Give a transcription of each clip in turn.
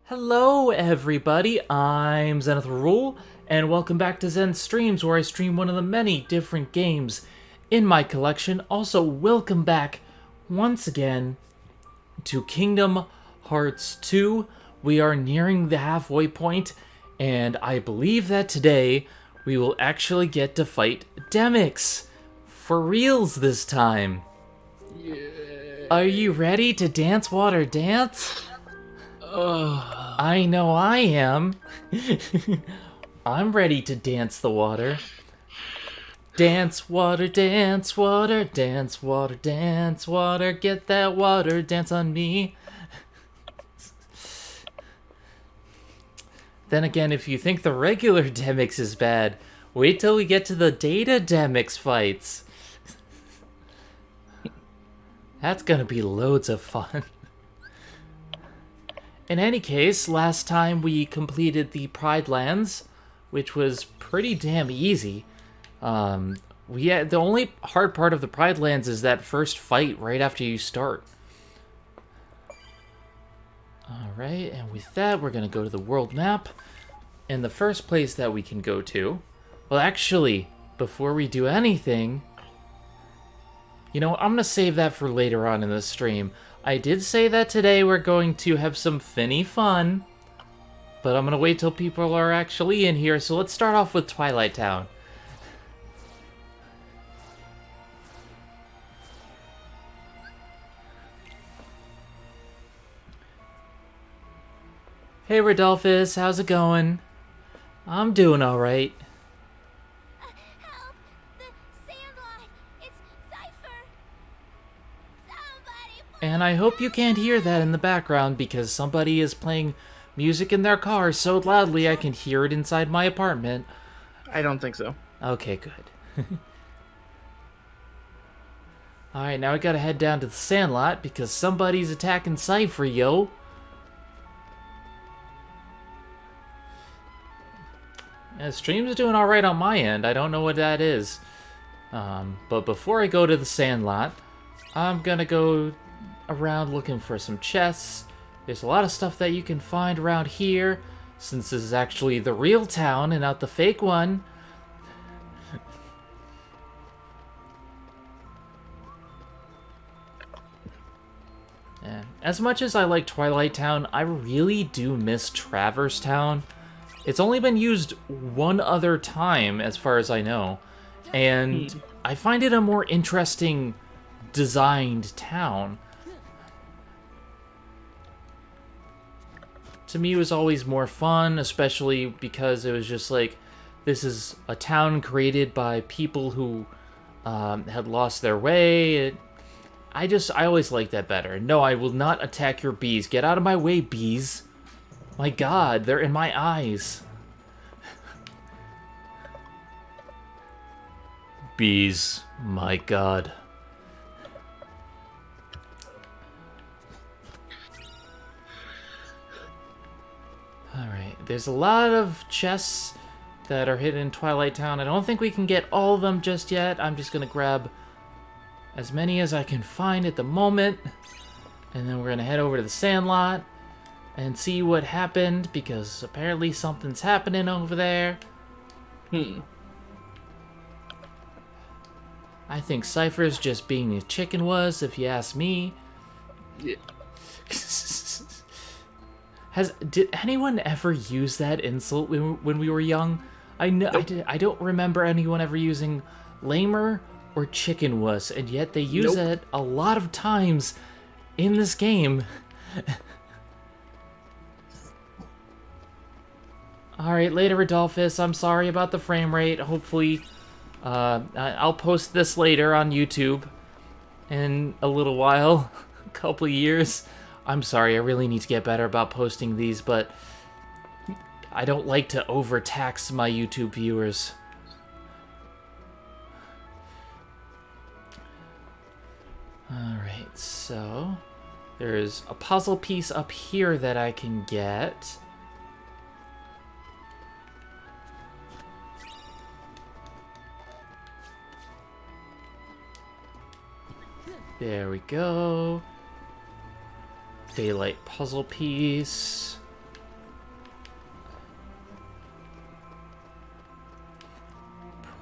Hello everybody, I'm Zenith and welcome back to Zen Streams, where I stream one of the many different games in my collection. Also, welcome back once again to Kingdom Hearts 2. We are nearing the halfway point, and I believe that today we will actually get to fight Demyx. For reals this time. Yeah. Are you ready to dance water dance? I know I am. I'm ready to dance the water. Dance water, dance water, dance water, dance water, get that water, dance on me. Then again, if you think the regular Demyx is bad, wait till we get to the Data Demyx fights. That's gonna be loads of fun. In any case, last time we completed the Pride Lands, which was pretty damn easy. The only hard part of the Pride Lands is that first fight right after you start. Alright, and with that, we're gonna go to the world map. And the first place that we can go to... Well, actually, before we do anything... You know, I'm gonna save that for later on in the stream. I did say that today we're going to have some finny fun, but I'm gonna wait till people are actually in here, so let's start off with Twilight Town. Hey Rodolphus, how's it going? I'm doing alright. And I hope you can't hear that in the background because somebody is playing music in their car so loudly I can hear it inside my apartment. I don't think so. Okay, good. Alright, now I gotta head down to the Sandlot because somebody's attacking Cypher, yo. Yeah, stream's doing alright on my end. I don't know what that is. But before I go to the Sandlot, I'm gonna go around looking for some chests. There's a lot of stuff that you can find around here, since this is actually the real town and not the fake one. And as much as I like Twilight Town, I really do miss Traverse Town. It's only been used one other time, as far as I know, and I find it a more interesting designed town. To me, it was always more fun, especially because it was just like, this is a town created by people who had lost their way. I always liked that better. No, I will not attack your bees. Get out of my way, bees. My god, they're in my eyes. Bees, my god. Alright, there's a lot of chests that are hidden in Twilight Town. I don't think we can get all of them just yet. I'm just gonna grab as many as I can find at the moment. And then we're gonna head over to the Sandlot and see what happened, because apparently something's happening over there. I think Cypher's just being a chicken was, if you ask me. Yeah. Did anyone ever use that insult when we were young? I know Nope. I don't remember anyone ever using lamer or chicken wuss, and yet they use it a lot of times in this game. Alright, later Adolphus, I'm sorry about the frame rate. Hopefully, I'll post this later on YouTube in a little while, a couple of years. I'm sorry, I really need to get better about posting these, but I don't like to overtax my YouTube viewers. Alright, so there's a puzzle piece up here that I can get. There we go. Daylight puzzle piece.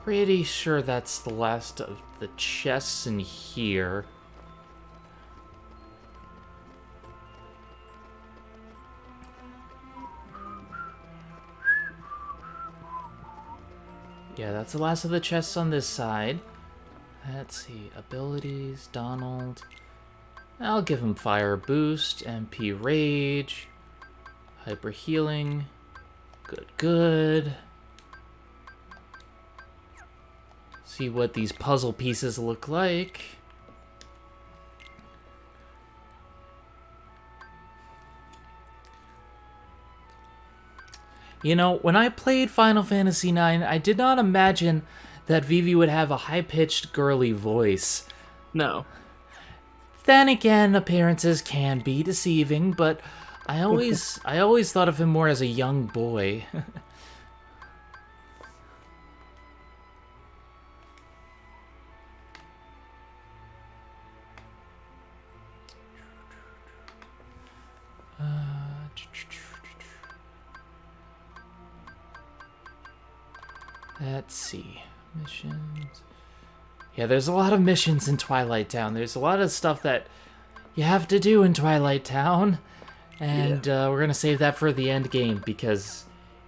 pretty sure that's the last of the chests in here. Yeah, that's the last of the chests on this side. Let's see, abilities, Donald. I'll give him Fire Boost, MP Rage, Hyper Healing. Good, good. See what these puzzle pieces look like. You know, when I played Final Fantasy IX, I did not imagine that Vivi would have a high-pitched, girly voice. No. Then again, appearances can be deceiving, but I always thought of him more as a young boy. Let's see. Missions. Yeah, there's a lot of missions in Twilight Town. There's a lot of stuff that you have to do in Twilight Town. And we're going to save that for the end game because,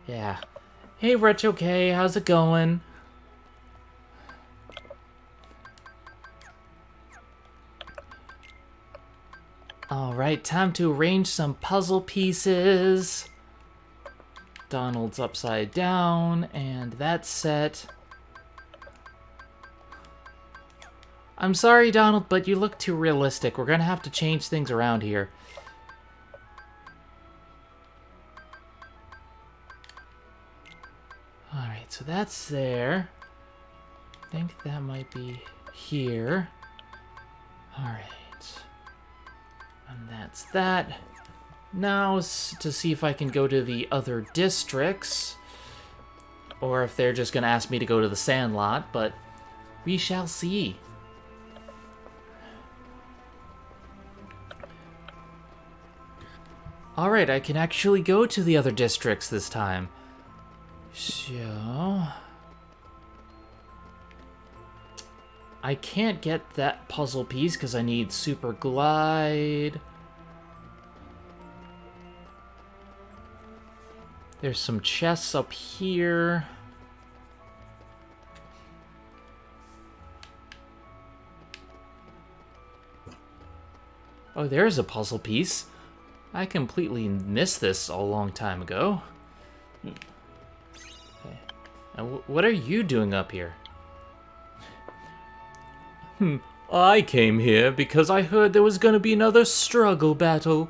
yeah. Hey, Retro K, how's it going? Alright, time to arrange some puzzle pieces. Donald's upside down, and that's set. I'm sorry, Donald, but you look too realistic. We're gonna have to change things around here. Alright, so that's there. I think that might be here. Alright. And that's that. Now, to see if I can go to the other districts, or if they're just going to ask me to go to the Sandlot, but we shall see. Alright, I can actually go to the other districts this time. So... I can't get that puzzle piece because I need Super Glide. There's some chests up here. Oh, there's a puzzle piece. I completely missed this a long time ago. Okay. And what are you doing up here? I came here because I heard there was going to be another struggle battle.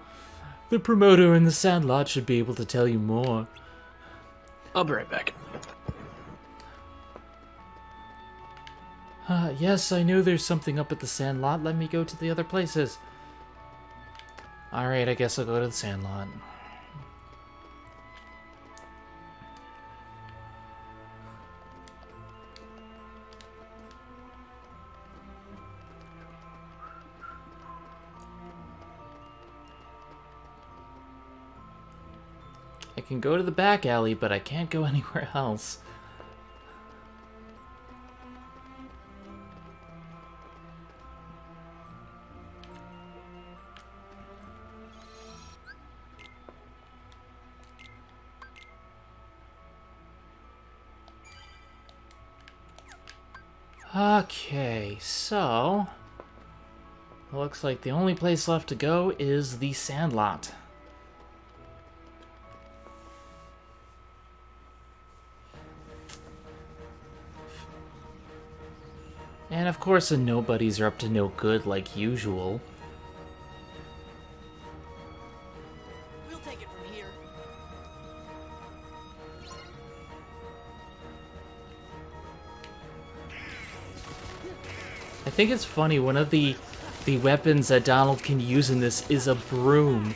The promoter in the Sandlot should be able to tell you more. I'll be right back. Yes, I know there's something up at the Sandlot. Let me go to the other places. Alright, I guess I'll go to the Sandlot. I can go to the back alley, but I can't go anywhere else. Okay, so... it looks like the only place left to go is the Sandlot. And of course the nobodies are up to no good like usual. We'll take it from here. I think it's funny, one of the weapons that Donald can use in this is a broom.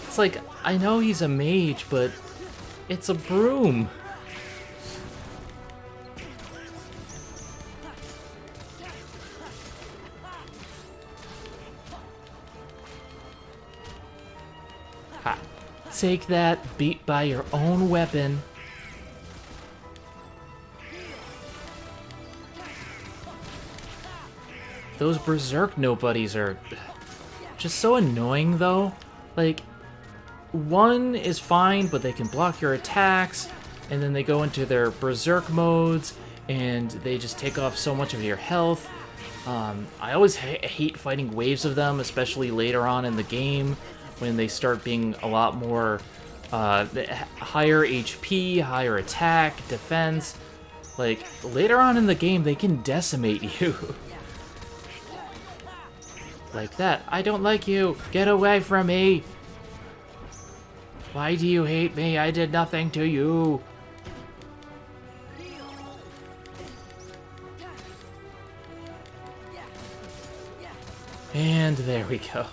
It's like, I know he's a mage, but it's a broom. Ha. Take that, beat by your own weapon. those berserk nobodies are just so annoying, though. Like, one is fine, but they can block your attacks, and then they go into their berserk modes, and they just take off so much of your health. I always hate fighting waves of them, especially later on in the game, when they start being a lot more higher HP, higher attack, defense. Like, later on in the game, they can decimate you. Like that. I don't like you. Get away from me. Why do you hate me? I did nothing to you. And there we go.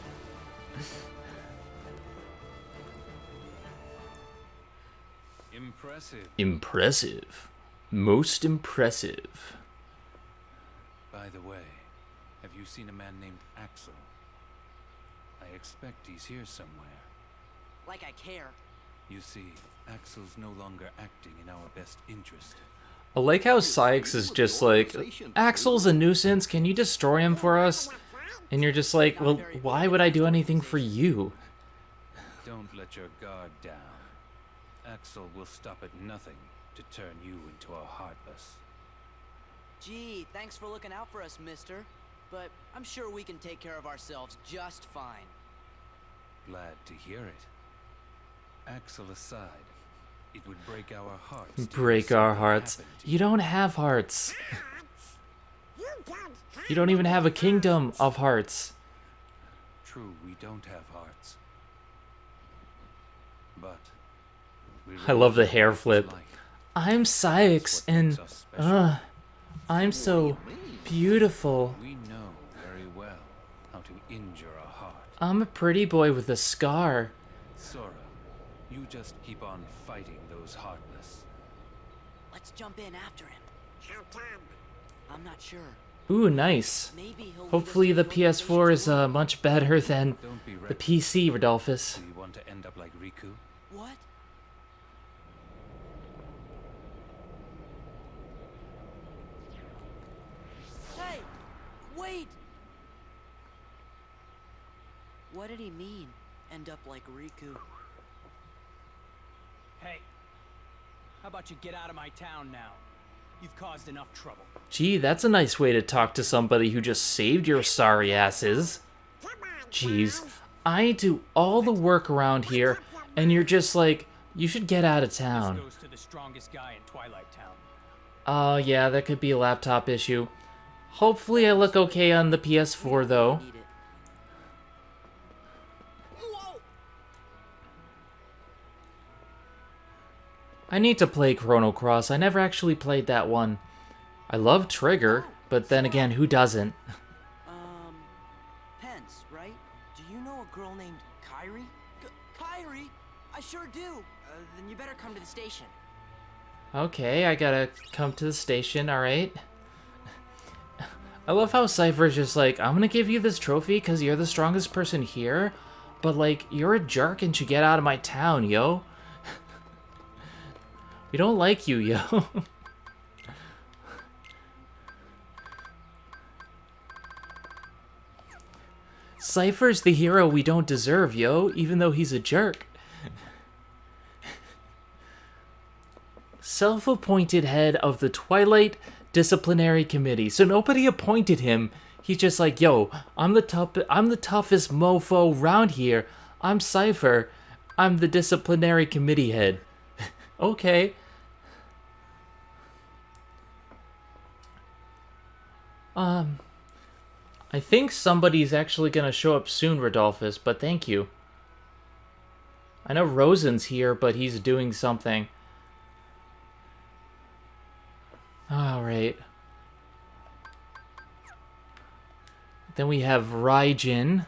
Impressive. Impressive. Most impressive. By the way, have you seen a man named Axel? I expect he's here somewhere. Like I care. You see, Axel's no longer acting in our best interest. I like how Sykes is just like, Axel's a nuisance, can you destroy him for us? And you're just like, well, why would I do anything for you? Don't let your guard down. Axel will stop at nothing to turn you into a heartless. Gee, thanks for looking out for us, mister. But I'm sure we can take care of ourselves just fine. Glad to hear it. Axel aside, it would break our hearts. to Break hear our something hearts. happen to You don't have hearts. You don't even have a kingdom of hearts. True, we don't have hearts. But we I love the really hair know what it's flip. like. I'm Sykes, That's what makes and us special. I'm so beautiful. We know very well how to injure a heart. I'm a pretty boy with a scar. Sora, you just keep on fighting those heartless. Let's jump in after him. How come? I'm not sure. Ooh, nice. Maybe he'll lead us Hopefully to the the location PS4 is to much better than Don't be the reckless. PC, Rodolphus. Do you want to end up like Riku? What? Hey! Wait! What did he mean? End up like Riku? Hey, how about you get out of my town now? You've caused enough trouble. Gee, that's a nice way to talk to somebody who just saved your sorry asses. Jeez, I do all the work around here, and you're just like, you should get out of town. This goes to the strongest guy in Twilight Town. Oh, yeah, that could be a laptop issue. Hopefully I look okay on the PS4, though. Need it. Whoa! I need to play Chrono Cross. I never actually played that one. I love Trigger, but then again, who doesn't? Pence, right? Do you know a girl named Kyrie? Kyrie? I sure do. Then you better come to the station. Okay, I gotta come to the station, alright. I love how Cypher's just like, I'm gonna give you this trophy because you're the strongest person here, but like, you're a jerk and should get out of my town, yo. We don't like you, yo. Cypher's the hero we don't deserve, yo, even though he's a jerk. Self-appointed head of the Twilight Disciplinary Committee. So nobody appointed him. He's just like, yo, I'm the toughest mofo around here. I'm Cypher. I'm the disciplinary committee head. Okay. I think somebody's actually gonna show up soon, Rodolphus, but thank you. I know Rosen's here, but he's doing something. Alright. Then we have Raijin,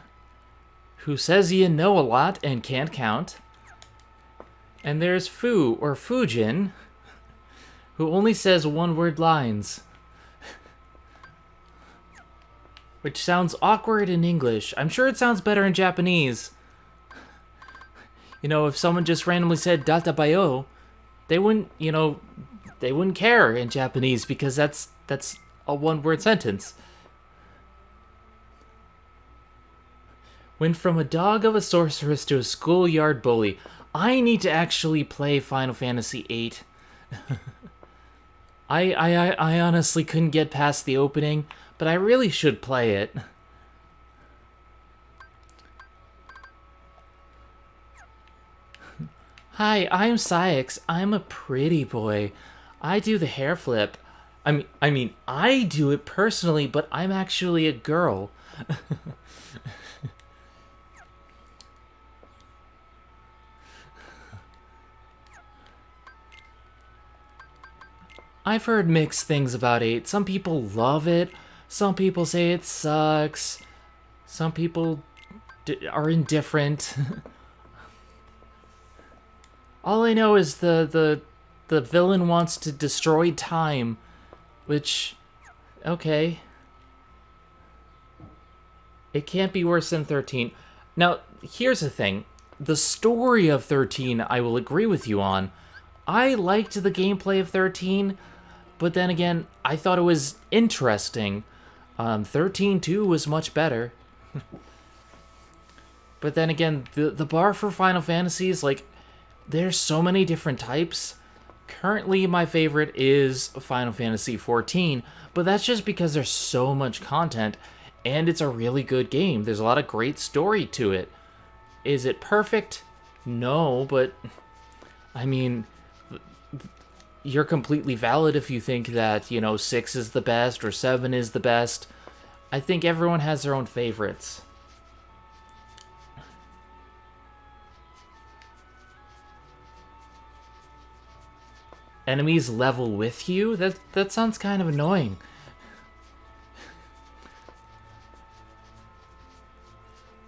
who says you know a lot and can't count. And there's Fu, or Fujin, who only says one-word lines. Which sounds awkward in English. I'm sure it sounds better in Japanese. You know, if someone just randomly said data bayo, they wouldn't, you know, they wouldn't care in Japanese because that's a one-word sentence. Went from a dog of a sorceress to a schoolyard bully. I need to actually play Final Fantasy VIII. I honestly couldn't get past the opening, but I really should play it. Hi, I'm Syx. I'm a pretty boy. I do the hair flip. I mean, I do it personally, but I'm actually a girl. I've heard mixed things about 8. Some people love it. Some people say it sucks. Some people are indifferent. All I know is the villain wants to destroy time, which, okay. It can't be worse than 13. Now, here's the thing. The story of 13, I will agree with you on. I liked the gameplay of 13, but then again, I thought it was interesting. 13-2 was much better. But then again, the bar for Final Fantasies, like, there's so many different types. Currently, my favorite is Final Fantasy XIV, but that's just because there's so much content, and it's a really good game. There's a lot of great story to it. Is it perfect? No, but, I mean, you're completely valid if you think that, you know, 6 is the best or 7 is the best. I think everyone has their own favorites. Enemies level with you? That sounds kind of annoying.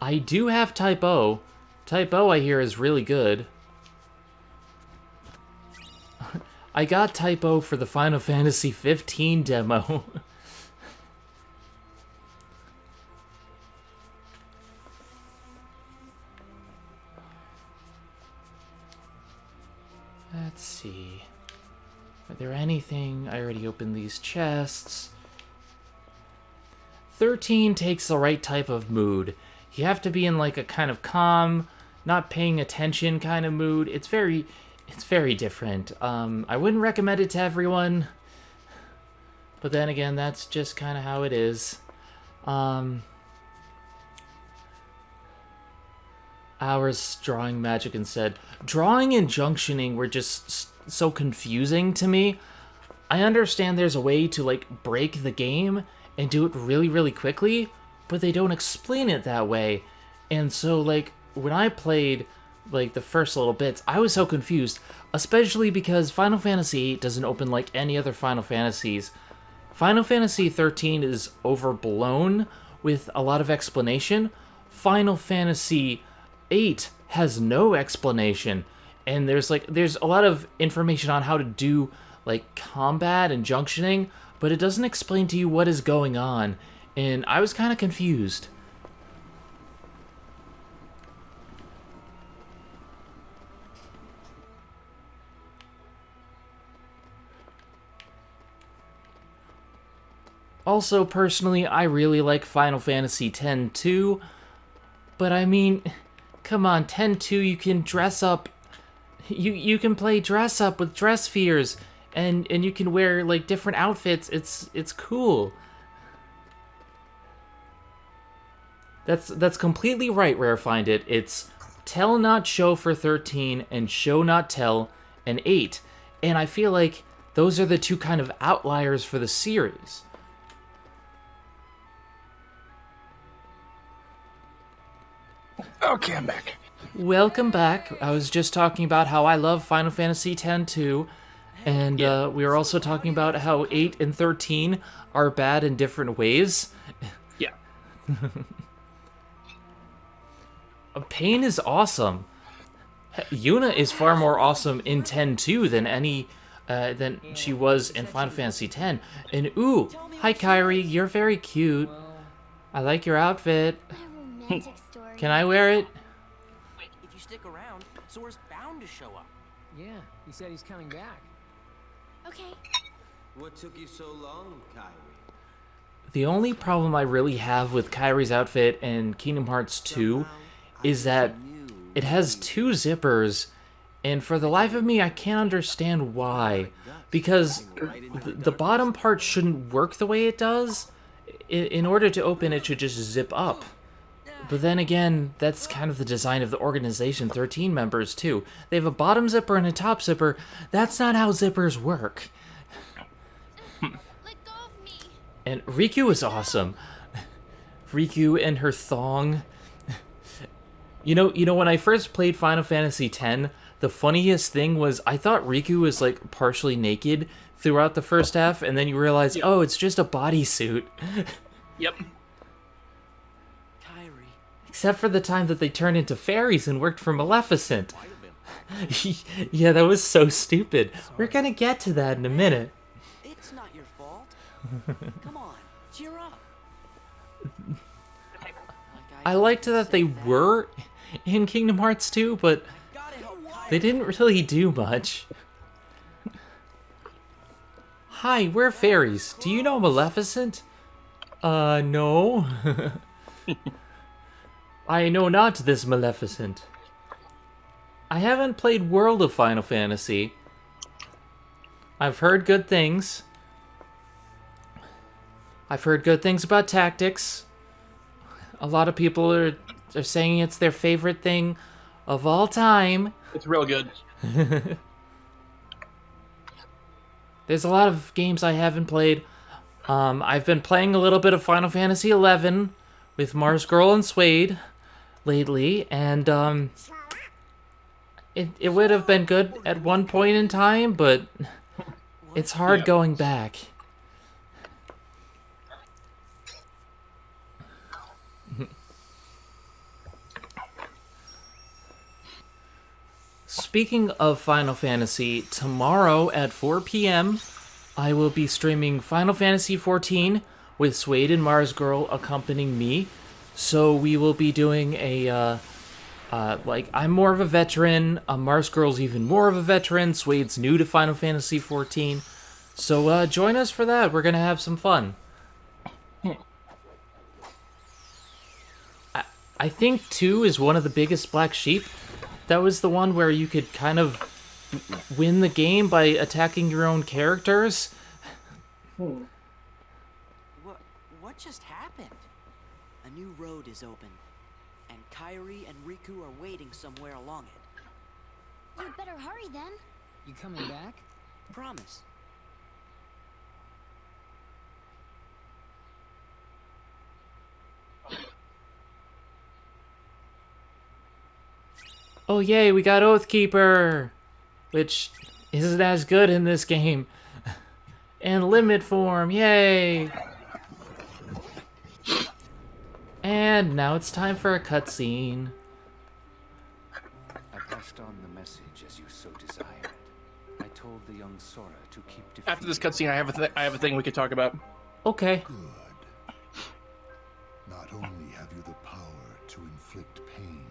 I do have Type O. Type O, I hear, is really good. I got Type O for the Final Fantasy 15 demo. Let's see. Are there anything? I already opened these chests. 13 takes the right type of mood. You have to be in like a kind of calm, not paying attention kind of mood. It's very different. I wouldn't recommend it to everyone, but then again, that's just kind of how it is. Hours drawing magic instead. Drawing and junctioning were just so confusing to me. I understand there's a way to like break the game and do it really, really quickly, but they don't explain it that way. And so like when I played like the first little bits, I was so confused, especially because Final Fantasy VIII doesn't open like any other Final Fantasies. Final Fantasy 13 is overblown with a lot of explanation. Final Fantasy 8 has no explanation, and there's a lot of information on how to do like combat and junctioning, but it doesn't explain to you what is going on, and I was kind of confused. Also, personally, I really like Final Fantasy X too, but I mean, come on, 10-2, you can dress up. You can play dress up with dress spheres, and you can wear like different outfits. It's cool. That's completely right, Rarefind It. It's tell not show for 13 and show not tell and 8. And I feel like those are the two kind of outliers for the series. Okay, I'm back. Welcome back. I was just talking about how I love Final Fantasy X too, and we were also talking about how 8 and 13 are bad in different ways. Yeah. Pain is awesome. Yuna is far more awesome in 10-2 than she was in Final Fantasy X. And ooh, hi Kairi, you're very cute. I like your outfit. Can I wear it? If you stick around, Sora's bound to show up. Yeah, he said he's coming back. Okay. What took you so long, Kyrie? The only problem I really have with Kairi's outfit in Kingdom Hearts 2 is that it has 2 zippers, and for the life of me, I can't understand why. Because the bottom part shouldn't work the way it does. In order to open, it should just zip up. But then again, that's kind of the design of the Organization 13 members, too. They have a bottom zipper and a top zipper. That's not how zippers work. Let go of me. And Riku is awesome. Riku and her thong. You know, when I first played Final Fantasy X, the funniest thing was I thought Riku was, like, partially naked throughout the first half, and then you realize, oh, it's just a bodysuit. Yep. Kairi. Except for the time that they turned into fairies and worked for Maleficent. Yeah, that was so stupid. We're gonna get to that in a minute. It's not your fault. Come on, cheer up. I liked that they were in Kingdom Hearts 2, but Gotta help Kairi. they didn't really do much. Hi, we're fairies. Do you know Maleficent? No. I know not this Maleficent. I haven't played World of Final Fantasy. I've heard good things. I've heard good things about tactics. A lot of people are saying it's their favorite thing of all time. It's real good. There's a lot of games I haven't played. I've been playing a little bit of Final Fantasy XI with Mars Girl and Suede lately, and it would have been good at one point in time, but it's hard going back. Speaking of Final Fantasy, tomorrow at 4 p.m., I will be streaming Final Fantasy XIV with Suede and Mars Girl accompanying me. So we will be doing a, I'm more of a veteran, Mars Girl's even more of a veteran, Suede's new to Final Fantasy XIV. So join us for that, we're gonna have some fun. I think 2 is one of the biggest black sheep. That was the one where you could kind of win the game by attacking your own characters. What just happened? A new road is open, and Kairi and Riku are waiting somewhere along it. You'd better hurry then. You coming back? Promise. Oh yay, we got Oathkeeper! Which isn't as good in this game. And limit form, yay! And now it's time for a cutscene. I passed on the message as you so desired. I told the young Sora to keep defeating. After this cutscene, I have a thing we could talk about. Okay. Good. Not only have you the power to inflict pain,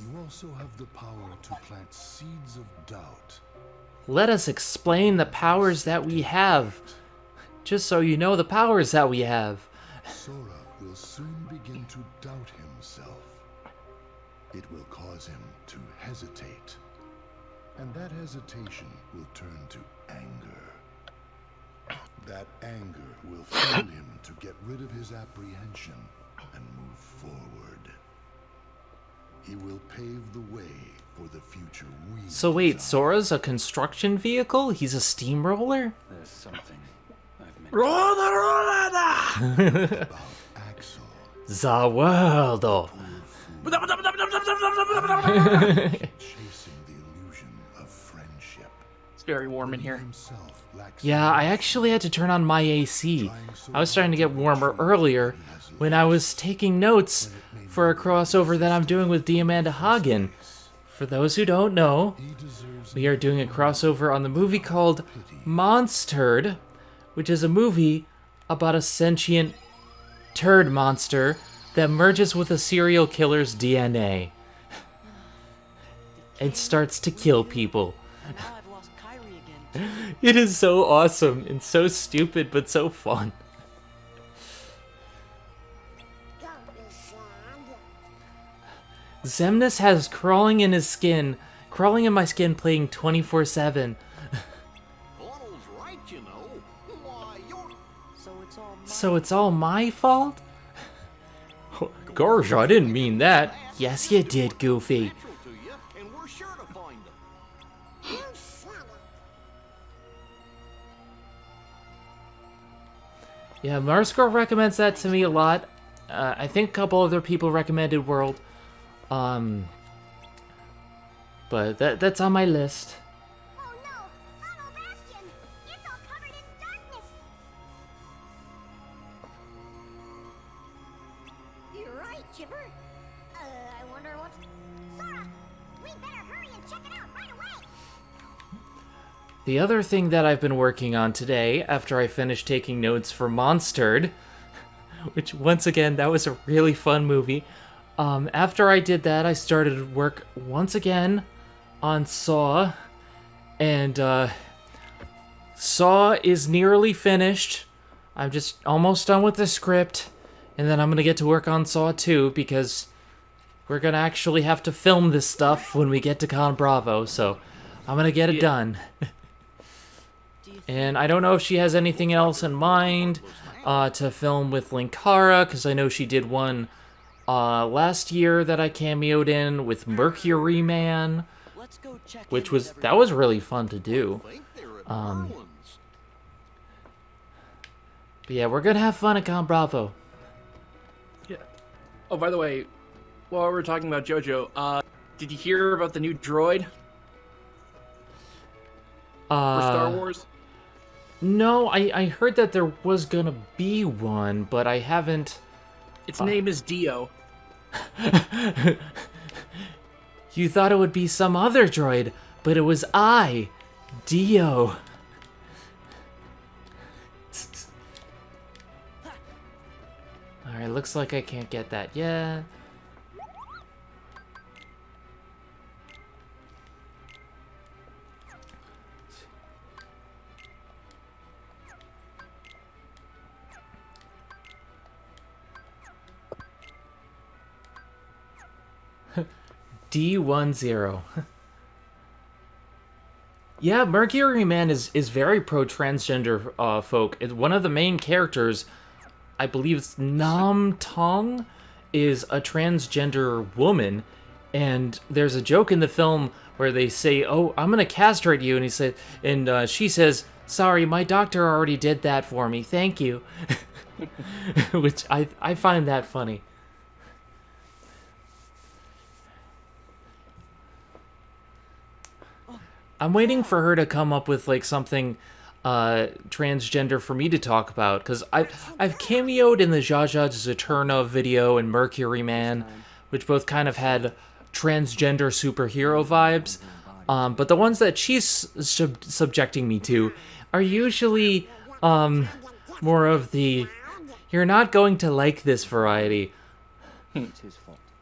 you also have the power to plant seeds of doubt. Let us explain the powers that we have. Just so you know the powers that we have. Sora will soon begin to doubt himself. It will cause him to hesitate. And that hesitation will turn to anger. That anger will fuel him to get rid of his apprehension and move forward. He will pave the way for the future we So wait, desire. Sora's a construction vehicle? He's a steamroller? There's something I've meant. Roll the roll! About Axel, The world. poor fool, chasing the illusion of friendship. It's very warm in He here. himself lacks Yeah, I actually had to turn on my AC. I was starting to get warmer earlier when I was taking notes for a crossover that I'm doing with Diamanda Hagen. For those who don't know, He deserves we are doing a crossover on the movie called Monstered, which is a movie about a sentient turd monster that merges with a serial killer's DNA and starts to kill people. And now I've lost Kairi again. It is so awesome and so stupid but so fun. Xemnas has crawling in his skin, crawling in my skin playing 24/7. Otto's right, you know. Why, you're... So it's all my fault? Gosh, I didn't mean that. Yes, you did, Goofy. natural to you, and we're sure to find them. Yeah, Marsco recommends that to me a lot. I think a couple other people recommended World. But that's on my list. Oh no! Hollow Bastion! It's all covered in darkness! You're right, Chipper. I wonder what's... Sora! We better hurry and check it out right away! The other thing that I've been working on today, after I finished taking notes for Monstered, which, once again, that was a really fun movie. After I did that, I started work once again on Saw, and Saw is nearly finished. I'm just almost done with the script, and then I'm gonna get to work on Saw 2, because we're gonna actually have to film this stuff when we get to Con Bravo, so I'm gonna get it done. And I don't know if she has anything else in mind to film with Linkara, because I know she did one last year that I cameoed in with Mercury Man, Let's go check which in with that was really fun to do. I think they're at Um, Merlin's. But yeah, we're gonna have fun at Con Bravo. Yeah. Oh, by the way, while we're talking about JoJo, did you hear about the new droid for Star Wars? No, I heard that there was gonna be one, but I haven't. Its name is Dio. You thought it would be some other droid, but it was I, Dio. Alright, looks like I can't get that yet. D10. Yeah, Mercury Man is very pro-transgender folk. One of the main characters, I believe it's Nam Tong, is a transgender woman, and there's a joke in the film where they say, "Oh, I'm gonna castrate you," and she says, "Sorry, my doctor already did that for me. Thank you," which I find that funny. I'm waiting for her to come up with like something transgender for me to talk about, because I've cameoed in the Jaja Zaterna video and Mercury Man, which both kind of had transgender superhero vibes, but the ones that she's subjecting me to are usually more of the "you're not going to like this" variety.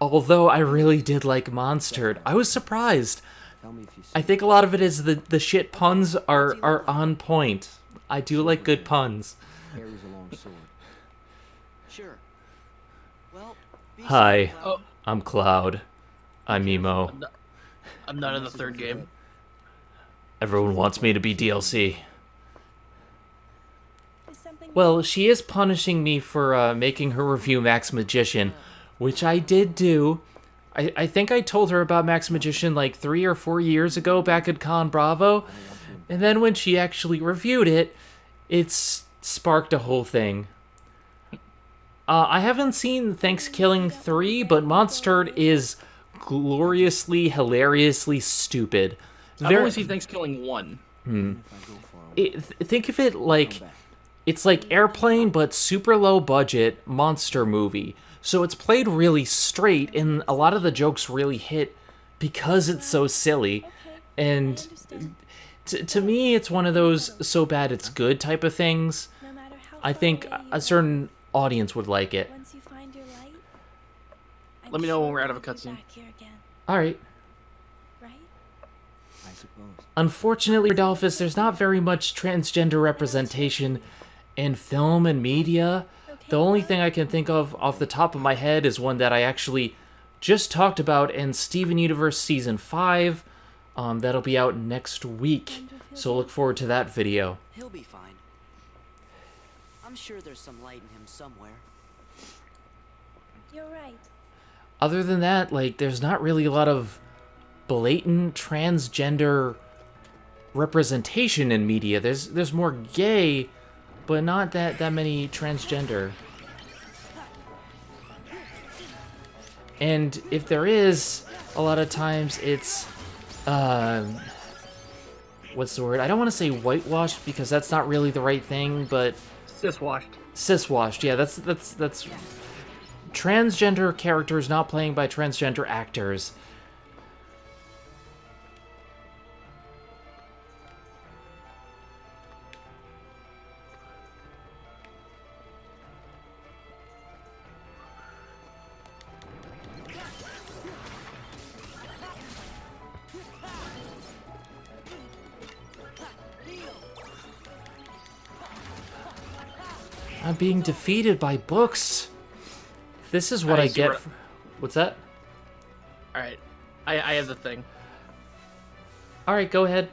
Although I really did like Monstered. I was surprised. I think a lot of it is the shit puns are on point. I do like good puns. Sure. Well, be Hi, safe, Cloud. I'm Cloud. I'm Emo. I'm not in the third game. Everyone wants me to be DLC. Well, she is punishing me for making her review Max Magician, which I did do. I think I told her about Max Magician like 3 or 4 years ago back at Con Bravo, and then when she actually reviewed it, it's sparked a whole thing. I haven't seen Thanksgiving 3, but Monstered is gloriously, hilariously stupid. I've only seen Thanksgiving 1. Think of it like, it's like Airplane, but super low budget monster movie. So it's played really straight, and a lot of the jokes really hit because it's so silly. And to me, it's one of those so bad it's good type of things. I think a certain audience would like it. Let me know when we're out of a cutscene. Alright. Unfortunately, Rodolphus, there's not very much transgender representation in film and media. The only thing I can think of off the top of my head is one that I actually just talked about in Steven Universe Season 5. That'll be out next week, so look forward to that video. He'll be fine. I'm sure there's some light in him somewhere. You're right. Other than that, like, there's not really a lot of blatant transgender representation in media. There's more gay, but not that many transgender. And if there is, a lot of times it's what's the word? I don't want to say whitewashed because that's not really the right thing, but Ciswashed. ciswashed. Yeah, that's transgender characters not playing by transgender actors. I'm being defeated by books. This is what I get. What's that? Alright. I have the thing. Alright, go ahead.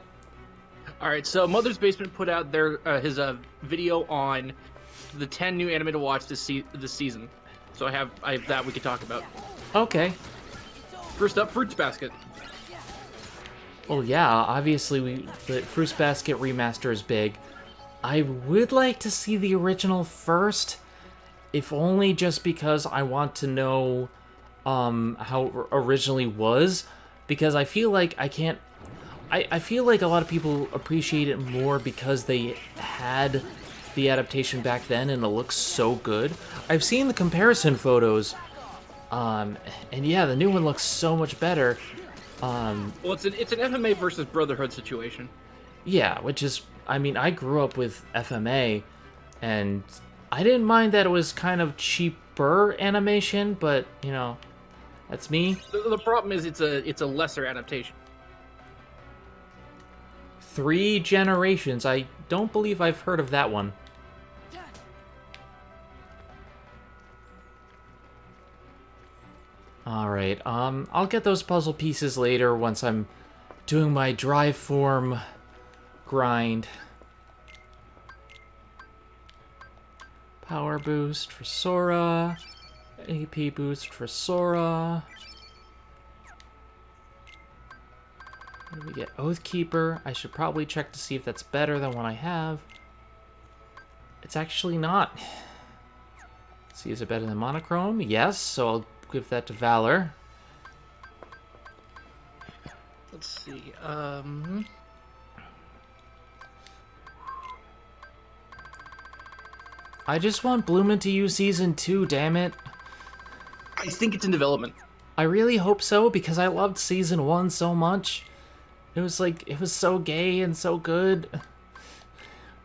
Alright, so Mother's Basement put out their his video on the 10 new anime to watch this season. So I have that we could talk about. Okay. First up, Fruits Basket. Well, yeah, obviously the Fruits Basket remaster is big. I would like to see the original first, if only just because I want to know how it originally was, because I feel like I feel like a lot of people appreciate it more because they had the adaptation back then and it looks so good. I've seen the comparison photos, and yeah, the new one looks so much better. Well, it's an FMA versus Brotherhood situation. Yeah, which is, I mean, I grew up with FMA, and I didn't mind that it was kind of cheaper animation, but, you know, that's me. The problem is it's a lesser adaptation. 3 Generations. I don't believe I've heard of that one. Alright, I'll get those puzzle pieces later once I'm doing my drive form grind. Power boost for Sora. AP boost for Sora. What do we get? Oathkeeper. I should probably check to see if that's better than what I have. It's actually not. Let's see, is it better than Monochrome? Yes, so I'll give that to Valor. Let's see, I just want Bloomin' to use Season 2, damn it. I think it's in development. I really hope so, because I loved Season 1 so much. It was like, it was so gay and so good.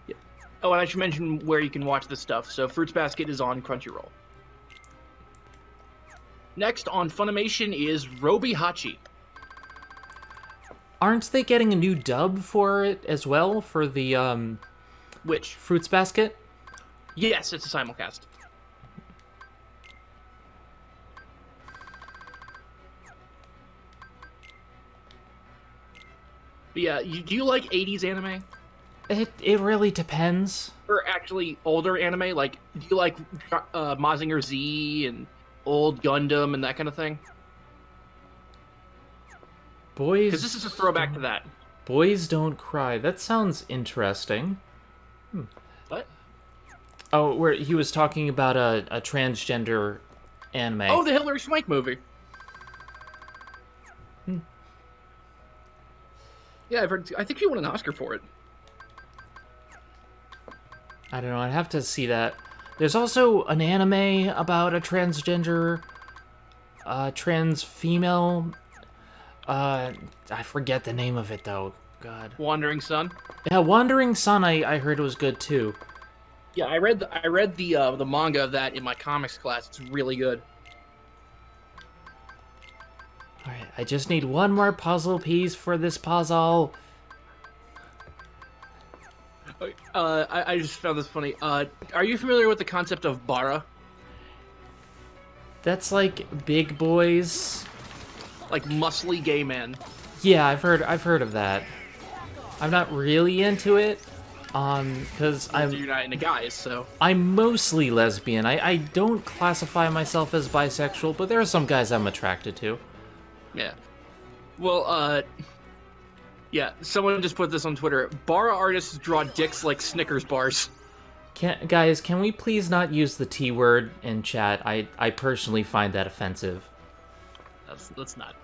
Yeah. Oh, and I should mention where you can watch this stuff. So Fruits Basket is on Crunchyroll. Next on Funimation is Robi Hachi. Aren't they getting a new dub for it as well, for the, Which? Fruits Basket? Yes, it's a simulcast. But yeah, do you like 80s anime? It really depends. Or actually older anime? Like, do you like Mazinger Z and old Gundam and that kind of thing? Boys... Because this is a throwback to that. Boys Don't Cry. That sounds interesting. What? Oh, where he was talking about a transgender anime. Oh, the Hilary Swank movie. Yeah, I've heard. I think she won an Oscar for it. I don't know, I'd have to see that. There's also an anime about a transgender, trans female. I forget the name of it though. God. Wandering Sun. Yeah, Wandering Sun. I heard it was good too. Yeah, I read the manga of that in my comics class. It's really good. Alright, I just need one more puzzle piece for this puzzle. I just found this funny. Are you familiar with the concept of bara? That's like big boys. Like muscly gay men. Yeah, I've heard of that. I'm not really into it, because You're not into guys, so. I'm mostly lesbian. I don't classify myself as bisexual, but there are some guys I'm attracted to. Yeah. Well, yeah, someone just put this on Twitter. Bara artists draw dicks like Snickers bars. Guys, can we please not use the T word in chat? I personally find that offensive. Let's not.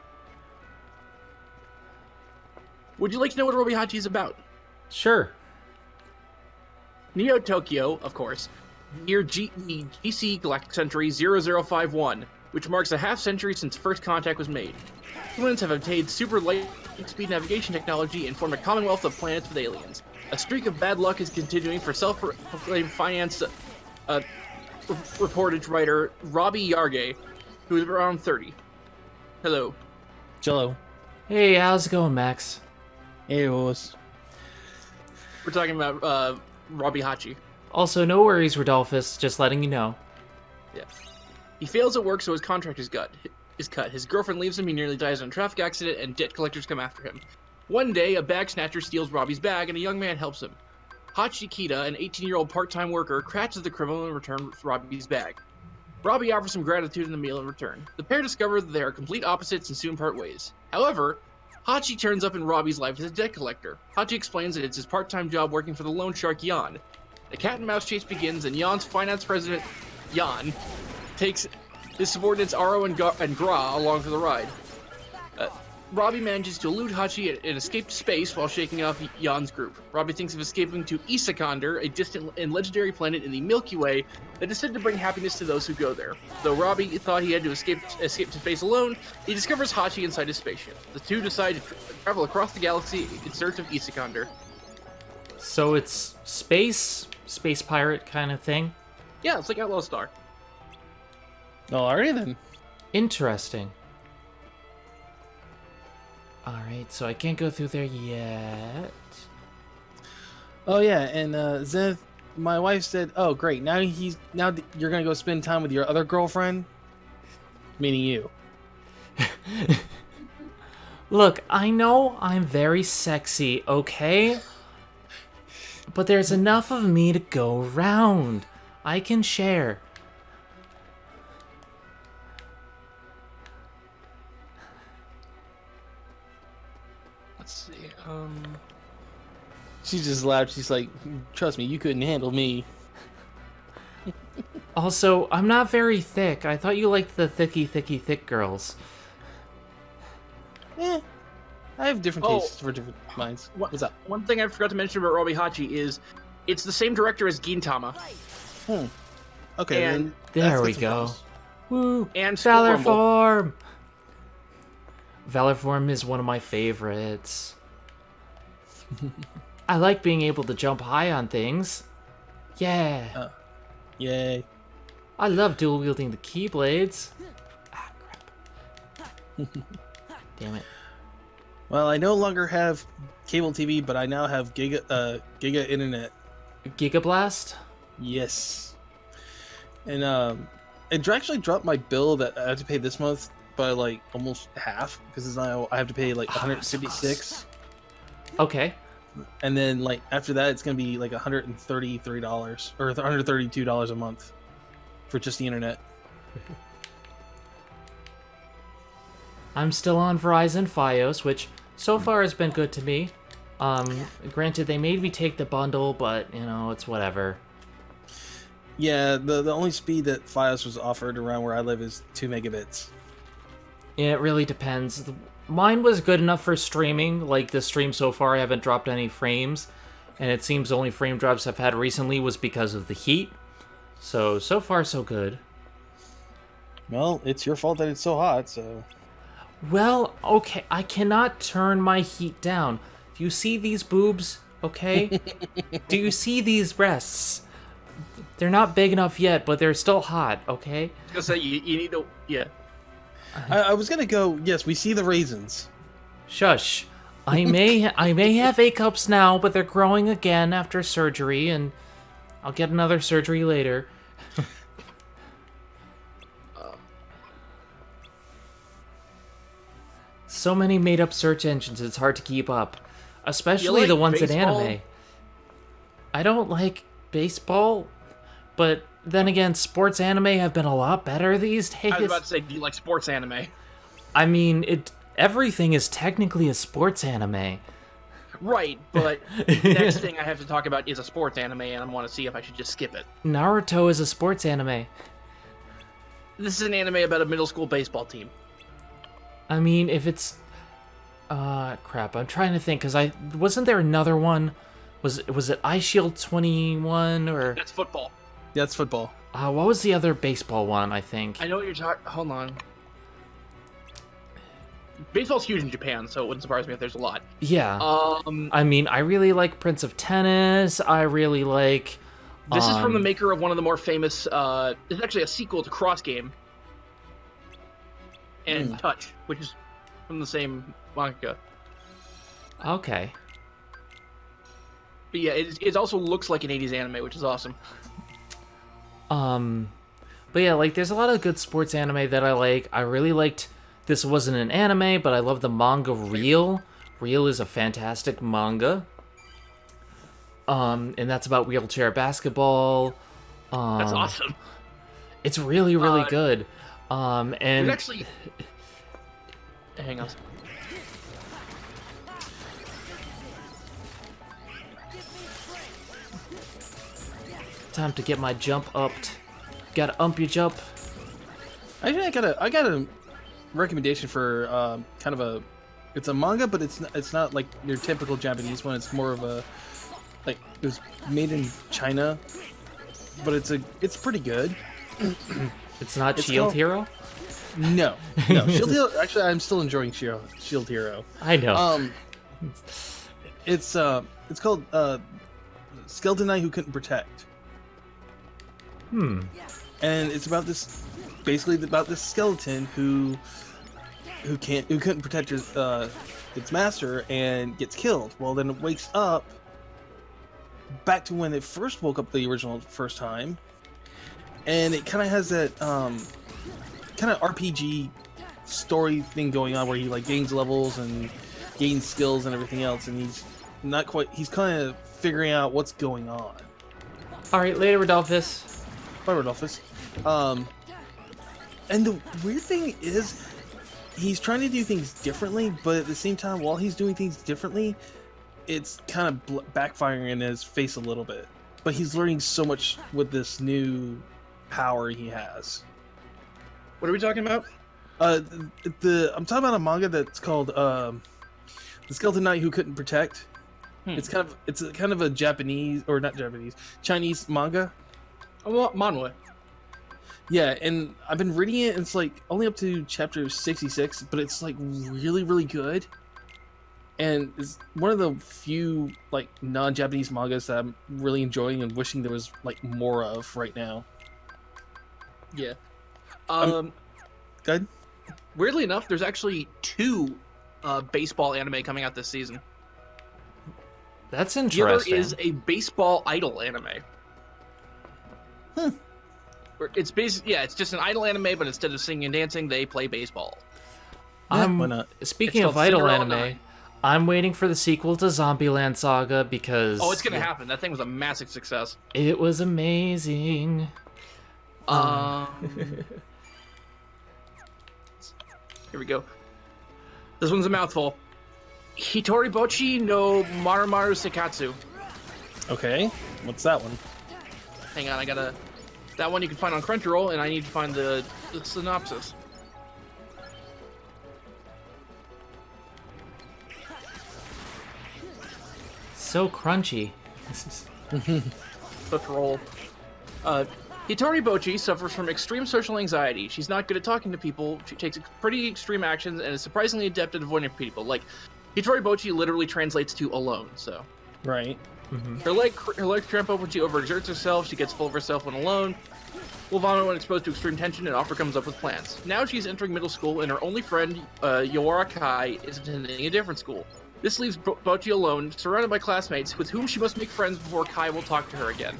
Would you like to know what Robi Hachi is about? Sure. Neo Tokyo, of course, near GC Galactic Century 0051, which marks a half-century since first contact was made. Humans have obtained super light-speed navigation technology and formed a commonwealth of planets with aliens. A streak of bad luck is continuing for self-proclaimed finance reportage writer Robbie Yarge, who is around 30. Hello. Jello. Hey, how's it going, Max? Hey, Willis. We're talking about Robbie Hachi. Also, no worries, Rodolphus. Just letting you know. Yeah. He fails at work, so his contract is cut. His girlfriend leaves him, he nearly dies in a traffic accident, and debt collectors come after him. One day, a bag snatcher steals Robbie's bag, and a young man helps him. Hachi Kita, an 18-year-old part-time worker, catches the criminal in return for Robbie's bag. Robbie offers some gratitude in the meal in return. The pair discover that they are complete opposites and soon part ways. However, Hachi turns up in Robbie's life as a debt collector. Hachi explains that it's his part-time job working for the loan shark Jan. The cat-and-mouse chase begins, and Jan's finance president, Jan, takes his subordinates Aro and Gra along for the ride. Robbie manages to elude Hachi and escape to space while shaking off Jan's group. Robbie thinks of escaping to Isakander, a distant and legendary planet in the Milky Way that is said to bring happiness to those who go there. Though Robbie thought he had to escape to space alone, he discovers Hachi inside his spaceship. The two decide to travel across the galaxy in search of Isakander. So it's space pirate kind of thing? Yeah, it's like Outlaw Star. Alrighty then. Interesting. Alright, so I can't go through there yet. Oh yeah, and Zenith, my wife said, "Oh great, now you're gonna go spend time with your other girlfriend," meaning you. Look, I know I'm very sexy, okay? But there's enough of me to go around. I can share. Let's see, She just laughed. She's like, "Trust me, you couldn't handle me." Also, I'm not very thick. I thought you liked the thick girls. I have different tastes for different minds. What's up? One thing I forgot to mention about Robbie Hachi is it's the same director as Gintama. Okay, And then There we that's go. surprise. Woo! And Valor School Rumble. Form! Valor Form is one of my favorites. I like being able to jump high on things. Yeah. Yay. I love dual wielding the keyblades. Ah, crap. Damn it. Well, I no longer have cable TV, but I now have Giga Internet. Gigablast? Yes. And it actually dropped my bill that I have to pay this month by like almost half, because now I have to pay like $156. Okay. And then like after that it's gonna be like $133 or $132 a month for just the internet. I'm still on Verizon Fios, which so far has been good to me. Granted, they made me take the bundle, but, you know, it's whatever. Yeah, the only speed that Fios was offered around where I live is 2 megabits. Yeah, it really depends. Mine was good enough for streaming. Like, the stream so far, I haven't dropped any frames. And it seems the only frame drops I've had recently was because of the heat. So far, so good. Well, it's your fault that it's so hot, so... Well, okay, I cannot turn my heat down. Do you see these boobs, okay? Do you see these breasts? They're not big enough yet, but they're still hot, okay? I was gonna say, you need to, yeah. I was gonna go, yes, we see the raisins. Shush. I may have A cups now, but they're growing again after surgery, and I'll get another surgery later. so many made-up search engines, it's hard to keep up. Especially like the ones in baseball? anime. I don't like baseball, but then again, sports anime have been a lot better these days. I was about to say, do you like sports anime? I mean, everything is technically a sports anime. Right, but the next thing I have to talk about is a sports anime, and I want to see if I should just skip it. Naruto is a sports anime. This is an anime about a middle school baseball team. I mean, if it's... crap, I'm trying to think, because wasn't there another one? Was it Ice Shield 21, or... That's football. Yeah, it's football. What was the other baseball one, I think? I know what you're talking... Hold on. Baseball's huge in Japan, so it wouldn't surprise me if there's a lot. Yeah. I mean, I really like Prince of Tennis. I really like... This is from the maker of one of the more famous... it's actually a sequel to Cross Game. And Touch, which is from the same manga. Okay. But yeah, it also looks like an 80s anime, which is awesome. But yeah, like, there's a lot of good sports anime that I like. I really liked... This wasn't an anime, but I love the manga Real. Real is a fantastic manga. And that's about wheelchair basketball. That's awesome. It's really, really good. And... actually... Hang on. Time to get my jump upped. Gotta ump your jump. Actually, I got a recommendation for kind of a... It's a manga, but it's not like your typical Japanese one. It's more of a... Like, it was made in China, but it's pretty good. It's not Shield Hero? No. Shield Hero... Actually, I'm still enjoying Shield Hero. I know. It's called Skeleton Knight Who Couldn't Protect. And it's about this... Basically about this skeleton who couldn't protect its master and gets killed. Well, then it wakes up back to when it first woke up the original first time, and it kind of has that kind of RPG story thing going on where he like gains levels and gains skills and everything else, and he's kind of figuring out what's going on. All right, later, Rodolphus. Bye, Rodolphus. And the weird thing is, he's trying to do things differently, but at the same time, while he's doing things differently, it's kind of backfiring in his face a little bit. But he's learning so much with this new power he has. What are we talking about? I'm talking about a manga that's called The Skeleton Knight Who Couldn't Protect. It's kind of a Japanese, or not Japanese, Chinese manga. Oh, manhwa. Yeah, and I've been reading it, and it's like only up to chapter 66, but it's like really, really good. And it's one of the few like non-Japanese mangas that I'm really enjoying and wishing there was like more of right now. Yeah. Good. Weirdly enough, there's actually 2 baseball anime coming out this season. That's The other interesting. is a baseball idol anime. It's basically, it's just an idol anime, but instead of singing and dancing, they play baseball. Why not? Speaking It's of called idol Cinderella anime, 9. I'm waiting for the sequel to Zombieland Saga because... Oh, it's gonna happen. That thing was a massive success. It was amazing. Here we go. This one's a mouthful. Hitoribochi no Marumaru Sekatsu. Okay, what's that one? Hang on, I gotta... That one you can find on Crunchyroll, and I need to find the synopsis. So crunchy. Let's roll. Hitoribochi suffers from extreme social anxiety. She's not good at talking to people. She takes pretty extreme actions and is surprisingly adept at avoiding people. Like, Hitoribochi literally translates to alone, so... Right. Her legs cramp up when she overexerts herself. She gets full of herself when alone. Will vomit when exposed to extreme tension, and often comes up with plans. Now she's entering middle school, and her only friend, Yawara Kai, is attending a different school. This leaves Bochi alone, surrounded by classmates, with whom she must make friends before Kai will talk to her again.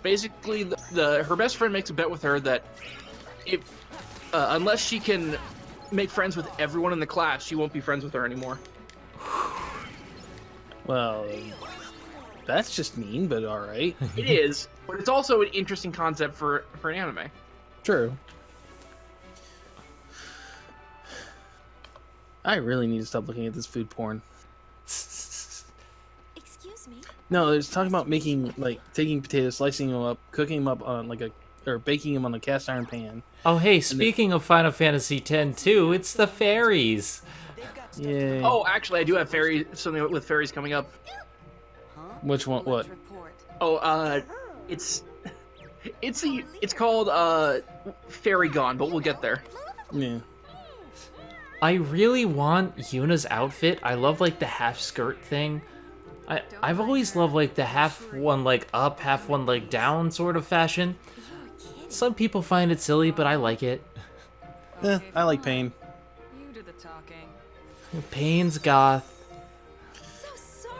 Basically, her best friend makes a bet with her that unless she can make friends with everyone in the class, she won't be friends with her anymore. Well, that's just mean, but all right. It is, but it's also an interesting concept for an anime. True. I really need to stop looking at this food porn. Excuse me? No, it's talking about making, like, taking potatoes, slicing them up, cooking them up on, or baking them on a cast iron pan. Oh, hey, speaking of Final Fantasy X too, it's the fairies. Yay. Oh, actually, I do have something with fairies coming up. Which one? What? Oh, it's called Fairy Gone, but we'll get there. Yeah. I really want Yuna's outfit. I love like the half skirt thing. I've always loved like the half one leg up, half one leg down sort of fashion. Some people find it silly, but I like it. I like Pain. You do the talking. Pain's goth.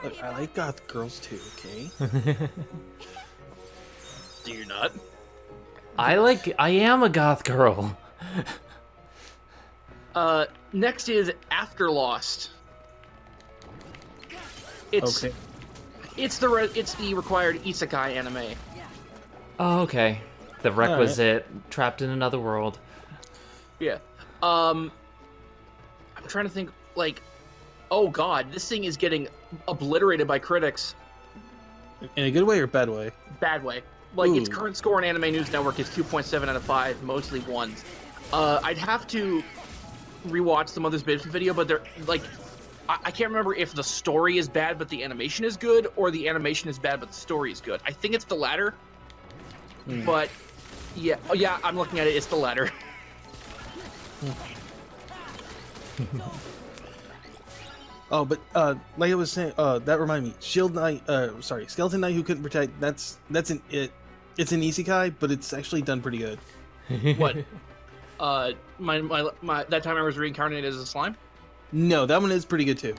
Look, I like goth girls too, okay? Do you not? I am a goth girl. Next is After Lost. It's Okay. it's the required isekai anime. Oh, okay. The requisite trapped in another world. Yeah. I'm trying to think, like, oh god, this thing is getting obliterated by critics. In a good way or bad way? Bad way. Like, its Ooh. current score on Anime News Network is 2.7 out of 5, mostly ones. I'd have to rewatch the Mother's Basement video, but they're, like, I can't remember if the story is bad but the animation is good, or the animation is bad but the story is good. I think it's the latter. But, yeah, oh, yeah, I'm looking at it, it's the latter. Oh, but like I was saying, that reminded me. Skeleton Knight Who Couldn't Protect. It's an isekai, but it's actually done pretty good. What? That time I was reincarnated as a slime? No, that one is pretty good too.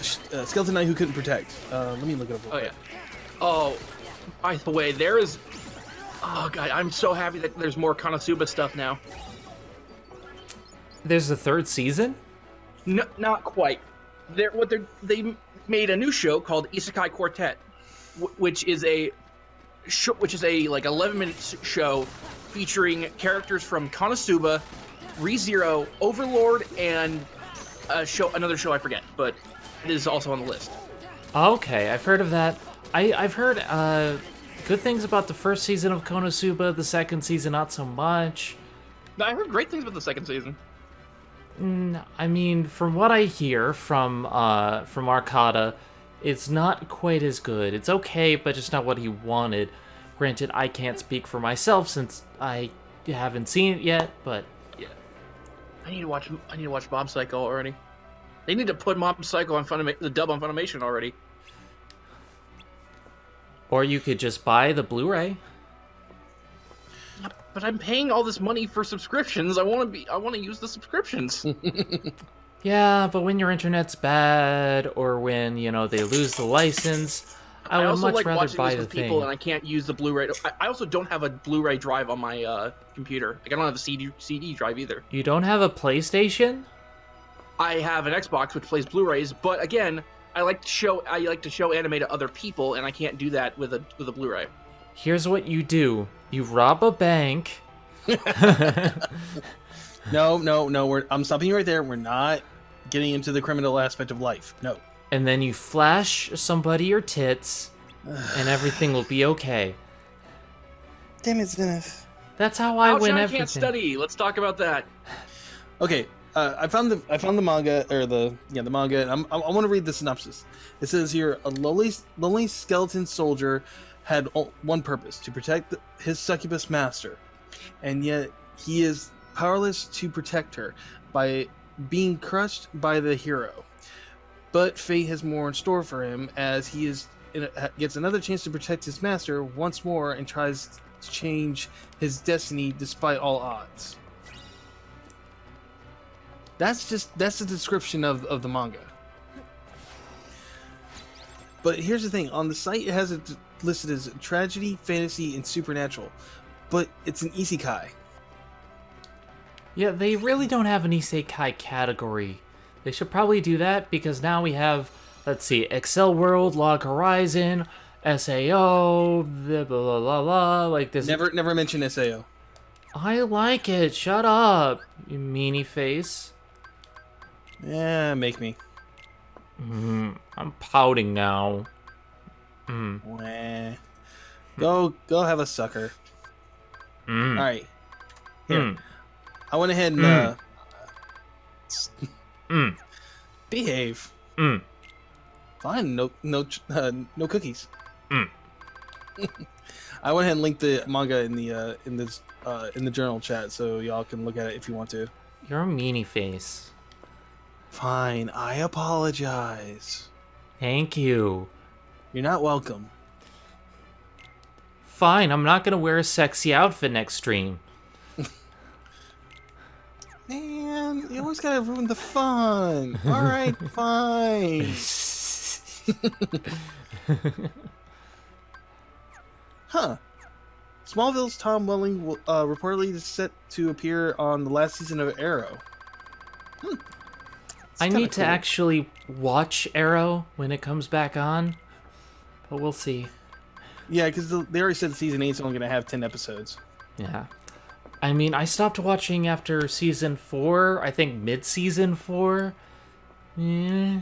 Skeleton Knight Who Couldn't Protect. Let me look it up real Oh, quick. yeah. Oh, by the way, there is... Oh, God, I'm so happy that there's more Konosuba stuff now. There's a third season? No, not quite. They made a new show called Isekai Quartet, which is a like 11-minute show featuring characters from Konosuba, ReZero, Overlord, and another show I forget, but it is also on the list. Okay, I've heard of that. I've heard good things about the first season of Konosuba, the second season not so much. No, I heard great things about the second season. I mean, from what I hear from Arcada, it's not quite as good. It's okay, but just not what he wanted. Granted, I can't speak for myself since I haven't seen it yet, but yeah, I need to watch Mob Psycho already. They need to put Mob Psycho on the dub on Funimation already. Or you could just buy the Blu-ray. But I'm paying all this money for subscriptions. I want to use the subscriptions. Yeah, but when your internet's bad, or when they lose the license, I would also much like rather watching buy this the with people, thing. and I can't use the Blu-ray. I also don't have a Blu-ray drive on my computer. Like, I don't have a CD drive either. You don't have a PlayStation? I have an Xbox which plays Blu-rays, but again, I like to show anime to other people, and I can't do that with a Blu-ray. Here's what you do: you rob a bank. No. I'm stopping you right there. We're not getting into the criminal aspect of life. No. And then you flash somebody your tits, and everything will be okay. Damn it, Zenith. That's how I win I everything. can't study. Let's talk about that. Okay, I found the manga, or the manga. And I want to read the synopsis. It says here: a lonely skeleton soldier had one purpose: to protect his succubus master, and yet he is powerless to protect her by being crushed by the hero. But fate has more in store for him as he gets another chance to protect his master once more and tries to change his destiny despite all odds. That's the description of the manga. But here's the thing: on the site, it has it listed as tragedy, fantasy, and supernatural, but it's an isekai. Yeah, they really don't have an isekai category. They should probably do that because now we have, let's see, Excel World, Log Horizon, SAO, blah blah blah blah. Like this. Never mention SAO. I like it. Shut up, you meanie face. Yeah, make me. I'm pouting now. Wah. Go have a sucker. All right. Here. I went ahead and behave. Fine. No cookies. I went ahead and linked the manga in the journal chat, so y'all can look at it if you want to. You're a meanie face. Fine. I apologize. Thank you. You're not welcome. Fine, I'm not gonna wear a sexy outfit next stream. Man, you always gotta ruin the fun. All right, fine. Huh. Smallville's Tom Welling will, reportedly is set to appear on the last season of Arrow. I need to actually watch Arrow when it comes back on, but we'll see. Yeah, because they already said season 8 is only going to have 10 episodes. Yeah. I mean, I stopped watching after season 4, I think mid-season 4. Yeah.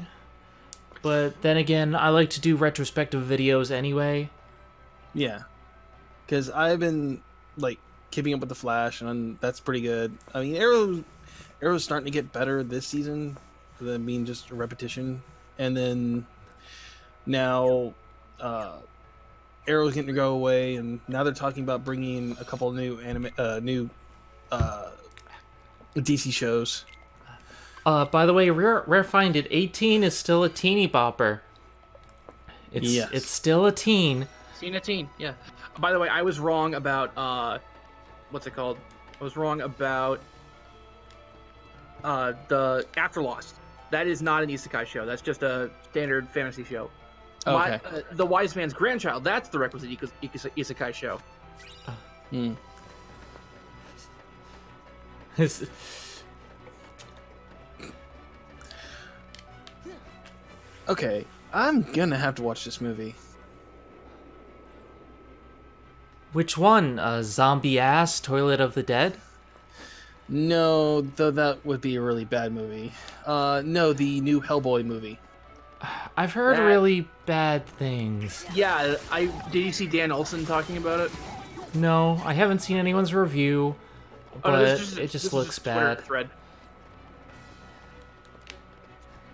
But then again, I like to do retrospective videos anyway. Yeah. Because I've been, like, keeping up with The Flash, and that's pretty good. I mean, Arrow's starting to get better this season, than being just a repetition. And then now Arrow's getting to go away, and now they're talking about bringing a couple of new DC shows. By the way, Rare Find at 18 is still a teeny bopper. It's still a teen. Seen a teen, yeah. By the way, I was wrong about what's it called? I was wrong about the After Lost. That is not an isekai show. That's just a standard fantasy show. Okay. The Wise Man's Grandchild, that's the requisite isekai show. Okay, I'm gonna have to watch this movie. Which one? Zombie Ass Toilet of the Dead? No, though that would be a really bad movie. No, the new Hellboy movie. I've heard really bad things. Yeah, did you see Dan Olsen talking about it? No, I haven't seen anyone's review, but it just looks bad. Thread.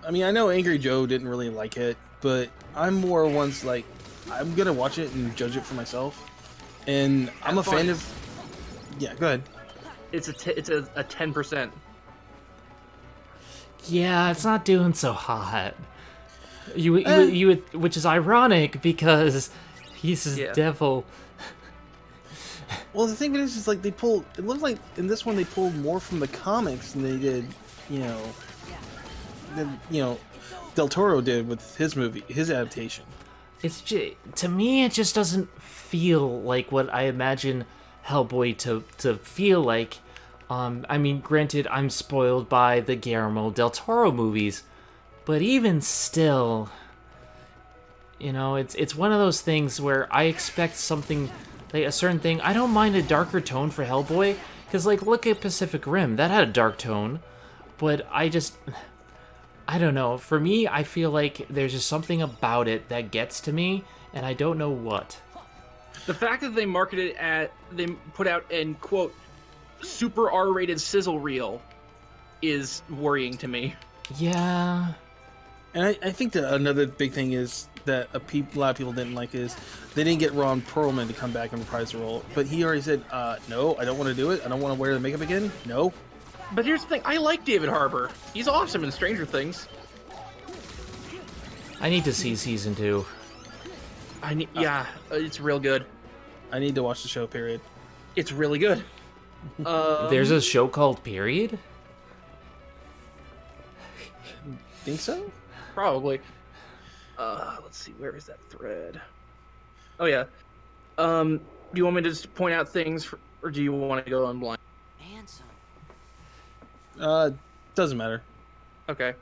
I mean, I know Angry Joe didn't really like it, but I'm more ones like, I'm gonna watch it and judge it for myself. And I'm a fan of... Yeah, go ahead. It's a 10%. Yeah, it's not doing so hot. You would, which is ironic because he's a devil. Well, the thing is like it looks like in this one they pulled more from the comics than they did, Del Toro did with his movie, his adaptation. It's just, to me, it just doesn't feel like what I imagine Hellboy to feel like. I mean, granted, I'm spoiled by the Guillermo del Toro movies, but even still, it's one of those things where I expect something, like a certain thing. I don't mind a darker tone for Hellboy, because, like, look at Pacific Rim. That had a dark tone, but I don't know. For me, I feel like there's just something about it that gets to me, and I don't know what. The fact that they they put out an, quote, super R-rated sizzle reel is worrying to me. Yeah. And I think that another big thing is that a lot of people didn't like is they didn't get Ron Perlman to come back and reprise the role. But he already said, no, I don't want to do it. I don't want to wear the makeup again. No. But here's the thing. I like David Harbour. He's awesome in Stranger Things. I need to see season 2. It's real good. I need to watch the show, period. It's really good. There's a show called Period? Think so? Probably. Let's see, where is that thread? Oh yeah. Do you want me to just point out things, or do you want to go on blind? Handsome. Doesn't matter. Okay.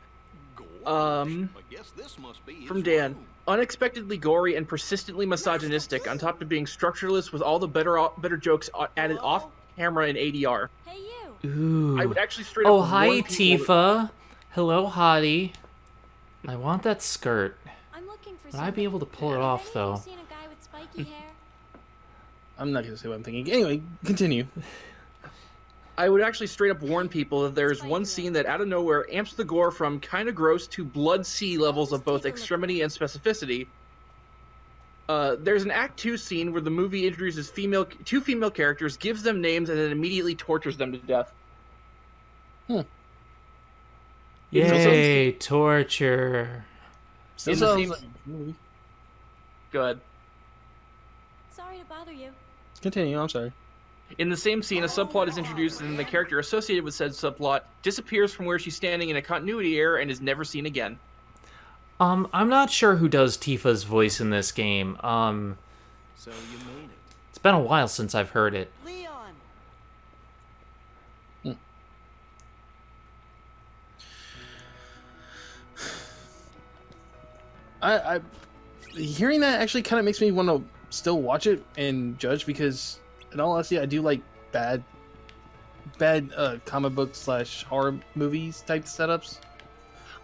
I guess this must be From his Dan. room. Unexpectedly gory and persistently misogynistic, on top of being structureless with all the better jokes added off camera in ADR. Hey, you. Ooh. I would actually straight up Oh, hi, warn people Tifa. Hello, hottie. I want that skirt. I'm looking for Would I be able to pull it off, though? Seen a guy with spiky hair? I'm not gonna say what I'm thinking. Anyway, continue. I would actually straight up warn people that there's one scene that out of nowhere amps the gore from kinda gross to blood sea levels of both extremity and specificity. There's an Act 2 scene where the movie introduces two female characters, gives them names, and then immediately tortures them to death. Yay, torture. Still In the sounds same- like a movie. Good. Sorry to bother you. Continue. I'm sorry. In the same scene, a subplot is introduced, and the character associated with said subplot disappears from where she's standing in a continuity error and is never seen again. I'm not sure who does Tifa's voice in this game. So you made it. It's been a while since I've heard it. Leon! I hearing that actually kind of makes me want to still watch it and judge, because in all honesty, I do like bad comic book / horror movies type setups.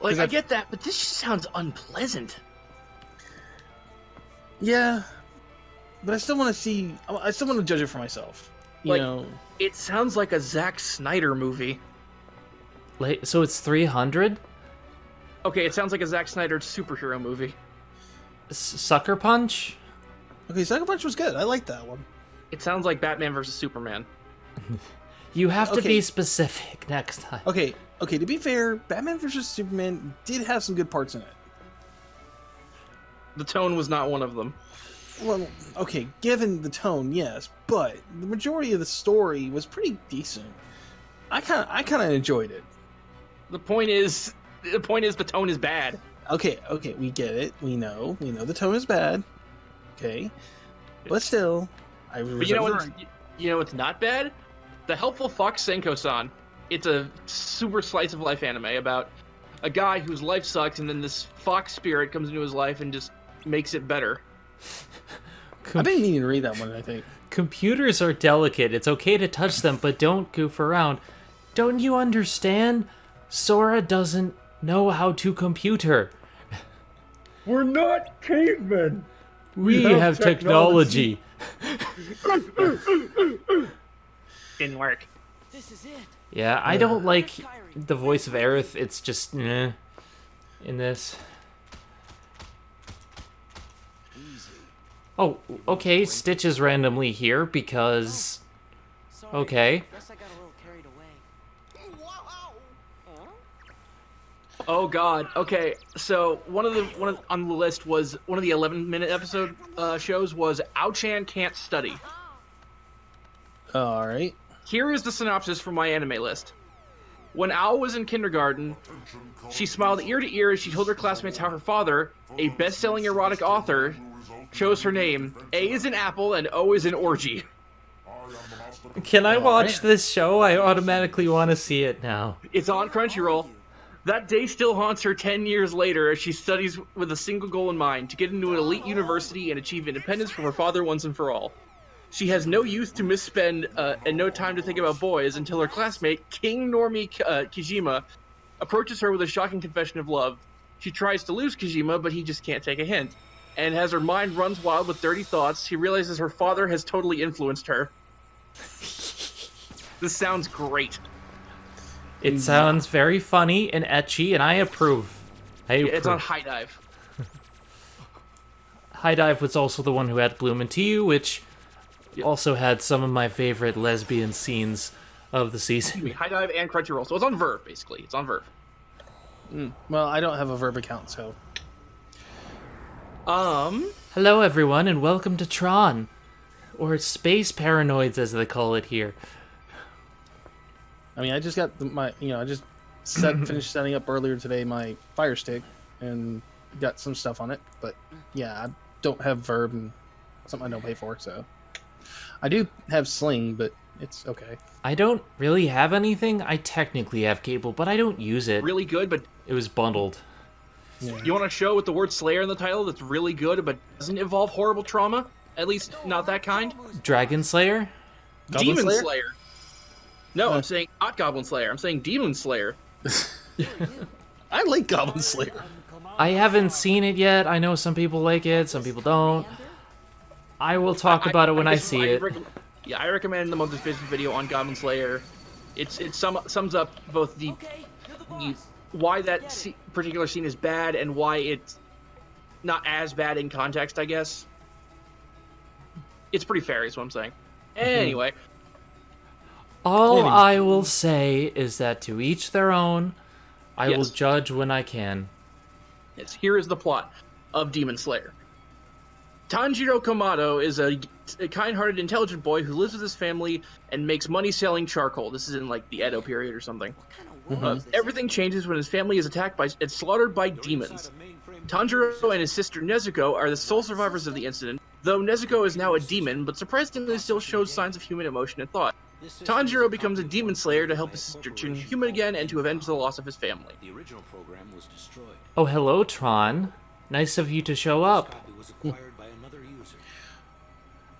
Like, 'Cause I get that, but this just sounds unpleasant. Yeah, but I still want to see. I still want to judge it for myself. You Like- know, It sounds like a Zack Snyder movie. So it's 300? Okay, it sounds like a Zack Snyder superhero movie. Sucker Punch? okay, Sucker Punch was good. I like that one. It sounds like Batman vs. Superman. You have to Okay. be specific next time. Okay, to be fair, Batman vs Superman did have some good parts in it. The tone was not one of them. Well, okay, given the tone, yes, but the majority of the story was pretty decent. I kind of enjoyed it. The point is the tone is bad. Okay, we get it. We know the tone is bad. Okay, but still, I But reserve you know the what's, right. you know what's not bad? The Helpful Fox Senko-san. It's a super slice of life anime about a guy whose life sucks, and then this fox spirit comes into his life and just makes it better. I've been needing to read that one. I think. Computers are delicate. It's okay to touch them, but don't goof around. Don't you understand? Sora doesn't know how to computer. We're not cavemen. We have technology. Didn't work. This is it. Yeah, I don't like the voice of Aerith. It's just in this. Oh, okay. Stitch is randomly here because. Sorry. Okay. Guess I got a little carried away. Oh God. Okay. So one on the list was one of the 11-minute episode shows was Ao-chan Can't Study. All right. Here is the synopsis from my anime list. When Ao was in kindergarten, she smiled ear to ear as she told her classmates how her father, a best-selling erotic author, chose her name. A is an apple and O is an orgy. Can I watch this show? I automatically want to see it now. It's on Crunchyroll. That day still haunts her 10 years later as she studies with a single goal in mind, to get into an elite university and achieve independence from her father once and for all. She has no youth to misspend and no time to think about boys until her classmate, King Normie Kijima, approaches her with a shocking confession of love. She tries to lose Kijima, but he just can't take a hint. And as her mind runs wild with dirty thoughts, she realizes her father has totally influenced her. This sounds great. It sounds very funny and etchy, and I approve. It's on High Dive. High Dive was also the one who had Bloom Into You, which also had some of my favorite lesbian scenes of the season. High Dive and Crunchyroll. So it's on Verve, basically. It's on Verve. Well, I don't have a Verb account, so. Hello, everyone, and welcome to Tron. Or Space Paranoids, as they call it here. I mean, I just got I just finished setting up earlier today my Fire Stick and got some stuff on it. But yeah, I don't have Verb and something I don't pay for, so. I do have Sling, but It's okay. I don't really have anything. I technically have cable, but I don't use it. Really good, but It was bundled. Yeah. you want a show with the word Slayer in the title that's really good, but doesn't involve horrible trauma? At least not that kind? Dragon Slayer? Goblin Demon Slayer? Slayer. No, I'm saying not Goblin Slayer. I'm saying Demon Slayer. I like Goblin Slayer. I haven't seen it yet. I know some people like it, some people don't. I will talk about it when I see it. Yeah, I recommend the Mother's Business video on Goblin Slayer. It sums up both the why that particular scene is bad and why it's not as bad in context, I guess. It's pretty fair, is what I'm saying. Anyway. All I will say is that to each their own. I will Yes. judge when I can. Yes, here is the plot of Demon Slayer. Tanjiro Kamado is a kind-hearted, intelligent boy who lives with his family and makes money selling charcoal. This is in, like, the Edo period or something. Everything changes when his family is attacked and slaughtered by demons. Tanjiro and his sister Nezuko are the sole survivors of the incident, though Nezuko is now a demon, but surprisingly still shows signs of human emotion and thought. Tanjiro becomes a demon slayer to help his sister turn human again and to avenge the loss of his family. The original program was destroyed. Oh, hello, Tron. Nice of you to show up. Copy was acquired by another user.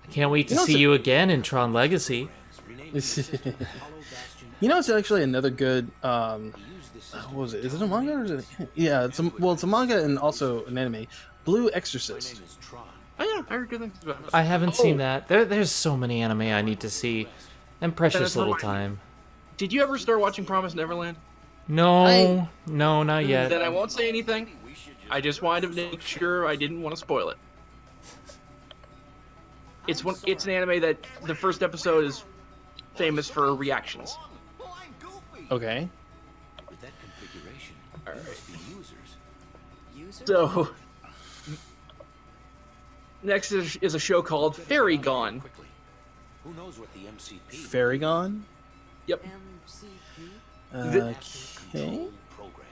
I can't wait to You know, see it's a- you again in Tron Legacy. Renamed Hollow Bastion. You know, it's actually another good. What was it? Is it a manga or is it? Yeah, it's a manga and also an anime. Blue Exorcist. My name is Tron. Oh yeah, I heard good things about it. I haven't seen that. There's so many anime I need to see. And precious That's not little mine. time. Did you ever start watching Promised Neverland? No, no, not yet. Then I won't say anything. I just wanted to make sure I didn't want to spoil it. It's an anime that the first episode is famous for reactions. Okay. With that configuration, All there right. must be users. So next is a show called Fairy Gone. Quickly. Who knows what the MCP Fairygon. Yep. Okay. control program?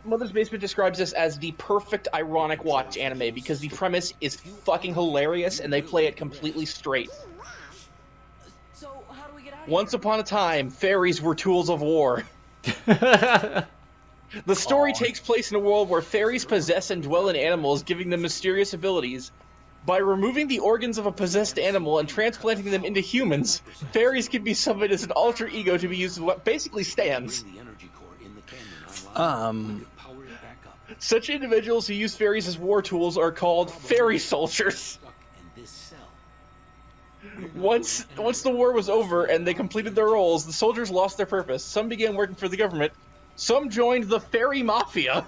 Mother's Basement describes this as the perfect ironic watch anime because the premise is fucking hilarious and they play it completely straight. So, how do we get out of Once upon a time, fairies were tools of war. The story takes place in a world where fairies possess and dwell in animals, giving them mysterious abilities. By removing the organs of a possessed animal and transplanting them into humans, fairies can be summoned as an alter ego to be used as what basically stands. Bring the energy core in the canyon online. Power it back up. Such individuals who use fairies as war tools are called fairy soldiers. Stuck in this cell. Once the war was over and they completed their roles, the soldiers lost their purpose. Some began working for the government. Some joined the fairy mafia.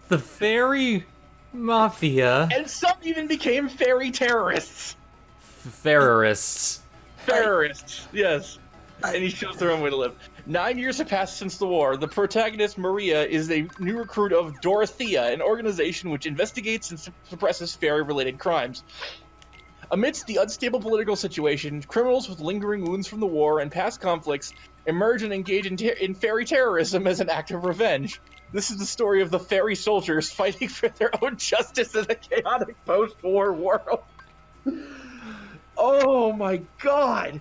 The Fairy Mafia. And some even became fairy terrorists. Fairists. Terrorists, yes. And he chose their own way to live. 9 years have passed since the war. The protagonist, Maria, is a new recruit of Dorothea, an organization which investigates and suppresses fairy-related crimes. Amidst the unstable political situation, criminals with lingering wounds from the war and past conflicts emerge and engage in fairy terrorism as an act of revenge. This is the story of the fairy soldiers fighting for their own justice in a chaotic post-war world. Oh my god!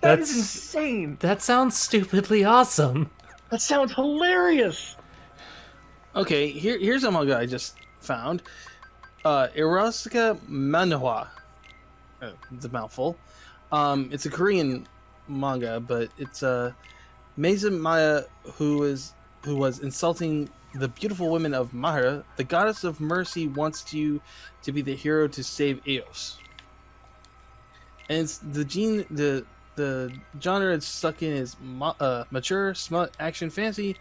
That's insane! That sounds stupidly awesome. That sounds hilarious! Okay, here's a manga I just found. Erotica Manhwa. It's a mouthful. It's a Korean manga, but it's Meiza Maya who was insulting the beautiful women of Mahara. The goddess of mercy wants you to be the hero to save Eos. And it's the genre it's stuck in is mature, smut, action, fantasy,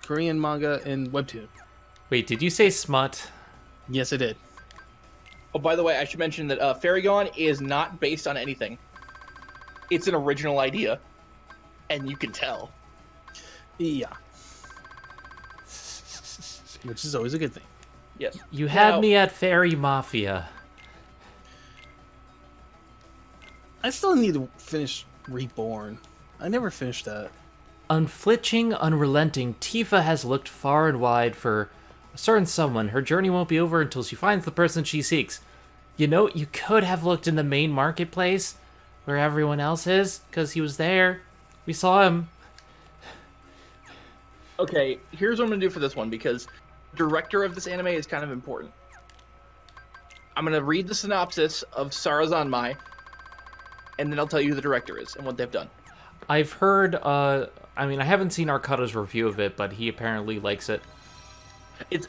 Korean manga, and webtoon. Wait, did you say smut? Yes, I did. Oh, by the way, I should mention that Fairy Gone is not based on anything. It's an original idea. And you can tell. Yeah. Which is always a good thing. Yes. You had Now- me at Fairy Mafia. I still need to finish Reborn. I never finished that. Unflinching, unrelenting, Tifa has looked far and wide for a certain someone. Her journey won't be over until she finds the person she seeks. You know, you could have looked in the main marketplace. where everyone else is, because he was there. We saw him. Okay, here's what I'm gonna do for this one, because the director of this anime is kind of important. I'm gonna read the synopsis of Sarazanmai, and then I'll tell you who the director is and what they've done. I've heard, I haven't seen Arcada's review of it, but he apparently likes it.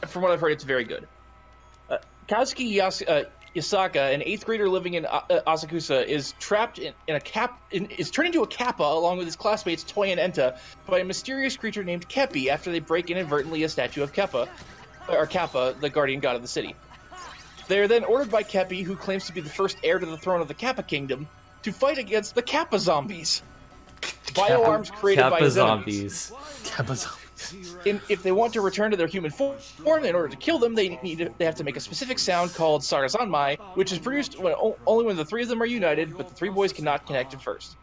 From what I've heard, it's very good. Kazuki Yasaka, an 8th grader living in Asakusa, is trapped is turned into a kappa along with his classmates Toy and Enta by a mysterious creature named Kepi after they break inadvertently a statue of Kappa, the guardian god of the city. They are then ordered by Kepi, who claims to be the first heir to the throne of the Kappa Kingdom, to fight against the Kappa zombies. Bioarms created by his enemies. Kappa zombies. If they want to return to their human form, in order to kill them, they have to make a specific sound called Sarazanmai, which is produced only when the 3 of them are united, but the 3 boys cannot connect at first.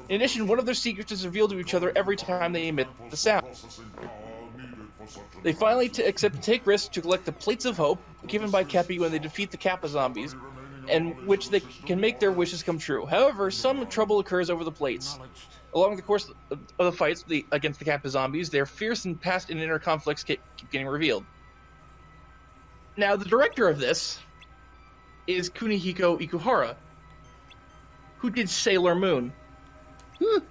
In addition, one of their secrets is revealed to each other every time they emit the sound. They finally accept to take risks to collect the Plates of Hope, given by Kepi when they defeat the Kappa zombies, and which they can make their wishes come true. However, some trouble occurs over the plates. Along the course of the fights against the Kappa zombies, their fierce and past and inner conflicts keep getting revealed. Now, the director of this is Kunihiko Ikuhara, who did Sailor Moon. Well,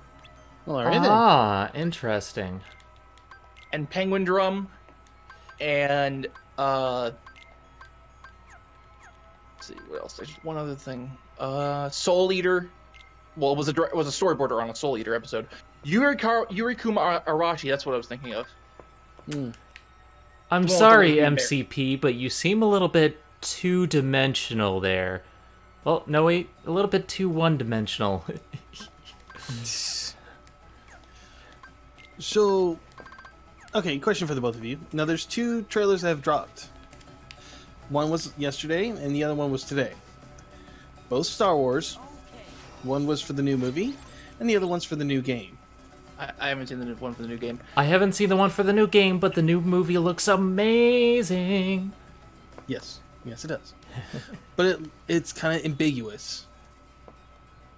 all right then. Ah, interesting. And Penguin Drum, and let's see what else. There's one other thing. Soul Eater. Well, it was a storyboarder on a Soul Eater episode. Yurikuma Arashi. That's what I was thinking of. I'm sorry, MCP, but you seem a little bit two-dimensional there. Well, no, wait, a little bit too one-dimensional. So, okay, question for the both of you. Now, there's 2 trailers that have dropped. One was yesterday, and the other one was today. Both Star Wars. One was for the new movie, and the other one's for the new game. I haven't seen the one for the new game. I haven't seen the one for the new game, but the new movie looks amazing. Yes, it does. But it's kind of ambiguous,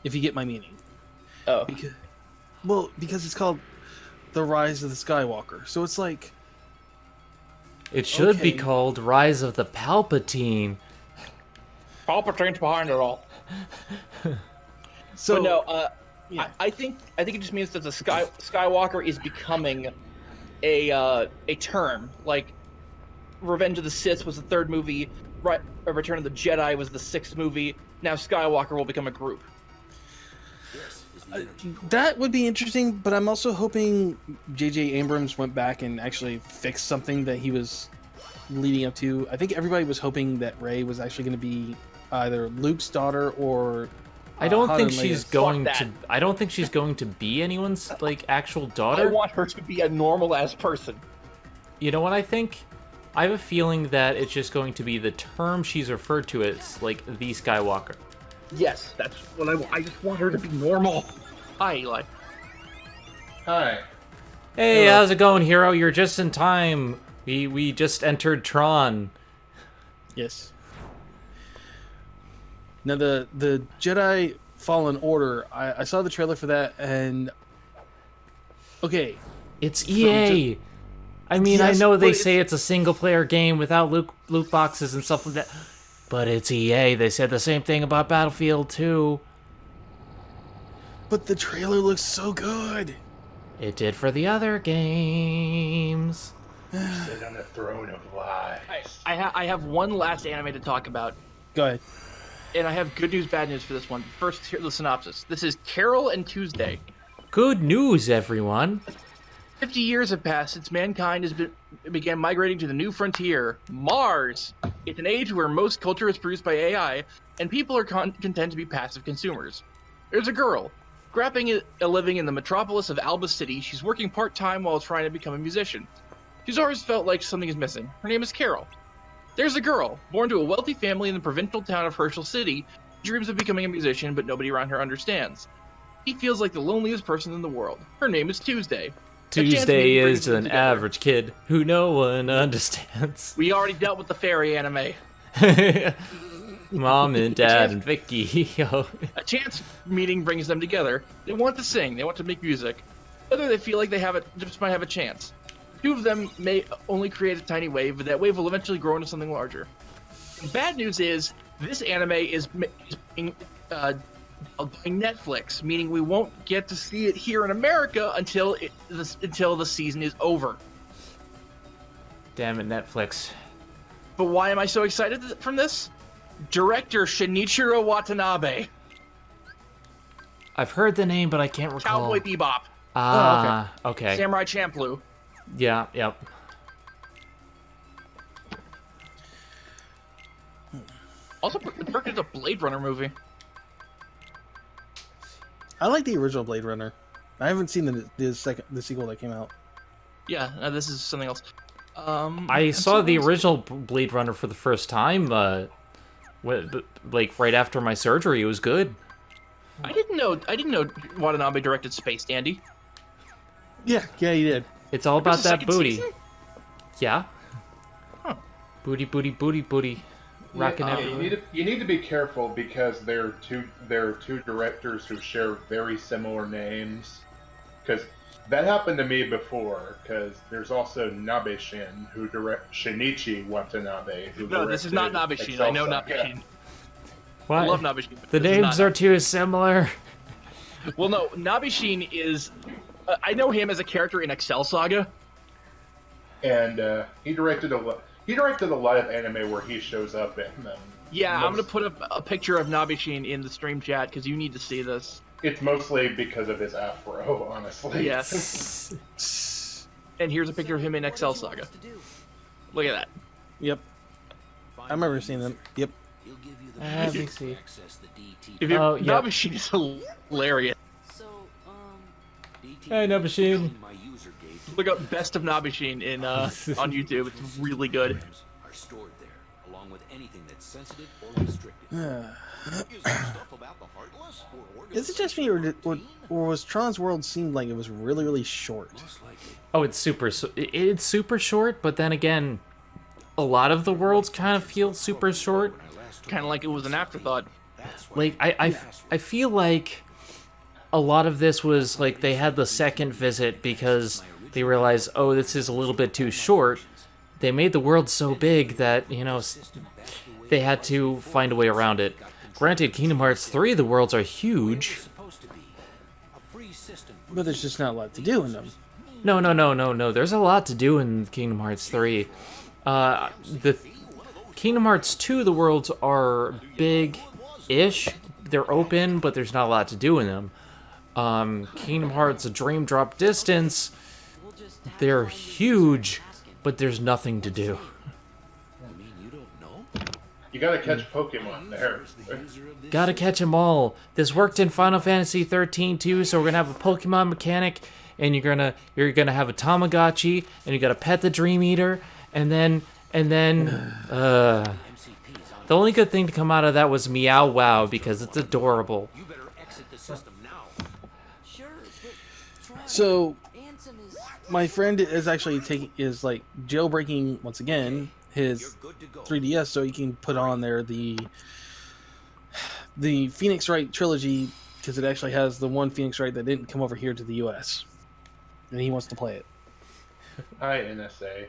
if you get my meaning. Oh. Because it's called The Rise of the Skywalker, so it's like... It should be called Rise of the Palpatine. Palpatine's behind it all. So but no, yeah. I think it just means that the Skywalker is becoming a term. Like Revenge of the Sith was the 3rd movie, Return of the Jedi was the 6th movie. Now Skywalker will become a group. That would be interesting, but I'm also hoping J.J. Abrams went back and actually fixed something that he was leading up to. I think everybody was hoping that Rey was actually going to be either Luke's daughter or... I don't think she's going to. I don't think she's going to be anyone's actual daughter. I want her to be a normal ass person. You know what I think? I have a feeling that it's just going to be the term she's referred to as the Skywalker. Yes, that's what I just want her to be normal. Hi, Eli. Hi. Hey, how's it going, hero? You're just in time. We just entered Tron. Yes. Now, the Jedi Fallen Order, I saw the trailer for that, and... Okay. It's EA! Yes, I know they say it's a single-player game without loot boxes and stuff like that, but it's EA. They said the same thing about Battlefield 2. But the trailer looks so good! It did for the other games. Sit on the throne of lies. I have one last anime to talk about. Go ahead. And I have good news, bad news for this one. First, here's the synopsis. This is Carol and Tuesday. Good news, everyone. 50 years have passed since mankind began migrating to the new frontier, Mars. It's an age where most culture is produced by AI, and people are content to be passive consumers. There's a girl, grappling a living in the metropolis of Alba City. She's working part-time while trying to become a musician. She's always felt like something is missing. Her name is Carol. There's a girl, born to a wealthy family in the provincial town of Herschel City. She dreams of becoming a musician, but nobody around her understands. He feels like the loneliest person in the world. Her name is Tuesday. Tuesday is an average kid who no one understands. We already dealt with the fairy anime. Mom and Dad and Vicky. Yo. A chance meeting brings them together. They want to sing. They want to make music. Whether they feel like they just might have a chance. Two of them may only create a tiny wave, but that wave will eventually grow into something larger. The bad news is this anime is being by Netflix, meaning we won't get to see it here in America until the season is over. Damn it, Netflix. But why am I so excited from this? Director Shinichiro Watanabe. I've heard the name, but I can't recall. Cowboy Bebop. Ah, okay. Samurai Champloo. Yeah, yep. Also directed a Blade Runner movie. I like the original Blade Runner. I haven't seen the sequel that came out. Yeah, this is something else. I saw the original Blade Runner for the first time, like right after my surgery. It was good. I didn't know Watanabe directed Space Dandy. Yeah, he did. It's all about that booty. Season? Yeah. Huh. Booty, booty, booty, booty. Rocking everywhere. You need to be careful because there are two directors who share very similar names. Because that happened to me before. Because there's also Nabeshin who Shinichi Watanabe. No, this is not Nabeshin. I know Nabeshin. What? I love Nabeshin. The names are too similar. Well, no, Nabeshin is. I know him as a character in Excel Saga. And he directed a lot of anime where he shows up in them. Yeah, I'm gonna put a picture of Nabeshin in the stream chat because you need to see this. It's mostly because of his afro, honestly. Yes. And here's a picture of him in Excel Saga. Look at that. Yep. I remember seeing them. Yep. Let me see. Nabeshin is hilarious. Hey, Nabeshin. Look up Best of Nabeshin in on YouTube. It's really good. Are stored there, along with anything that's sensitive or restricted. Is there stuff about the Heartless or Is it just me, or was Tron's world seemed like it was really, really short? Oh, it's super short, but then again, a lot of the worlds kind of feel super short. Kind of like it was an afterthought. Like I feel like a lot of this was like they had the second visit because they realized, oh, this is a little bit too short. They made the world so big that, they had to find a way around it. Granted, Kingdom Hearts 3, the worlds are huge. But there's just not a lot to do in them. No. There's a lot to do in Kingdom Hearts 3. The Kingdom Hearts 2, the worlds are big-ish. They're open, but there's not a lot to do in them. Kingdom Hearts Dream Drop Distance, they're huge, but there's nothing to do. You gotta catch Pokemon there. Gotta catch them all. This worked in Final Fantasy 13 too, so we're gonna have a Pokemon mechanic, and you're gonna have a Tamagotchi, and you gotta pet the Dream Eater, and then the only good thing to come out of that was Meow Wow because it's adorable. So, my friend is actually jailbreaking once again his 3DS so he can put on there the Phoenix Wright trilogy because it actually has the one Phoenix Wright that didn't come over here to the US, and he wants to play it. Hi, NSA.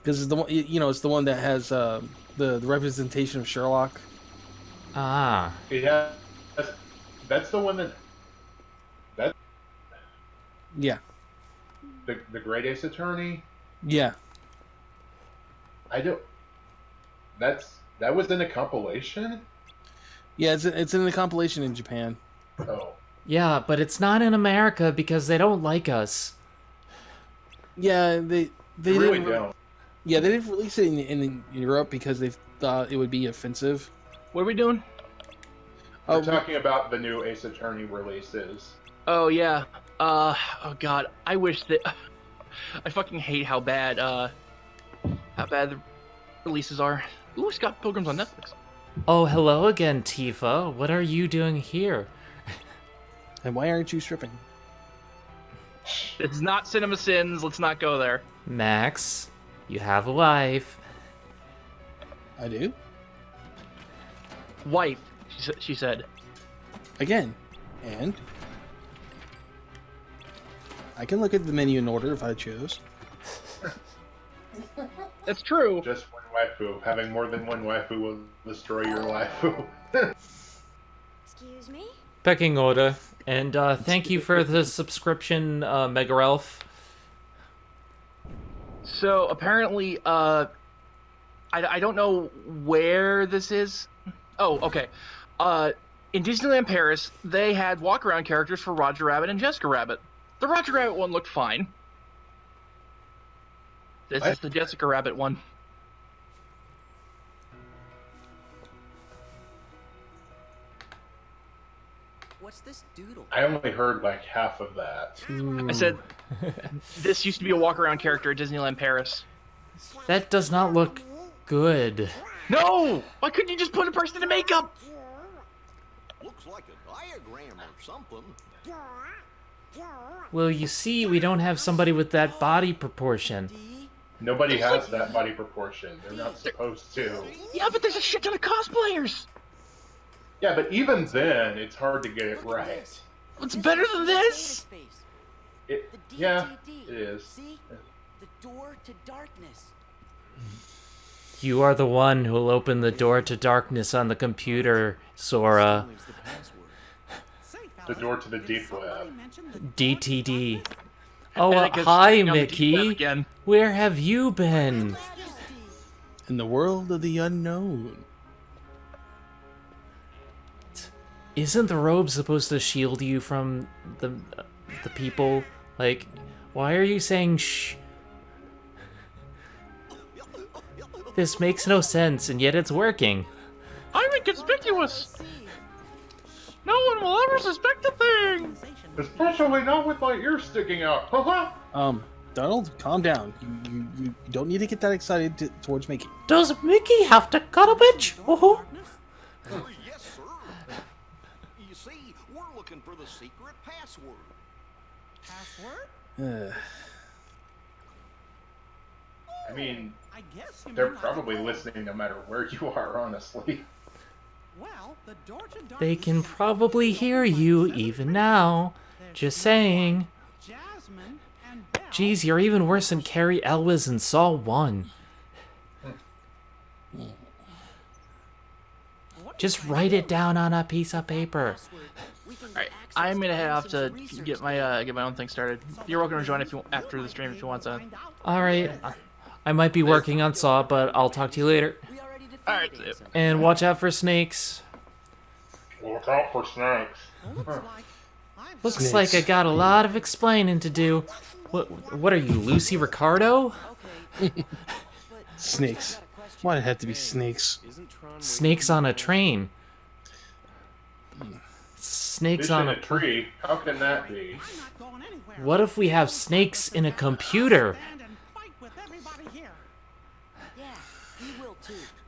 Because it's the one, it's the one that has the representation of Sherlock. Ah. Yeah, that's the one that. Yeah. The Great Ace Attorney. Yeah. I don't. That was in a compilation. Yeah, it's in the compilation in Japan. Oh. Yeah, but it's not in America because they don't like us. Yeah, they really didn't. Don't. Yeah, they didn't release it in Europe because they thought it would be offensive. What are we doing? We're talking about the new Ace Attorney releases. Oh yeah. Oh god. I wish that. I fucking hate how bad the releases are. Ooh, Scott Pilgrim's on Netflix. Oh, hello again, Tifa. What are you doing here? And why aren't you stripping? It's not Cinema Sins. Let's not go there. Max, you have a life. I do. Wife, she said. Again, and I can look at the menu in order if I choose. That's true. Just one waifu. Having more than one waifu will destroy your waifu. Excuse me? Pecking order. And thank you for the subscription, Mega Ralph. So apparently, I don't know where this is. Oh, okay. In Disneyland Paris, they had walk-around characters for Roger Rabbit and Jessica Rabbit. The Roger Rabbit one looked fine. This is the Jessica Rabbit one. What's this doodle? I only heard like half of that. I said, this used to be a walk-around character at Disneyland Paris. That does not look good. No! Why couldn't you just put a person in makeup? Looks like a diagram or something. Well, you see, we don't have somebody with that body proportion. Nobody has that body proportion. They're not supposed to. Yeah, but there's a shit ton of cosplayers. Yeah, but even then, it's hard to get it right. What's better than this? Yeah, it is. See? The door to darkness. You are the one who'll open the door to darkness on the computer, Sora. The door to the deep web. DTD. Oh, And it gets hi, stuck on the deep web Mickey. again. Where have you been? In the world of the unknown. Isn't the robe supposed to shield you from the people? Like, why are you saying shh? This makes no sense, and yet it's working. I'm inconspicuous. No one will ever suspect a thing. Especially not with my ears sticking out. Haha. Donald, calm down. You don't need to get that excited towards Mickey. Does Mickey have to cut a bitch? Oh. Yes, sir. You see, we're looking for the secret password. Password? I mean, I guess you they're mean probably listening no matter where you are, honestly. Well, the door to darkness. They can probably hear you even now. Just saying. Jasmine and Belle. Geez, you're even worse than Carrie Elwes in Saw 1. Just write it down on a piece of paper. Alright, I'm gonna have to get my own thing started. You're welcome to join if you after the stream if you want to. Alright. I might be working on Saw, but I'll talk to you later. Alright. And watch out for snakes. Look out for snakes. Looks like I got a lot of explaining to do. What are you, Lucy Ricardo? Snakes. Why did it have to be snakes? Snakes on a train. Snakes Fish on in a a tree. How can that be? What if we have snakes in a computer?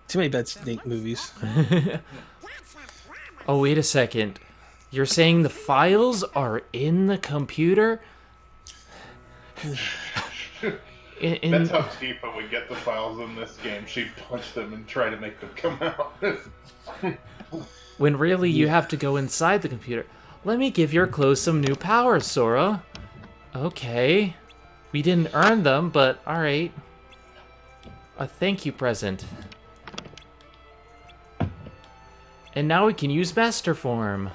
Too many bad snake movies. Oh, wait a second. You're saying the files are in the computer? That's how Tifa would get the files in this game. She'd punch them and try to make them come out. When really you have to go inside the computer. Let me give your clothes some new powers, Sora. Okay. We didn't earn them, but alright. A thank you present. And now we can use Master Form.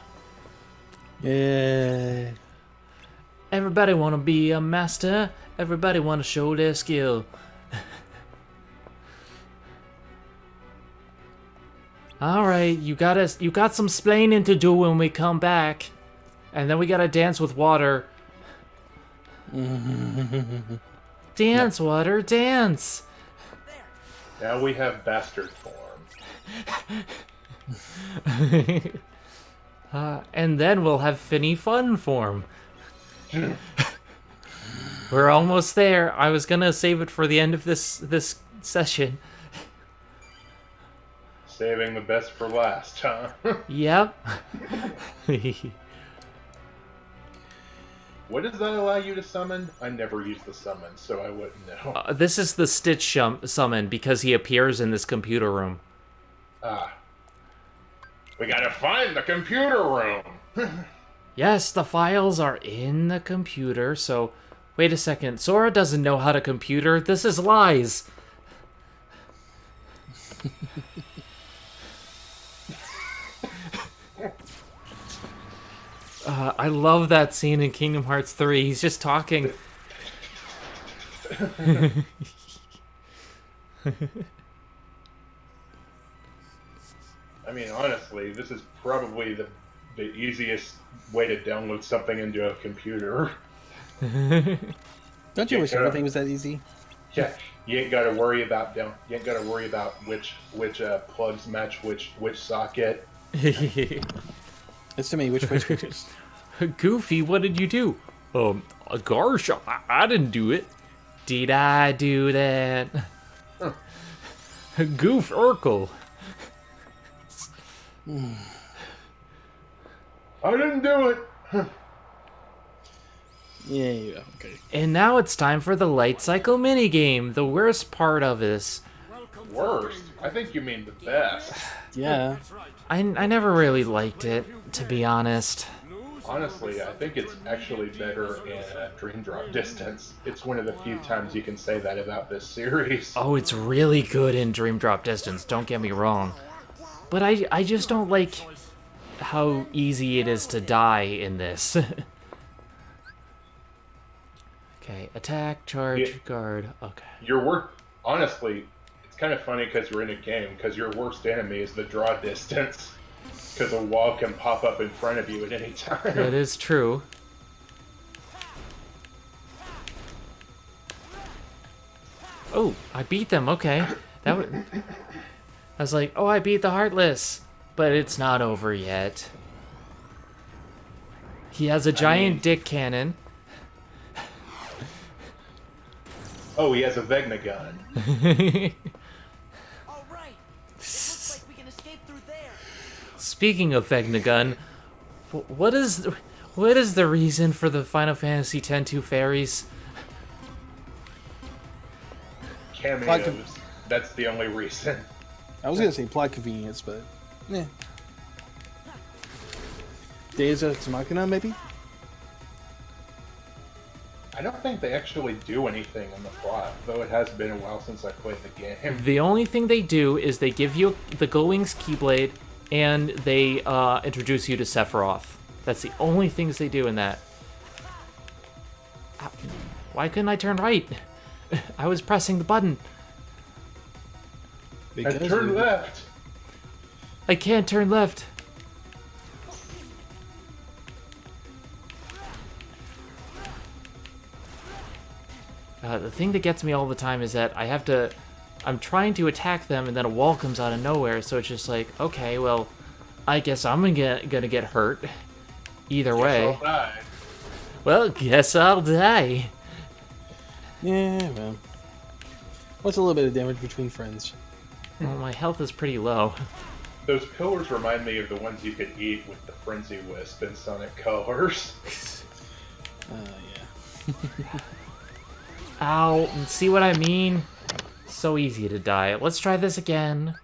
Yeah. Everybody wanna be a master. Everybody wanna show their skill. Alright, you got some splaining to do when we come back. And then we gotta dance with water. Dance, water, dance! Now we have bastard form. And then we'll have Finny Fun form. We're almost there. I was gonna save it for the end of this session. Saving the best for last, huh? Yep. What does that allow you to summon? I never use the summon, so I wouldn't know. This is the Stitch summon because he appears in this computer room. We gotta find the computer room! Yes, the files are in the computer, so... Wait a second, Sora doesn't know how to computer. This is lies! I love that scene in Kingdom Hearts 3. He's just talking. I mean, honestly, this is probably the easiest way to download something into a computer. Don't you wish everything was that easy? Yeah, you ain't got to worry about which plugs match which socket. It's to me, which switches? Goofy, what did you do? Gosh, I didn't do it. Did I do that? Huh. Goof Urkel. I didn't do it. Yeah, okay. And now it's time for the light cycle minigame, the worst part of this. Worst? I think you mean the best. Yeah. I never really liked it, to be honest. Honestly, I think it's actually better in Dream Drop Distance. It's one of the few times you can say that about this series. Oh, it's really good in Dream Drop Distance, don't get me wrong. But I just don't like how easy it is to die in this. Okay, attack, charge, guard, okay. Honestly, it's kind of funny because you're in a game, because your worst enemy is the draw distance. Because a wall can pop up in front of you at any time. That is true. Oh, I beat them, okay. I was like, oh, I beat the Heartless. But it's not over yet. He has a giant dick cannon. Oh, he has a Vegna gun. All right. Looks like we can escape through there. Speaking of Vegna gun, what is the reason for the Final Fantasy X-2 fairies? Cameos. That's the only reason. I was gonna say plot convenience, but yeah. Deus Ex Machina, maybe? I don't think they actually do anything in the plot, though it has been a while since I played the game. The only thing they do is they give you the Gullwing's Keyblade, and they introduce you to Sephiroth. That's the only things they do in that. Why couldn't I turn right? I was pressing the button. And turn left. I can't turn left. The thing that gets me all the time is that I'm trying to attack them and then a wall comes out of nowhere, so it's just like, okay, well, I guess I'm gonna get hurt. Either way. I'll die. Well, guess I'll die. Yeah, well. What's a little bit of damage between friends? Well, my health is pretty low. Those pillars remind me of the ones you could eat with the Frenzy Wisp in Sonic Colors. Yeah. Ow, see what I mean? So easy to die. Let's try this again.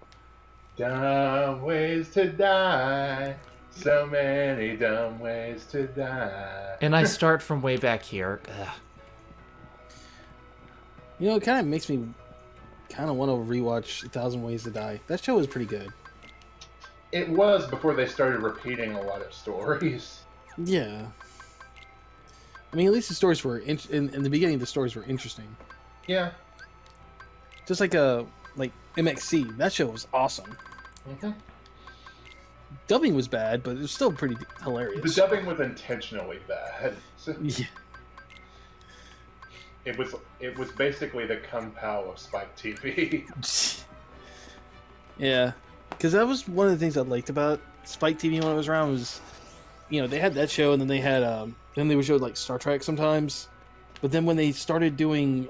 Dumb ways to die. So many dumb ways to die. And I start from way back here. Ugh. You know, it kind of makes me kind of want to rewatch 1,000 Ways to Die. That show was pretty good. It was before they started repeating a lot of stories. Yeah. I mean, at least the stories were in the beginning. The stories were interesting. Yeah. Just like MXC. That show was awesome. Mm-hmm. Dubbing was bad, but it was still pretty hilarious. The dubbing was intentionally bad. Yeah. It was basically the Kung Pao of Spike TV. Yeah, because that was one of the things I liked about Spike TV when it was around. Was, you know, they had that show, and then they had then they would show like Star Trek sometimes. But then when they started doing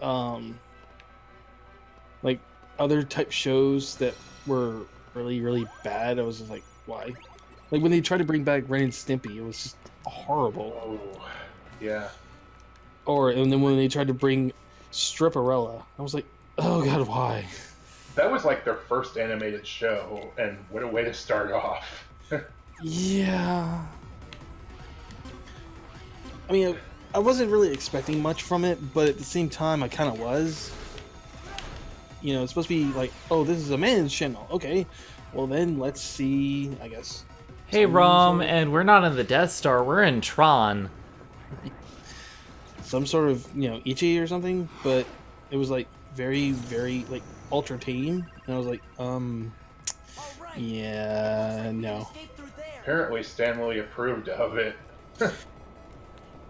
like other type shows that were really, really bad, I was just like, why? Like when they tried to bring back Ren and Stimpy, it was just horrible. Oh, yeah. And then when they tried to bring Stripperella, I was like, oh god, why? That was like their first animated show, and what a way to start off. Yeah. I mean, I wasn't really expecting much from it, but at the same time, I kind of was. You know, it's supposed to be like, oh, this is a man's channel. Okay, well then, let's see, I guess. Hey, Rom, and we're not in the Death Star, we're in Tron. Some sort of, you know, Ichi or something, but it was like very, very, like, ultra tame, and I was like, yeah, no. Apparently Stanley approved of it.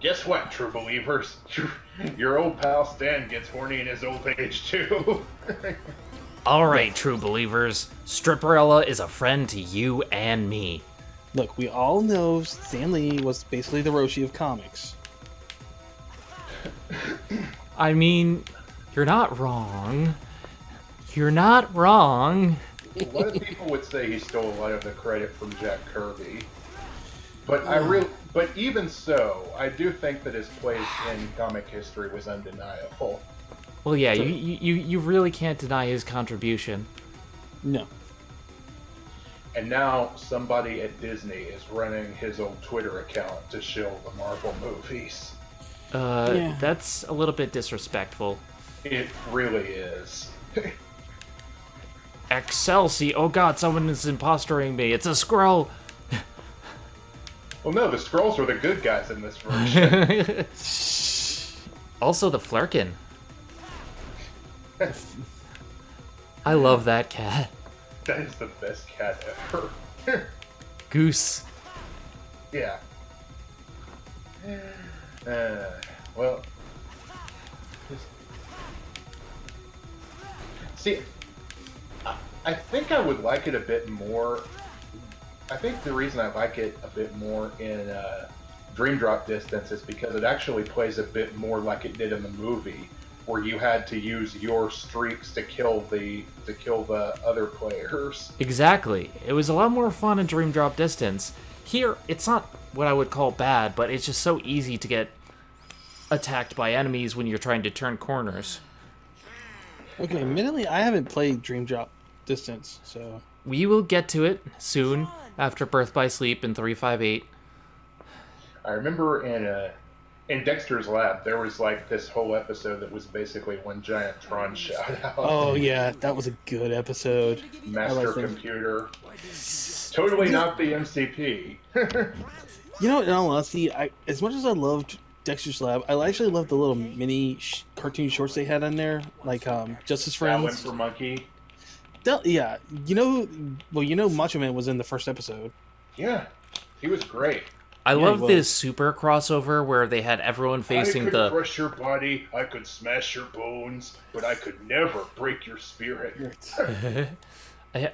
Guess what, true believers? Your old pal Stan gets horny in his old age too. Alright, true believers. Stripperella is a friend to you and me. Look, we all know Stan Lee was basically the Roshi of comics. I mean, you're not wrong. You're not wrong. A lot of people would say he stole a lot of the credit from Jack Kirby. But but even so, I do think that his place in comic history was undeniable. Well, yeah, you really can't deny his contribution. No. And now somebody at Disney is running his old Twitter account to shill the Marvel movies. Yeah. That's a little bit disrespectful. It really is. Excelsi! Oh god, someone is impostering me. It's a scroll! Well, no, the Skrulls are the good guys in this version. Also, the Flurkin. I love that cat. That is the best cat ever. Goose. Yeah. Well. See, I think I would like it a bit more. I think the reason I like it a bit more in Dream Drop Distance is because it actually plays a bit more like it did in the movie, where you had to use your streaks to kill the other players. Exactly. It was a lot more fun in Dream Drop Distance. Here, it's not what I would call bad, but it's just so easy to get attacked by enemies when you're trying to turn corners. Okay, admittedly, I haven't played Dream Drop Distance, so... We will get to it soon, after Birth by Sleep in 358. I remember in Dexter's Lab, there was like this whole episode that was basically one giant Tron shout out. Oh yeah, that was a good episode. Master Computer. Totally not the MCP. You know, in all honesty, as much as I loved Dexter's Lab, I actually loved the little mini cartoon shorts they had on there, like Justice Friends. That one for Monkey. Yeah, you know Macho Man was in the first episode. Yeah, he was great. I love this super crossover where they had everyone facing I could crush your body, I could smash your bones, but I could never break your spirit.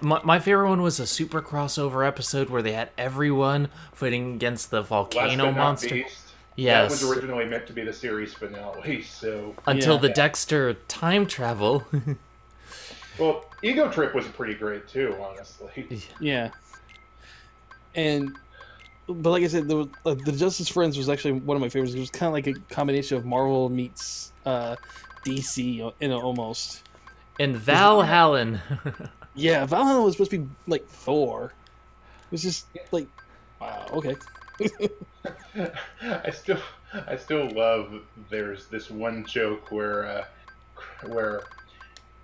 My favorite one was a super crossover episode where they had everyone fighting against the volcano monster. Beast. Yes. That was originally meant to be the series finale, so... Until the Dexter time travel. Well, Ego Trip was pretty great too, honestly. Yeah. But like I said, the Justice Friends was actually one of my favorites. It was kind of like a combination of Marvel meets DC, almost. And Valhallen. Yeah, Valhallen was supposed to be like Thor. It was just like, wow, okay. I still love. There's this one joke where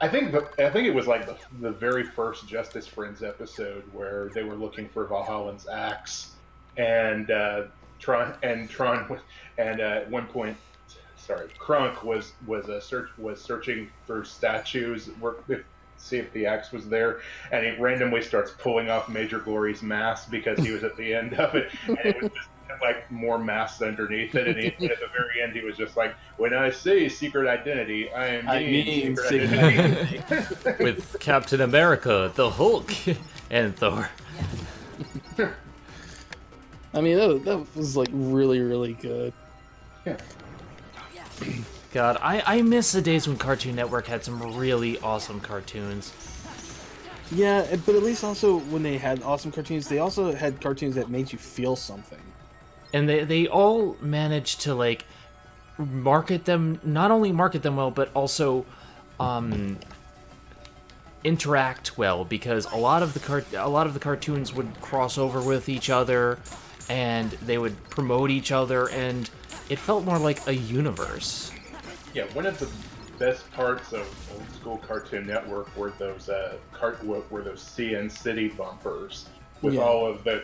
I think it was like the very first Justice Friends episode where they were looking for Valhallen's axe. And Tron at one point, Krunk was searching for statues to see if the axe was there, and he randomly starts pulling off Major Glory's mask because he was at the end of it, and it was just like more masks underneath it, and at the very end he was just like, "When I say secret identity, I mean secret identity." With Captain America, the Hulk, and Thor. I mean, that was like really, really good. Yeah. God, I miss the days when Cartoon Network had some really awesome cartoons. Yeah, but at least also when they had awesome cartoons, they also had cartoons that made you feel something. And they all managed to, like, not only market them well, but also interact well, because a lot of the cartoons would cross over with each other, and they would promote each other, and it felt more like a universe. Yeah, one of the best parts of old school Cartoon Network were those CN City bumpers with all of the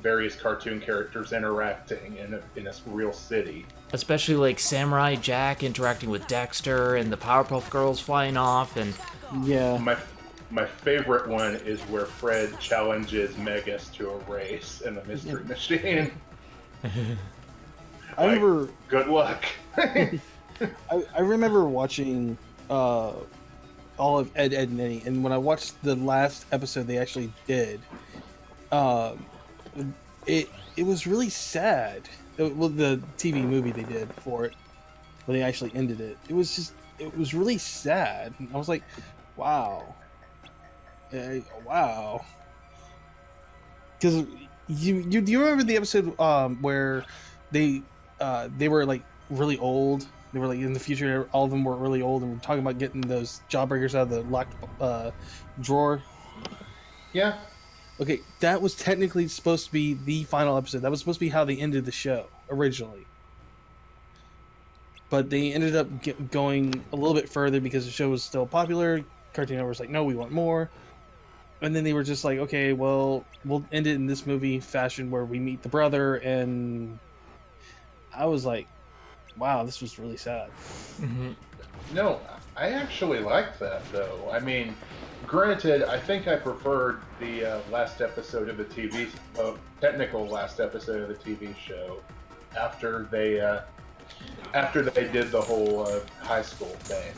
various cartoon characters interacting in a real city. Especially like Samurai Jack interacting with Dexter, and the Powerpuff Girls flying off, and my favorite one is where Fred challenges Megas to a race in the Mystery Machine. I remember. Good luck. I remember watching all of Ed, Edd n Eddy, and when I watched the last episode they actually did, it was really sad. Well, the TV movie they did for it, when they actually ended it, it was really sad. I was like, wow, wow. Because you remember the episode where they were like really old. They were like in the future. All of them were really old, and we're talking about getting those jawbreakers out of the locked drawer. Yeah. Okay, that was technically supposed to be the final episode. That was supposed to be how they ended the show originally. But they ended up going a little bit further because the show was still popular. Cartoon Network was like, no, we want more. And then they were just like, okay, well, we'll end it in this movie fashion where we meet the brother. And I was like, wow, this was really sad. Mm-hmm. No, I actually liked that, though. I mean, granted, I think I preferred the last episode of the technical last episode of the TV show after they did the whole high school thing.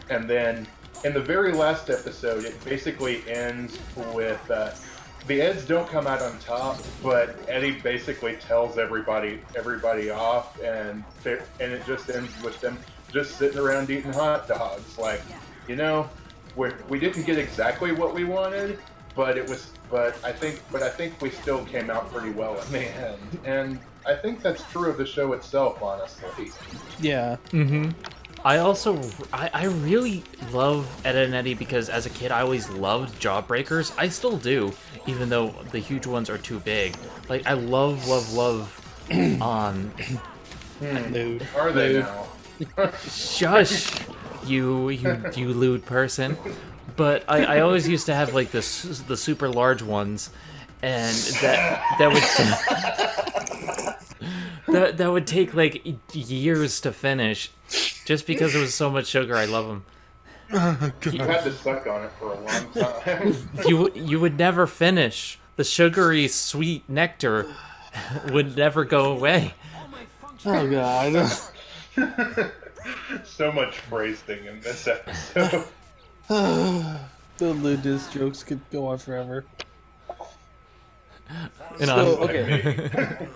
And then in the very last episode, it basically ends with the Eds don't come out on top, but Eddie basically tells everybody off, and it just ends with them just sitting around eating hot dogs. Like, you know, we didn't get exactly what we wanted, but I think we still came out pretty well in the end, and I think that's true of the show itself, honestly. Yeah. Mm-hmm. I really love Ed, Edd n Eddy because as a kid I always loved Jawbreakers. I still do, even though the huge ones are too big. Like, I love Are they now? Shush, you lewd person. But I always used to have like the super large ones, and that would take like years to finish, just because there was so much sugar. I love them. You had to suck on it for a long time. You would never finish. The sugary sweet nectar would never go away. Oh god. So much phrasing in this episode. The lewdness jokes could go on forever. Okay.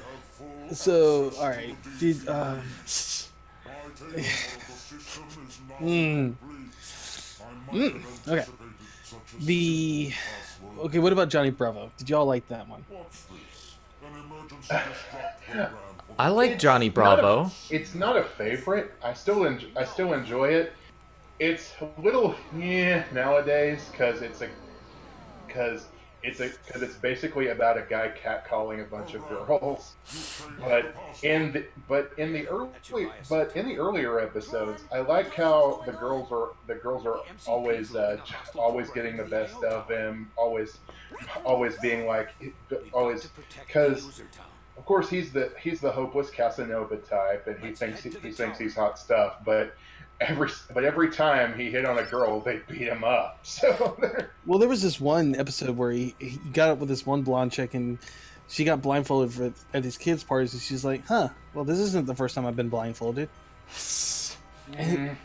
So, all right. Okay. What about Johnny Bravo? Did y'all like that one? I like Johnny Bravo. It's not a favorite. I still enjoy it. It's a little nowadays because it's basically about a guy catcalling a bunch of girls. But in the earlier episodes, I like how the girls are always getting the best of him, always being like because of course he's the hopeless Casanova type, and he thinks he's hot stuff, but every time he hit on a girl, they beat him up. So, well, there was this one episode where he got up with this one blonde chick, and she got blindfolded at these kids' parties, and she's like, "Huh? Well, this isn't the first time I've been blindfolded." And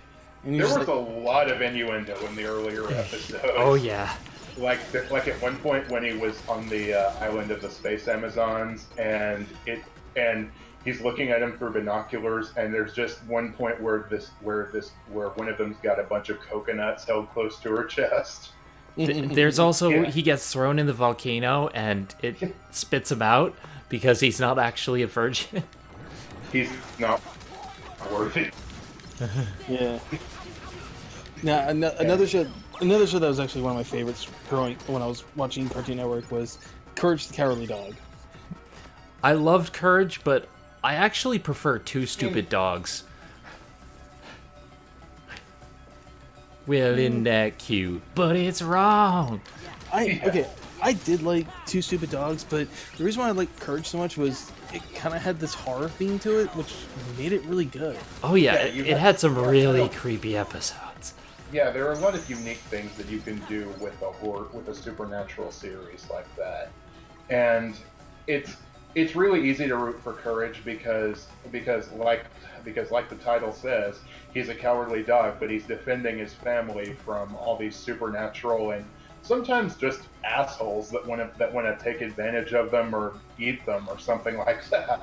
there was a lot of innuendo in the earlier episodes. Oh yeah. Like at one point when he was on the island of the Space Amazons, and he's looking at him through binoculars, and there's just one point where one of them's got a bunch of coconuts held close to her chest. There's also he gets thrown in the volcano and it spits him out because he's not actually a virgin. He's not. worthy. Yeah. Now, another show that was actually one of my favorites when I was watching Cartoon Network was Courage the Cowardly Dog. I loved Courage, but I actually prefer Two Stupid Dogs. Well, isn't that cute? But it's wrong. I did like Two Stupid Dogs, but the reason why I liked Courage so much was it kind of had this horror theme to it, which made it really good. Oh yeah, it had some really creepy episodes. Yeah, there are a lot of unique things that you can do with a supernatural series like that, and it's really easy to root for Courage because like the title says, he's a cowardly dog, but he's defending his family from all these supernatural and sometimes just assholes that want to take advantage of them or eat them or something like that.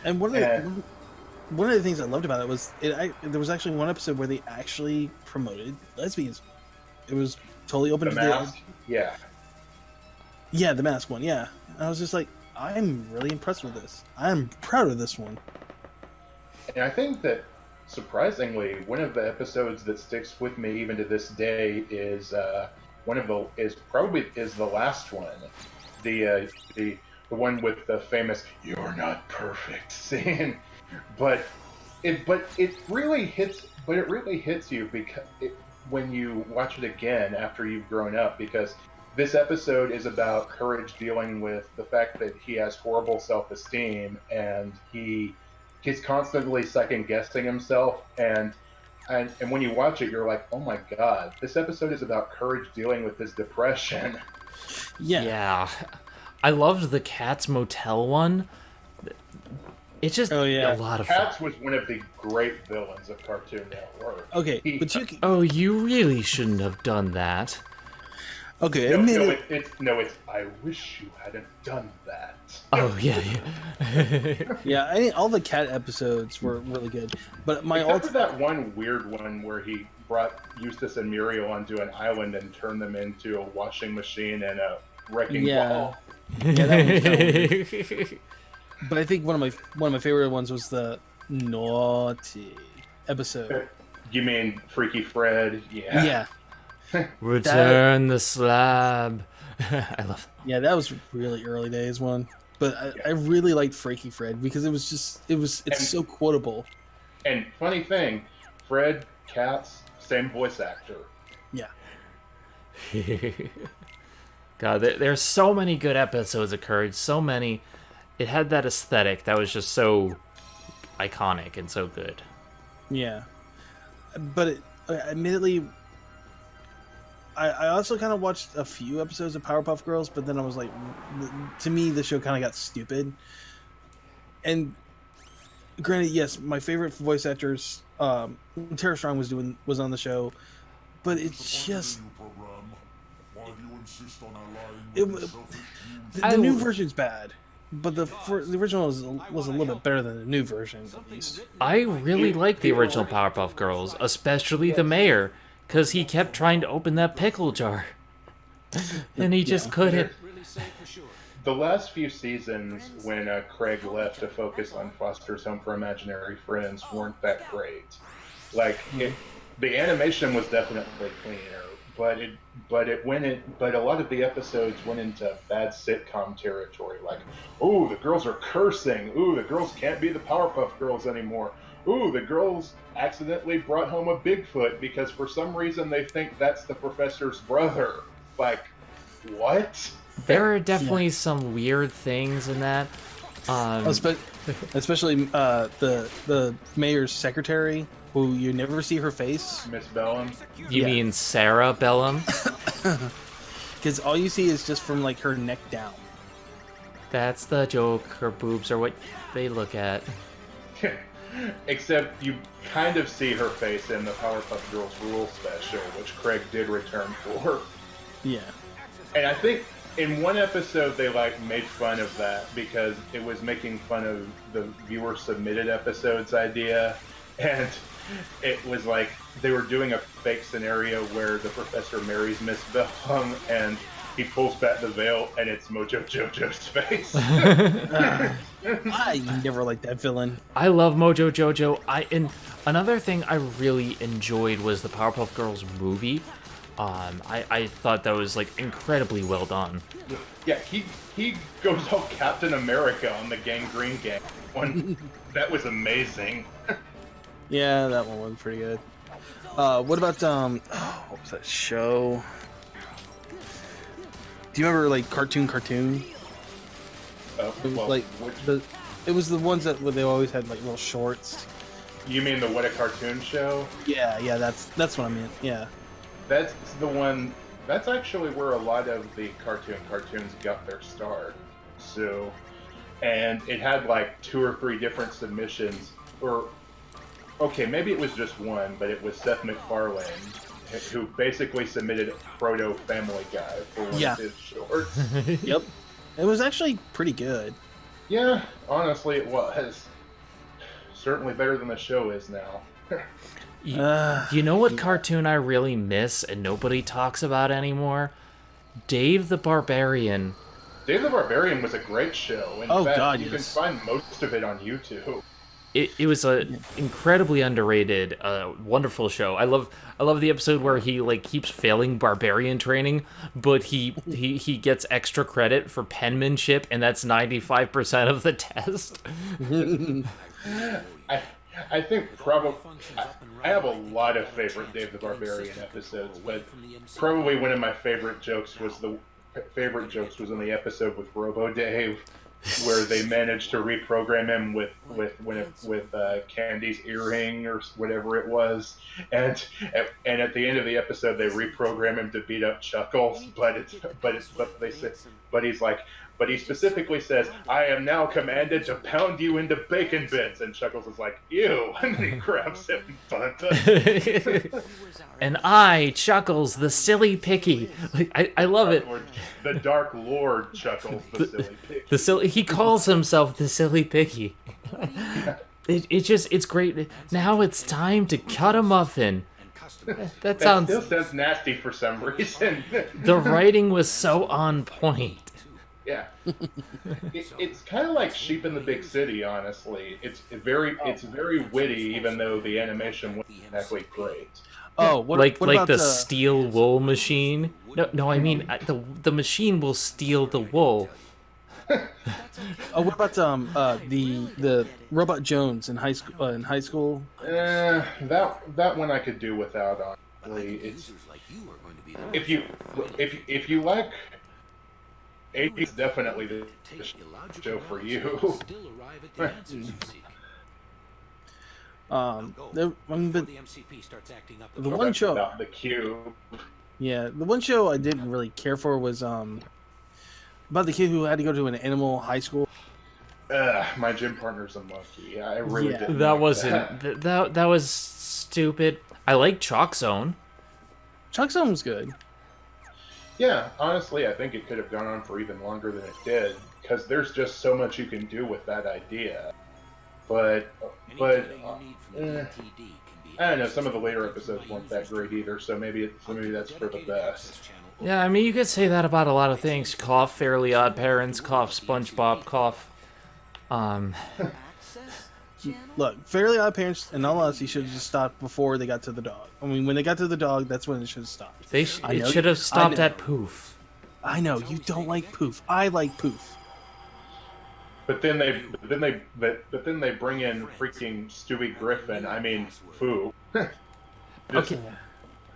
And one of the things I loved about it was there was actually one episode where they actually promoted lesbians. It was totally open The to Mask? Yeah. Yeah, the Mask one, yeah. And I was just like, I'm really impressed with this. I'm proud of this one. And I think that, surprisingly, one of the episodes that sticks with me even to this day is probably the last one, the one with the famous "You're not perfect" scene. But it really hits you when you watch it again after you've grown up, because this episode is about Courage dealing with the fact that he has horrible self-esteem and he's constantly second-guessing himself, and when you watch it, you're like, oh my god, this episode is about Courage dealing with his depression. Yeah. I loved the Cats Motel one. It's just a lot of fun. Cats was one of the great villains of Cartoon Network. Okay, Oh, you really shouldn't have done that. Okay, it's I wish you hadn't done that. Oh yeah. Yeah, all the cat episodes were really good, but Except for that one weird one where he brought Eustace and Muriel onto an island and turned them into a washing machine and a wrecking ball. Yeah, that was kind of weird. But I think one of my favorite ones was the Naughty episode. You mean Freaky Fred? Yeah. Yeah. Return the slab. I love that. Yeah, that was really early days one. But I really liked Freaky Fred because it's so quotable. And funny thing, Fred, Cats, same voice actor. Yeah. God, there's so many good episodes of Courage. So many. It had that aesthetic that was just so iconic and so good. Yeah. But admittedly, I also kind of watched a few episodes of Powerpuff Girls, but then I was like, to me, the show kind of got stupid. And granted, yes, my favorite voice actors, Tara Strong was on the show, but it's just the new version's bad, but the original was a little bit better than the new version, at least. I really like the original Powerpuff Girls, especially the mayor, because he kept trying to open that pickle jar, and he just couldn't. The last few seasons, when Craig left to focus on Foster's Home for Imaginary Friends, weren't that great. The animation was definitely cleaner, but a lot of the episodes went into bad sitcom territory. Like, ooh, the girls are cursing. Ooh, the girls can't be the Powerpuff Girls anymore. Ooh, the girls accidentally brought home a Bigfoot because for some reason they think that's the professor's brother. Like, what? There are definitely some weird things in that. Especially the mayor's secretary, who you never see her face. Miss Bellum. You mean Sarah Bellum? Because all you see is just from like her neck down. That's the joke. Her boobs are what they look at. Except you kind of see her face in the Powerpuff Girls Rule special, which Craig did return for. Yeah. And I think in one episode they made fun of that because it was making fun of the viewer submitted episodes idea, and it was like they were doing a fake scenario where the professor marries Miss Bellum, and he pulls back the veil, and it's Mojo Jojo's face. I never liked that villain. I love Mojo Jojo. And another thing I really enjoyed was the Powerpuff Girls movie. I thought that was like incredibly well done. Yeah, he goes all Captain America on the Gangrene Gang. That was amazing. Yeah, that one was pretty good. What about what was that show? Do you remember like Cartoon? It was Well, like it was the ones that where they always had like little shorts. you mean the What a Cartoon Show? Yeah, that's what I meant. Yeah. That's the one. That's actually where a lot of the cartoons got their start. So, and it had like 2 or 3 different submissions, or okay, maybe it was just one, but it was Seth MacFarlane who basically submitted Proto Family Guy for one of his shorts. Yep. It was actually pretty good. Yeah, honestly, it was. Certainly better than the show is now. You know what cartoon I really miss and nobody talks about anymore? Dave the Barbarian. Dave the Barbarian was a great show. In fact, you can find most of it on YouTube. It was a incredibly underrated, wonderful show. I love the episode where he like keeps failing barbarian training, but he gets extra credit for penmanship, and that's 95% of the test. I think probably I have a lot of favorite Dave the Barbarian episodes, but probably one of my favorite jokes was in the episode with Robo Dave, where they managed to reprogram him with Candy's earring or whatever it was, and at the end of the episode they reprogram him to beat up Chuckles, but he specifically says, "I am now commanded to pound you into bacon bits," and Chuckles is like, "Ew," and then he grabs him and And I, Chuckles, the silly picky. Like I love it. The Dark Lord Chuckles, the silly picky. He calls himself the silly picky. It's great. Now it's time to cut a muffin. That still sounds nasty for some reason. The writing was so on point. Yeah, it's kind of like Sheep in the Big City. Honestly, it's very witty, even though the animation wasn't exactly great. Oh, what about the steel wool machine? No, I mean the machine will steal the wool. Oh, what about the Robot Jones in high school? That one I could do without. Honestly, it's if you like. It's definitely the show for you. The one show about the cube. Yeah, the one show I didn't really care for was about the kid who had to go to an animal high school. My gym partner's a monkey. I really didn't. That wasn't that was stupid. I like Chalk Zone. Chalk Zone was good. Yeah, honestly, I think it could have gone on for even longer than it did, because there's just so much you can do with that idea. But I don't know. Some of the later episodes weren't that great either, so maybe that's for the best. Yeah, I mean, you could say that about a lot of things. Cough Fairly Odd Parents, cough SpongeBob, cough. Look, Fairly Odd Parents, in all honesty, should have just stopped before they got to the dog. I mean, when they got to the dog, that's when it should have stopped. It should have stopped at Poof. I know you don't like Poof. I like Poof. But then they bring in freaking Stewie Griffin. I mean, Foo.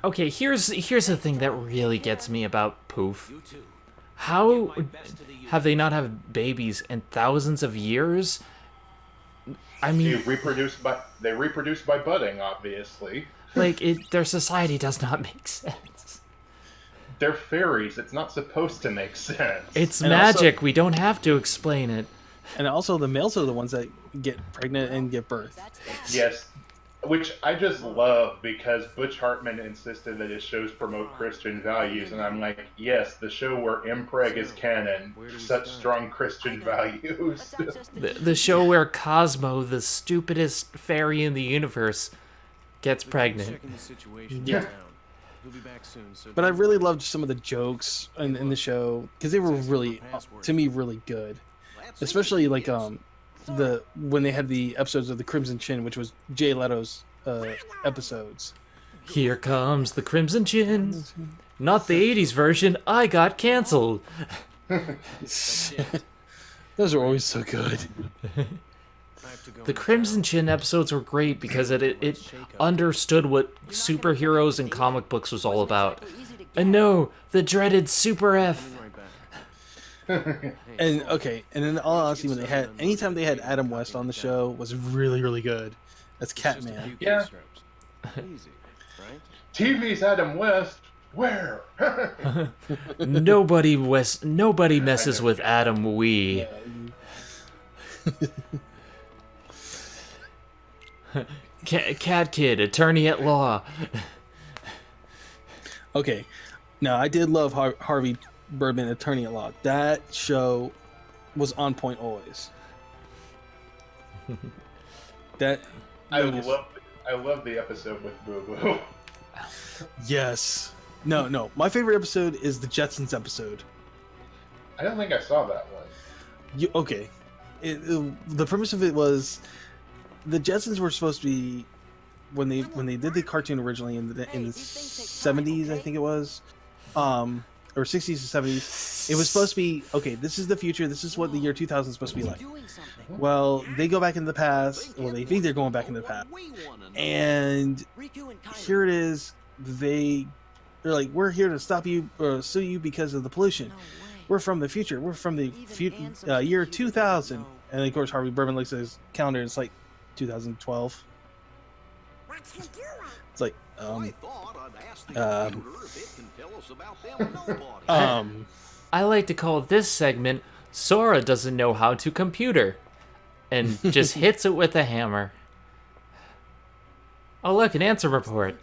Okay. Here's the thing that really gets me about Poof. How have they not had babies in thousands of years? I mean, they reproduce by budding, obviously. Like their society does not make sense. They're fairies. It's not supposed to make sense. It's magic. We don't have to explain it. And also, the males are the ones that get pregnant and give birth. Yes, which I just love because Butch Hartman insisted that his shows promote Christian values, and I'm like, yes, the show where impreg is canon, such strong Christian values. The show where Cosmo, the stupidest fairy in the universe, gets pregnant. Yeah. He'll be back soon, so But I really loved some of the jokes in the show because they were really, to me, really good. Especially like when they had the episodes of the Crimson Chin, which was Jay Leto's episodes. Here comes the Crimson Chin. Not the 80s version. I got canceled. Those are always so good. The Crimson Chin episodes were great because it understood what superheroes and comic books was all about. And no, the dreaded Super F. And okay, and in all honesty, when anytime they had Adam West on the show was really, really good. That's Catman. Yeah. TV's Adam West. Where? Nobody messes with Adam Wee. Cat Kid, attorney at law. Okay, now I did love Harvey Birdman, attorney at law. That show was on point always. I love the episode with Boo Boo. Yes. No. My favorite episode is the Jetsons episode. I don't think I saw that one. Okay. The premise of it was the Jetsons were supposed to be when they did the cartoon originally in the 70s, I think it was, or 60s and 70s. It was supposed to be, okay, this is the future. This is what the year 2000 is supposed to be like. Well, they go back in the past. Well, they think they're going back in the past, and here it is. They're like, we're here to stop you or sue you because of the pollution. We're from the future. We're from the year 2000. And of course, Harvey Birdman looks at his calendar. And it's like 2012. It's like, I like to call this segment Sora doesn't know how to computer, and just hits it with a hammer. Oh look, an answer report.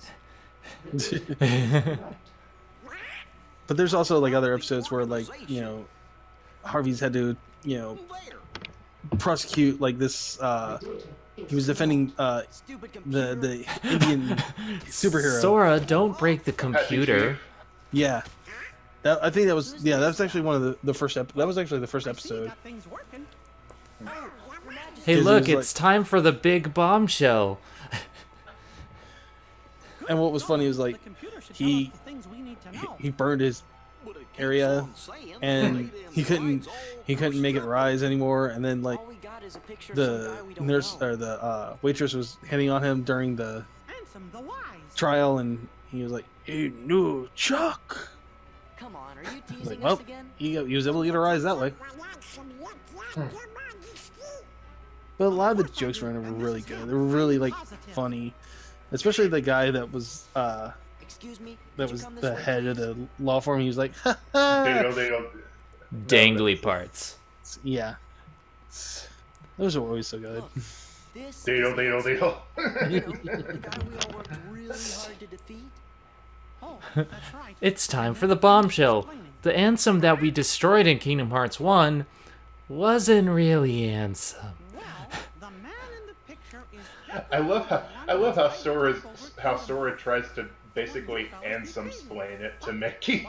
But there's also like other episodes where like Harvey's had to prosecute like this. He was defending the Indian superhero. Sora, don't break the computer. Yeah, I think that was actually one of the first that was actually the first episode. Hey, look, it's time for the big bombshell. And what was funny was like he burned his area and he couldn't make it rise anymore, and then like the nurse or the waitress was hitting on him during the trial, and he was like, "Hey, no, Chuck." Come on, are you teasing like, well, us again? he was able to get a rise that way. But a lot of the jokes were really good. They were really like funny, especially the guy that was the head of the law firm. He was like, "Ha ha." Dangly parts. Yeah, those are always so good. It's time for the bombshell. The Ansem that we destroyed in Kingdom Hearts 1 wasn't really Ansem. I love how Sora tries to basically Ansem-splain it to Mickey.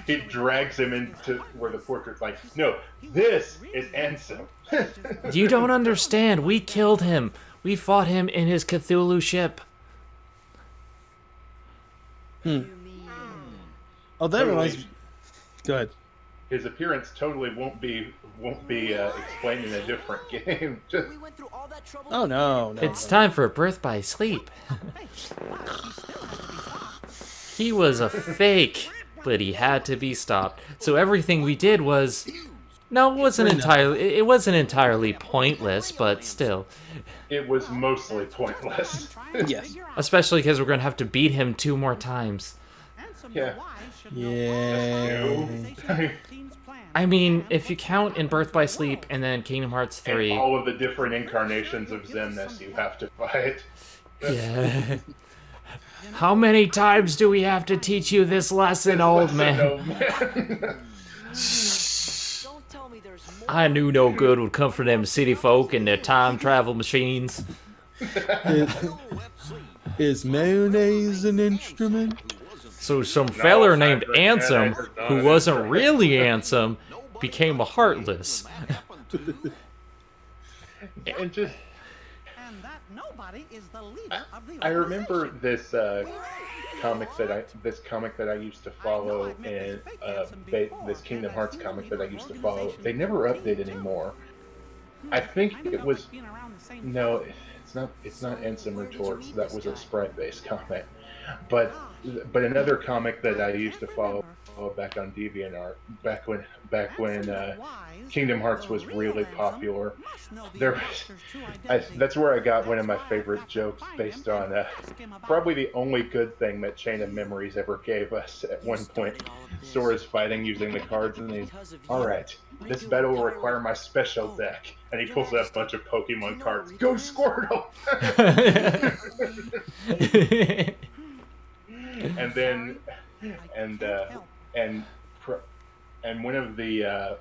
He drags him into where the portrait's like, no, this is Ansem. You don't understand. We killed him. We fought him in his Cthulhu ship. Oh, that reminds me. Go ahead. His appearance totally won't be explained in a different game. Oh no! It's time for Birth by Sleep. He was a fake, but he had to be stopped. So everything we did was, it wasn't entirely pointless, but still. It was mostly pointless. Yes. Especially because we're gonna have to beat him 2 more times. Yeah. Yeah. I mean, if you count in Birth by Sleep and then Kingdom Hearts 3... And all of the different incarnations of Zenith you have to fight. Yeah. How many times do we have to teach you this lesson, old man? I knew no good would come from them city folk and their time travel machines. Is mayonnaise an instrument? So some feller named Cedric, Ansem, that is who not wasn't incorrect. really Ansem, became a Heartless. And just, And that nobody is the leader of the I remember this comic that I used to follow, and this Kingdom Hearts comic that I used to follow. They never update anymore. I think it was no, it's not Ansem Retorts. That was a sprite-based comic, but another comic that I used to follow back on DeviantArt, back when Kingdom Hearts was really popular. That's where I got one of my favorite jokes based on probably the only good thing that Chain of Memories ever gave us. At one point, Sora's fighting using the cards, and he's, "Alright, this battle will require my special deck." And he pulls out a bunch of Pokemon cards. Go Squirtle! And then, and one of the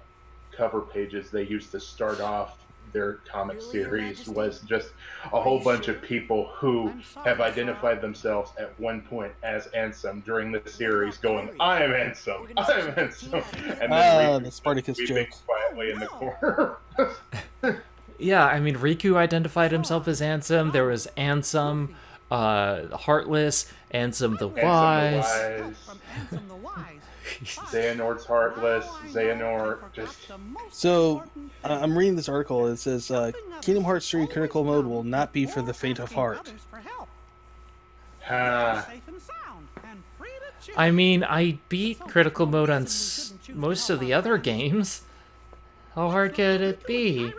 cover pages they used to start off their comic series was just a whole bunch of people who have identified themselves at one point as Ansem during the series, going, "I am Ansem, I am Ansem," and then the Spartacus joke quietly in the corner. Yeah, I mean, Riku identified himself as Ansem. There was Ansem, Heartless, Ansem the Wise. Ansem the Wise. Xehanort's Heartless, Xehanort, just... So, I'm reading this article. It says, Kingdom Hearts 3 Critical Mode will not be for the faint of heart. I mean, I beat Critical Mode on most of the other games. How hard could it be?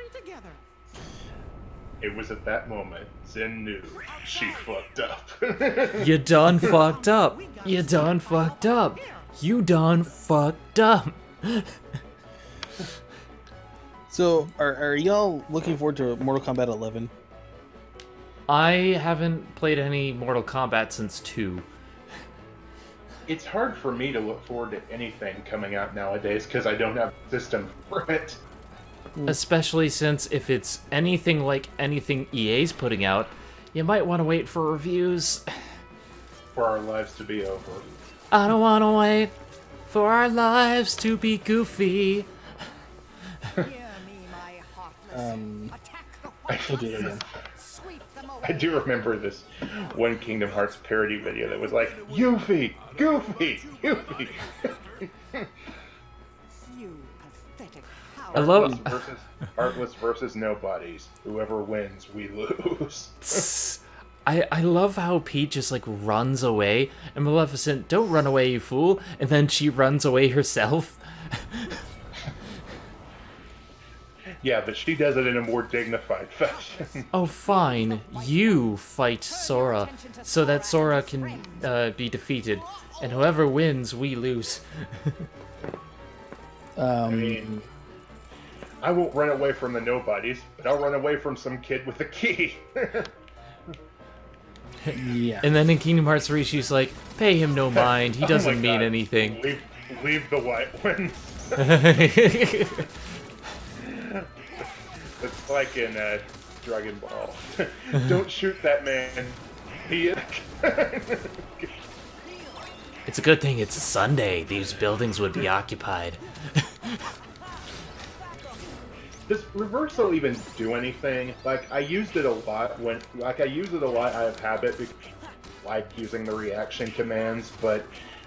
It was at that moment Zen knew she fucked up. You done fucked up. You done fucked up. You done fucked up. So, are y'all looking forward to Mortal Kombat 11? I haven't played any Mortal Kombat since 2. It's hard for me to look forward to anything coming out nowadays because I don't have a system for it. Especially since if it's anything like anything EA's putting out, you might want to wait for reviews. For our lives to be over. I don't want to wait for our lives to be goofy. I'll do it again. I do remember this one Kingdom Hearts parody video that was like, Yuffie, Goofy, Yuffie. I love Heartless versus Nobodies. Whoever wins, we lose. I love how Peach just like runs away, and Maleficent, "Don't run away, you fool!" And then she runs away herself. Yeah, but she does it in a more dignified fashion. Oh, fine. You fight Sora, so that Sora can be defeated, and whoever wins, we lose. I mean, I won't run away from the Nobodies, but I'll run away from some kid with a key. Yeah. And then in Kingdom Hearts 3, she's like, "Pay him no mind. He doesn't mean anything." Leave the white ones. It's like in Dragon Ball. Don't shoot that man. He is. It's a good thing it's a Sunday. These buildings would be occupied. Does reversal even do anything? Like, I used it a lot out of habit, like using the reaction commands, but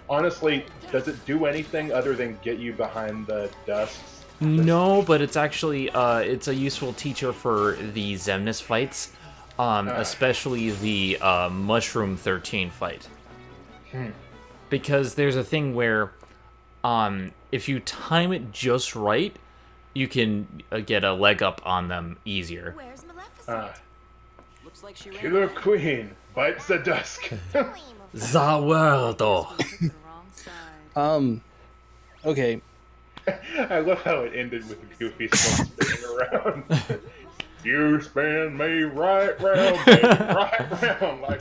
honestly, does it do anything other than get you behind the dusks? No, but it's actually, it's a useful teacher for the Xemnas fights, especially the Mushroom 13 fight. Because there's a thing where, if you time it just right, you can get a leg up on them easier. Where's Maleficent? Looks like she Killer Queen bites the dusk. The world. Okay. I love how it ended with Goofy still spinning around. You spin me right round, baby, right round, like.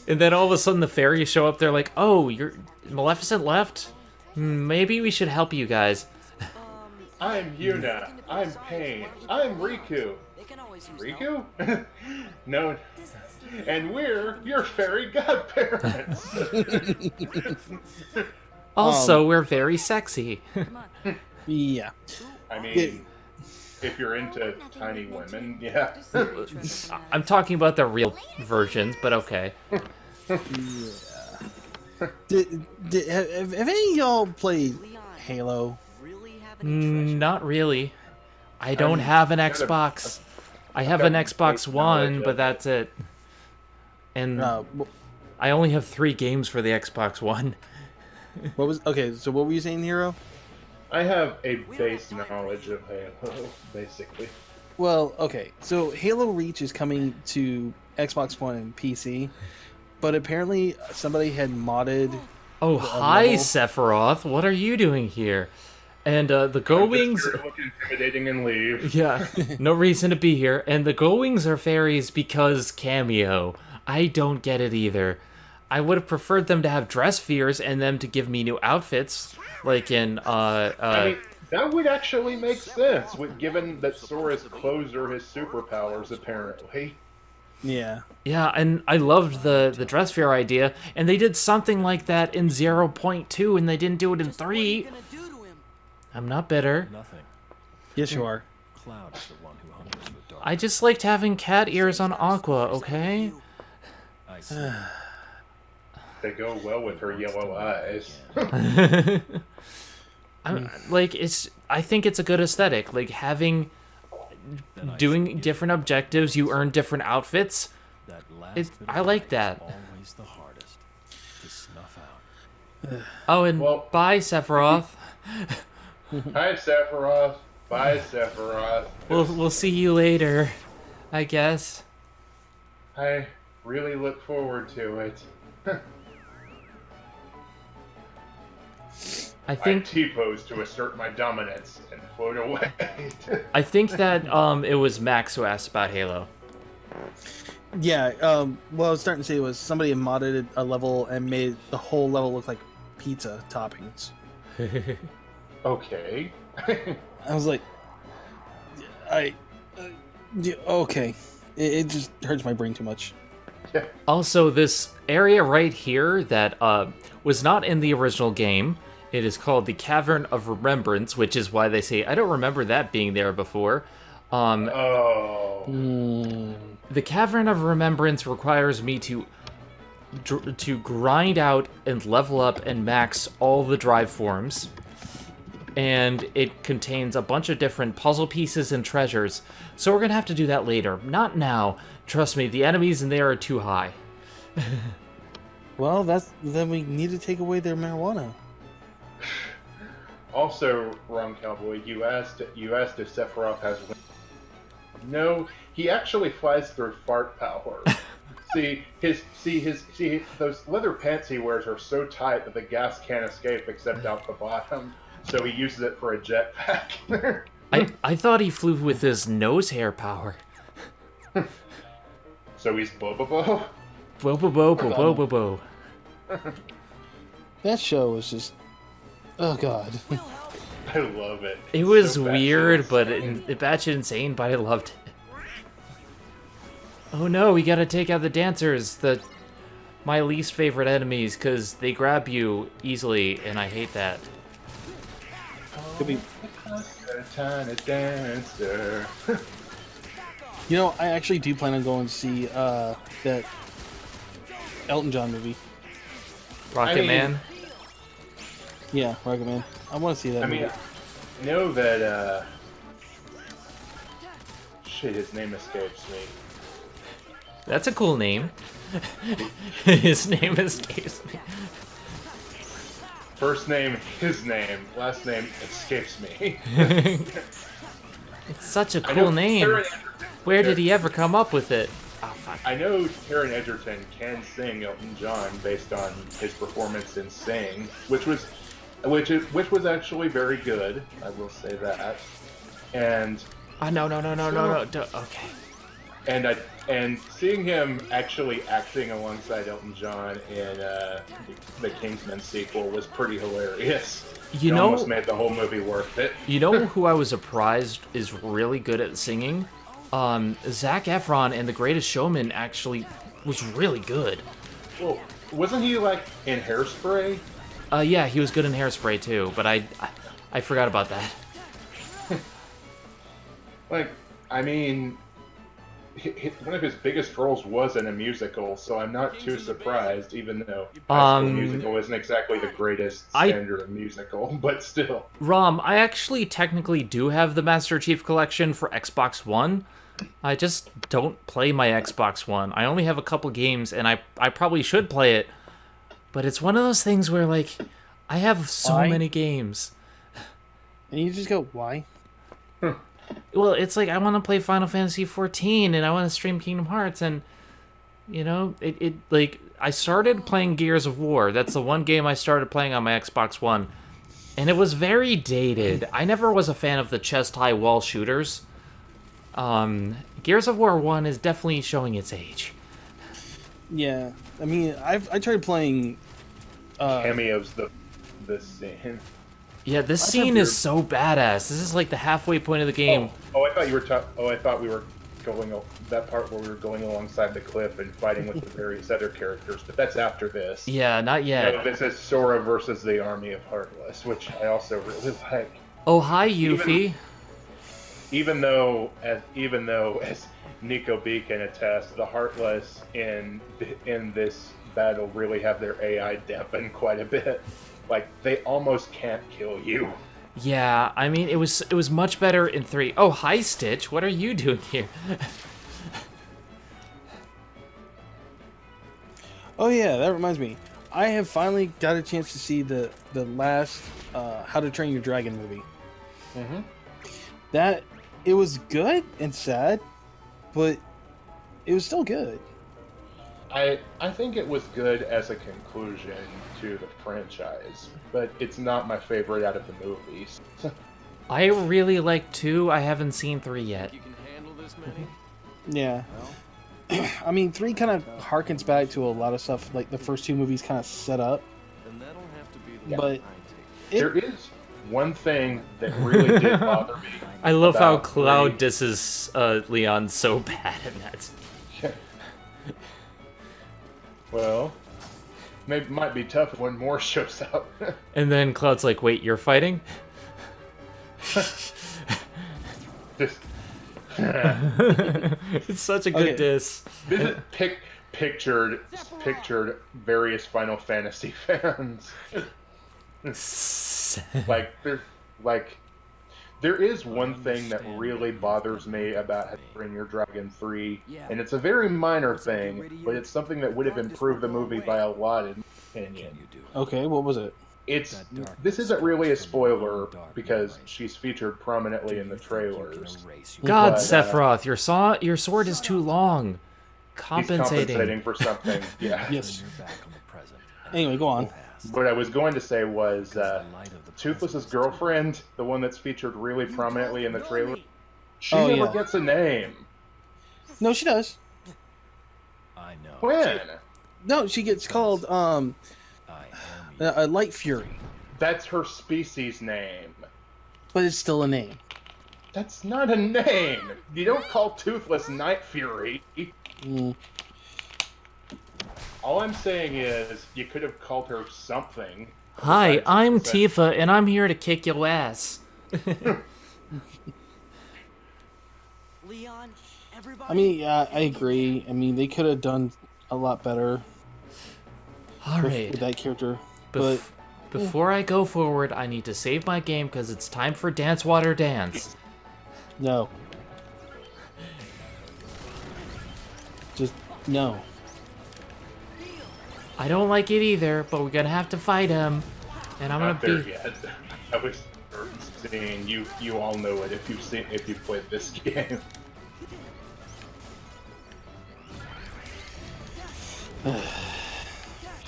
And then all of a sudden the fairies show up. They're like, "Oh, Maleficent left? Maybe we should help you guys." I'm Yuna. I'm Pain. I'm Riku. It can always use Riku? No. And we're your fairy godparents. Also, we're very sexy. Yeah. I mean, if you're into tiny women, yeah. I'm talking about the real versions, but okay. Have any of y'all played Halo? Not really. I don't have an Xbox. I have an Xbox One, but that's it. And I only have 3 games for the Xbox One. So what were you saying, Hero? I have a base knowledge of Halo, basically. Well, okay. So Halo Reach is coming to Xbox One and PC, but apparently somebody had modded. Oh, hi, Sephiroth. What are you doing here? And the Go-Wings... Look intimidating and leave. Yeah, no reason to be here. And the Go-Wings are fairies because cameo. I don't get it either. I would have preferred them to have dress spheres and them to give me new outfits, like in, I mean, that would actually make sense, given that Sora's clothes are his superpowers, apparently. Yeah. Yeah, and I loved the dress sphere idea, and they did something like that in 0.2, and they didn't do it in 3. I'm not bitter. Nothing. Yes, you are. Cloud is the one who hungers for dark. I just liked having cat ears on Aqua, okay? I see. They go well with her yellow eyes. I think it's a good aesthetic. Like, doing different objectives, you earn different outfits. I like that. Always the hardest to snuff out. Oh, and bye, Sephiroth. Hi, Sephiroth. Bye, Sephiroth. We'll see you later, I guess. I really look forward to it. I think T-pose to assert my dominance and float away. I think that it was Max who asked about Halo. Yeah, what I was starting to say was somebody had modded a level and made the whole level look like pizza toppings. Okay. I was like, okay. It just hurts my brain too much. Also, this area right here that was not in the original game, it is called the Cavern of Remembrance, which is why they say, I don't remember that being there before. The Cavern of Remembrance requires me to grind out and level up and max all the drive forms. And it contains a bunch of different puzzle pieces and treasures. So we're going to have to do that later. Not now. Trust me, the enemies in there are too high. Well, then we need to take away their marijuana. Also, Wrong Cowboy, you asked if Sephiroth has wings. No, he actually flies through fart power. See, those leather pants he wears are so tight that the gas can't escape except out the bottom. So he uses it for a jetpack. I thought he flew with his nose hair power. So he's Bobobo? Bobobo. That show was just... Oh, God. I love it. It was so weird, but batshit insane, but I loved it. Oh no, we gotta take out the dancers, my least favorite enemies, because they grab you easily, and I hate that. Could be... Tiny dancer. You know, I actually do plan on going to see that Elton John movie. Rocket Man? Yeah, Rocket Man. I want to see that movie. I know that, shit, his name escapes me. That's a cool name. His name escapes me. First name, his name. Last name, escapes me. It's such a cool name. Where did he ever come up with it? Oh, fuck. I know Taron Egerton can sing Elton John based on his performance in Sing, which was actually very good. I will say that. And no. Okay. And seeing him actually acting alongside Elton John in the Kingsman sequel was pretty hilarious. It almost made the whole movie worth it. You know who I was surprised is really good at singing? Zac Efron in The Greatest Showman actually was really good. Well, wasn't he like in Hairspray? Yeah, he was good in Hairspray too, but I forgot about that. Like, I mean, one of his biggest roles was in a musical, so I'm not too surprised, even though High School Musical isn't exactly the greatest standard musical, but still. Rom, I actually technically do have the Master Chief Collection for Xbox One. I just don't play my Xbox One. I only have a couple games, and I probably should play it, but it's one of those things where, like, I have so many games. And you just go, why? Well, it's like I want to play Final Fantasy XIV and I want to stream Kingdom Hearts, and you know, it like I started playing Gears of War. That's the one game I started playing on my Xbox One, and it was very dated. I never was a fan of the chest-high wall shooters. Gears of War 1 is definitely showing its age. Yeah, I mean, I tried playing cameos this scene. Yeah, this scene is so badass. This is like the halfway point of the game. I thought you were I thought we were going that part where we were going alongside the cliff and fighting with the various other characters, but that's after this. Yeah, not yet. No, this is Sora versus the Army of Heartless, which I also really like. Oh, hi, Yuffie. Even though as Nico B can attest, the Heartless in this battle really have their AI dampened quite a bit. Like, they almost can't kill you. Yeah, I mean, it was much better in 3. Oh, hi, Stitch. What are you doing here? Oh yeah, that reminds me. I have finally got a chance to see the last How to Train Your Dragon movie. Mm-hmm. That, it was good and sad, but it was still good. I think it was good as a conclusion to the franchise, but it's not my favorite out of the movies. I really like 2. I haven't seen 3 yet. You can handle this many? Yeah. I mean, 3 kind of harkens back to a lot of stuff like the first 2 movies kind of set up. Then that'll have to be the but there is one thing that really did bother me. I love how Cloud disses Leon so bad in that. Well, maybe might be tough if one more shows up. And then Cloud's like, "Wait, you're fighting?" Just it's such a good diss. This is pictured various Final Fantasy fans. There is one thing that really bothers me about How to Train Your Dragon 3, and it's a very minor thing, but it's something that would have improved the movie by a lot, in my opinion. Okay, what was it? This isn't really a spoiler because she's featured prominently in the trailers. God, but, Sephiroth, your sword is too long. Compensating. He's compensating for something. Yeah. Yes. Anyway, go on. What I was going to say was Toothless's girlfriend, the one that's featured really prominently in the trailer, she never gets a name. No, she does. I know. When? No, she gets called Light Fury. That's her species name. But it's still a name. That's not a name. You don't call Toothless Night Fury. All I'm saying is, you could have called her something. Hi, I'm Tifa, and I'm here to kick your ass. Leon, everybody. I mean, yeah, I agree. I mean, they could have done a lot better. All right. With that character. But before I go forward, I need to save my game because it's time for Dance Water Dance. No. Just no. I don't like it either, but we're gonna have to fight him, and I'm Not gonna there yet. I was saying you all know it if you've played this game.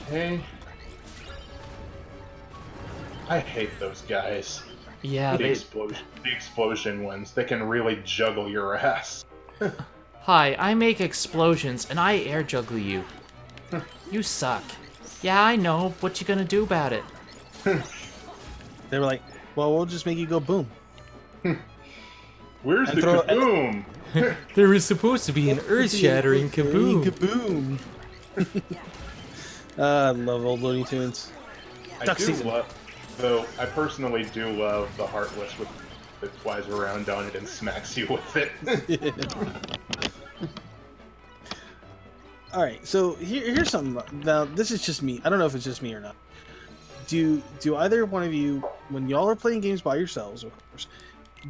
Okay. I hate those guys. Yeah, the explosion ones. They can really juggle your ass. Hi, I make explosions, and I air juggle you. You suck. Yeah, I know. What you gonna do about it? They were like, well, we'll just make you go boom. Where's And the throw- kaboom? There was supposed to be an earth-shattering kaboom. Kaboom! I love old Looney Tunes. I Duck do season. love, though. I personally do love the Heartless with that flies around on it and smacks you with it. All right, so here's something. Now, this is just me. I don't know if it's just me or not. Do either one of you, when y'all are playing games by yourselves, of course,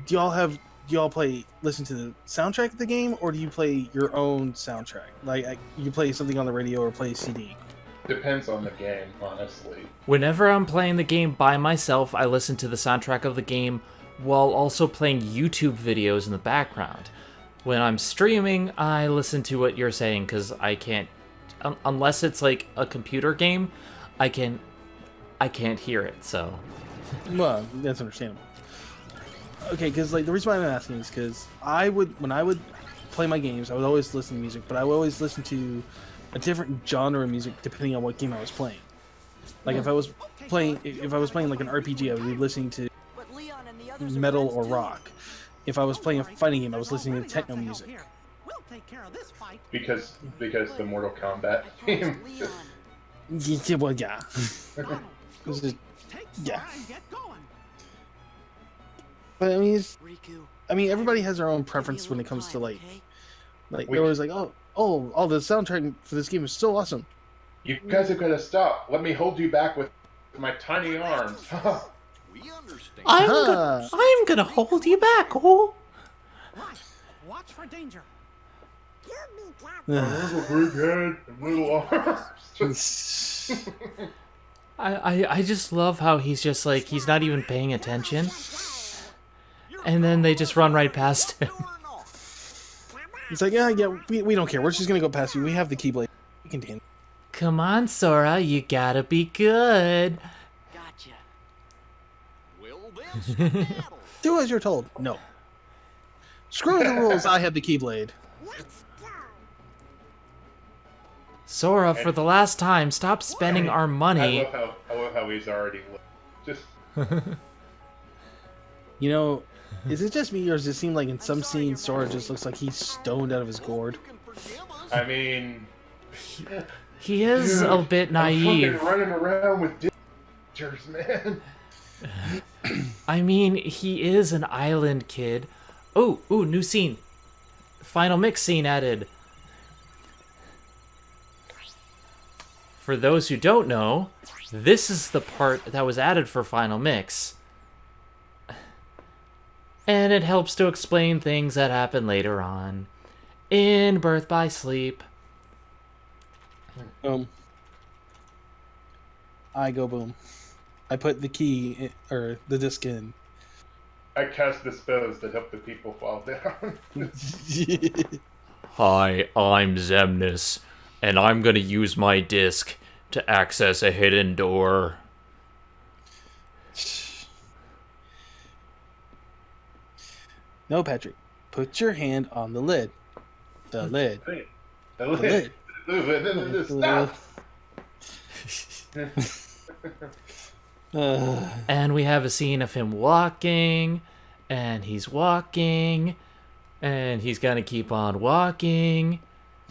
do y'all listen to the soundtrack of the game, or do you play your own soundtrack? Like you play something on the radio or play a CD? Depends on the game, honestly. Whenever I'm playing the game by myself, I listen to the soundtrack of the game while also playing YouTube videos in the background. When I'm streaming, I listen to what you're saying because I can't, unless it's like a computer game, I can't hear it. So, Well, that's understandable. Okay, because like the reason why I'm asking is because when I would play my games, I would always listen to music, but I would always listen to a different genre of music depending on what game I was playing. Like if I was playing like an RPG, I would be listening to metal or rock. If I was playing a fighting game, I was listening to techno music. Because the Mortal Kombat theme. Yeah, well, yeah. It's just- yeah. But I mean, everybody has their own preference when it comes to like they're always like, oh, the soundtrack for this game is so awesome. You guys have got to stop. Let me hold you back with my tiny arms. We understand. I'm gonna hold you back, oh. Watch for danger. Little big head and little arms. I just love how he's just like, he's not even paying attention. And then they just run right past him. It's like, yeah, we don't care. We're just gonna go past you. We have the Keyblade. We can handle. Come on, Sora, you gotta be good. Gotcha. Well then, Do as you're told. No. Screw the rules. I have the Keyblade. Sora, for the last time, stop spending our money. I love how he's already just. You know, is it just me, or does it seem like in some scenes Sora just looks like he's stoned out of his gourd? I mean, He is a bit naive. I'm fucking running around with dictators, man. I mean, he is an island kid. Oh, ooh, new scene. Final mix scene added. For those who don't know, this is the part that was added for Final Mix. And it helps to explain things that happen later on in Birth by Sleep. I go boom. I put the key or the disc in. I cast the spells that help the people fall down. Hi, I'm Zemnis, and I'm gonna use my disc to access a hidden door. No, Patrick. Put your hand on the lid. The lid. The lid. Stop. And we have a scene of him walking, and he's walking, and he's gonna keep on walking.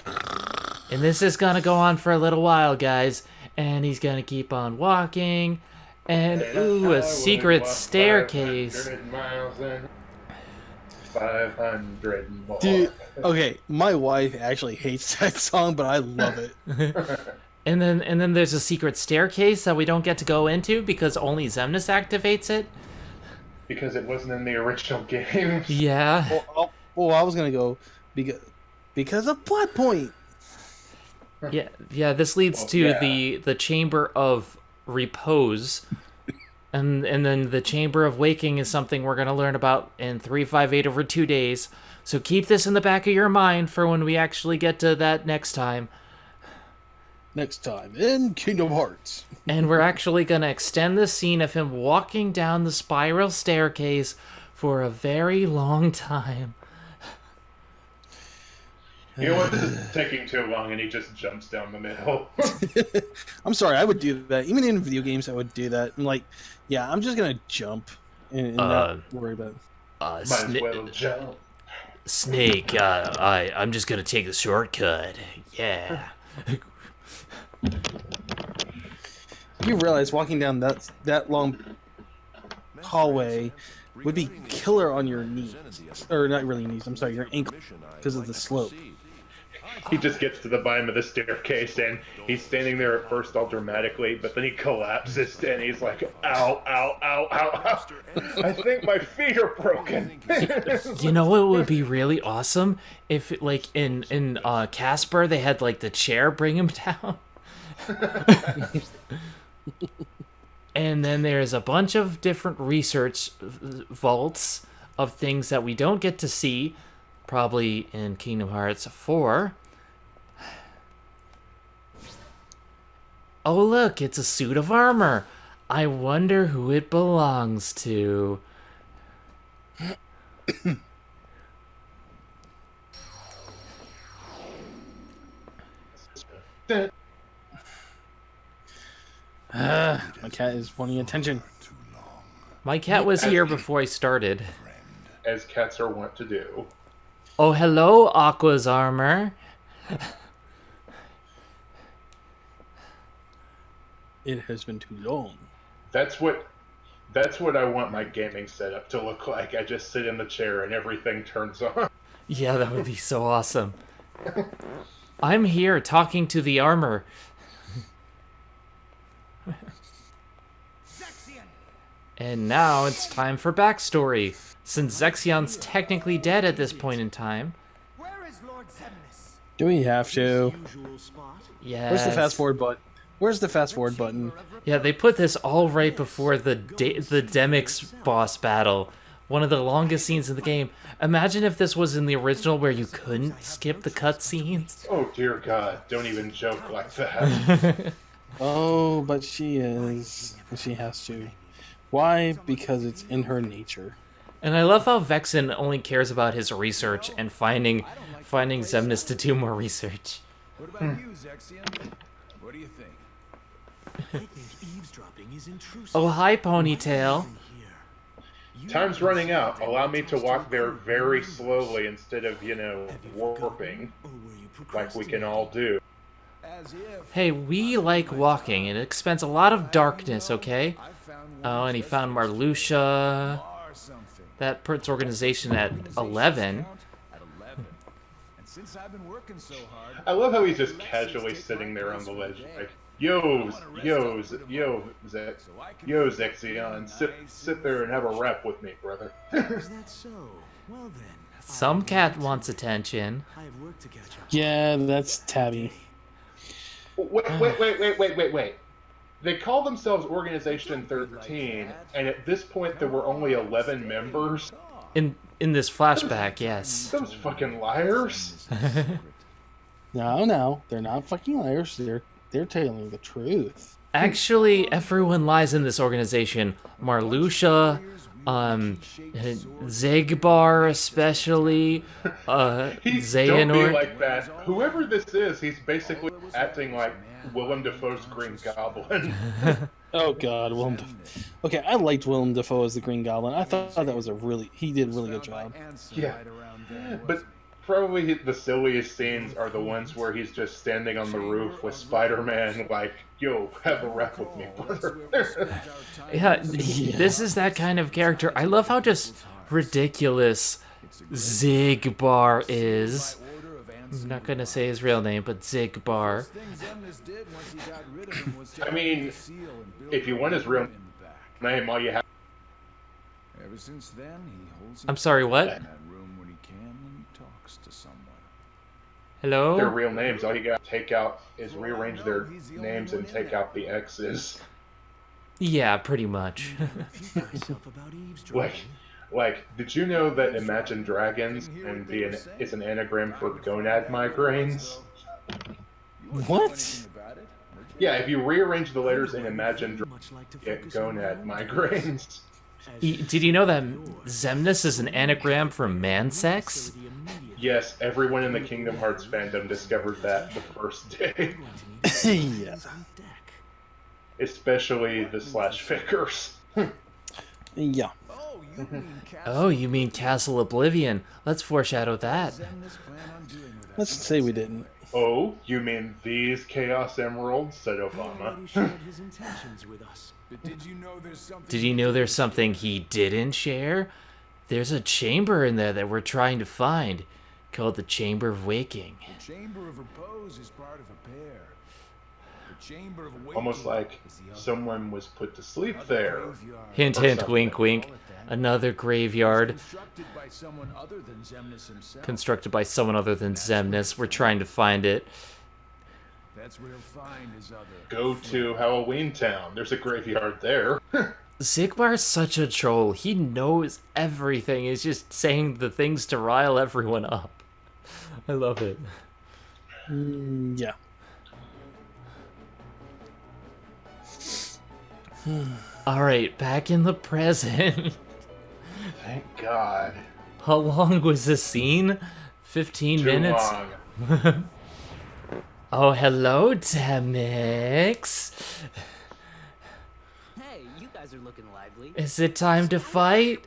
And this is gonna go on for a little while, guys. And he's gonna keep on walking. And, ooh, a secret staircase. 500 more. Dude, okay, my wife actually hates that song, but I love it. And then there's a secret staircase that we don't get to go into because only Zemnis activates it. Because it wasn't in the original game. Yeah. Well, I was gonna go because of plot point. Yeah. This leads to the Chamber of Repose, and then the Chamber of Waking is something we're gonna learn about in 358 over 2 days. So keep this in the back of your mind for when we actually get to that next time. Next time in Kingdom Hearts. And we're actually gonna extend the scene of him walking down the spiral staircase for a very long time. You know what? This is taking too long, and he just jumps down the middle. I'm sorry, I would do that. Even in video games, I would do that. I'm like, yeah, I'm just gonna jump and not worry about it. Might as well jump. Snake, I'm just gonna take the shortcut. Yeah. You realize walking down that long hallway would be killer on your knees, or not really knees. I'm sorry, your ankle, because of the slope. He just gets to the bottom of the staircase and he's standing there at first all dramatically, but then he collapses and he's like, ow, ow, ow, ow, ow. I think my feet are broken. You know what would be really awesome? If, like, in Casper, they had, like, the chair bring him down. And then there's a bunch of different research vaults of things that we don't get to see, probably in Kingdom Hearts 4. Oh look, it's a suit of armor. I wonder who it belongs to. My cat is wanting attention. My cat was here before I started. As cats are wont to do. Oh, hello, Aqua's armor. It has been too long. That's what I want my gaming setup to look like. I just sit in the chair and everything turns on. Yeah, that would be so awesome. I'm here talking to the armor. And now it's time for backstory. Since Zexion's technically dead at this point in time. Do we have to? Yes. Where's the fast forward button? Where's the fast forward button? Yeah, they put this all right before the Demyx boss battle. One of the longest scenes in the game. Imagine if this was in the original where you couldn't skip the cutscenes. Oh dear God, don't even joke like that. Oh, but she is. She has to. Why? Because it's in her nature. And I love how Vexen only cares about his research and finding Xemnas to do more research. What about you, Zexion? What do you think? I think eavesdropping is intrusive. Oh, hi, Ponytail. Time's running out. Allow me to walk there very slowly instead of, warping. Like we can all do. Hey, we like walking, and it expends a lot of darkness, okay? Oh, and he found Marluxia. That puts organization at 11. I love how he's just casually sitting there on the ledge, like, yo, Zexion, sit there and have a rap with me, brother. Is that so? Well then. Some cat wants attention. I have work to catch up. Yeah, that's Tabby. Wait. They call themselves Organization 13, and at this point there were only 11 members. In this flashback, yes. Those fucking liars. No, they're not fucking liars. They're telling the truth. Actually, everyone lies in this organization. Marluxia, Zigbar especially, Xehanort. Don't be like that. Whoever this is, he's basically acting like Willem Dafoe's Green Goblin. Oh God, Willem Dafoe. Okay, I liked Willem Dafoe as the Green Goblin. I thought that was he did a really good job. Yeah, but probably the silliest scenes are the ones where he's just standing on the roof with Spider-Man, like, yo, have a rap with me, brother. Yeah, this is that kind of character. I love how just ridiculous Zigbar is. I'm not gonna say his real name, but Zigbar. I mean, if you want his real name, all you have. Ever since then, he holds I'm sorry, what? in that room when he can and talks to someone. Hello? Their real names, all you gotta take out is rearrange their names and take out the X's. Yeah, pretty much. Like, did you know that Imagine Dragons is an anagram for gonad migraines? What? Yeah, if you rearrange the letters in Imagine Dragons, you get gonad migraines. Did you know that Xemnas is an anagram for man sex? Yes, everyone in the Kingdom Hearts fandom discovered that the first day. Yeah. Especially the slash figures. Yeah. Oh, you mean Castle Oblivion? Let's foreshadow that. Let's say we didn't. Oh, you mean these Chaos Emeralds? Said Obama. Did you know there's something he didn't share? There's a chamber in there that we're trying to find, called the Chamber of Waking. The Chamber of Repose is part of a pair. The Chamber of Waking Almost like someone was put to sleep there. Hint, hint, wink, wink. Another graveyard. constructed by someone other than Zemnis himself. Constructed by someone other than Zemnis. We're trying to find it. That's where he'll find his other. Go to Halloween Town. There's a graveyard there. Zigbar's such a troll. He knows everything. He's just saying the things to rile everyone up. I love it. Yeah. Alright, back in the present. Thank God. How long was this scene? 15 Too minutes? long. Oh, hello, Demix. Hey, you guys are looking lively. Is it time to fight?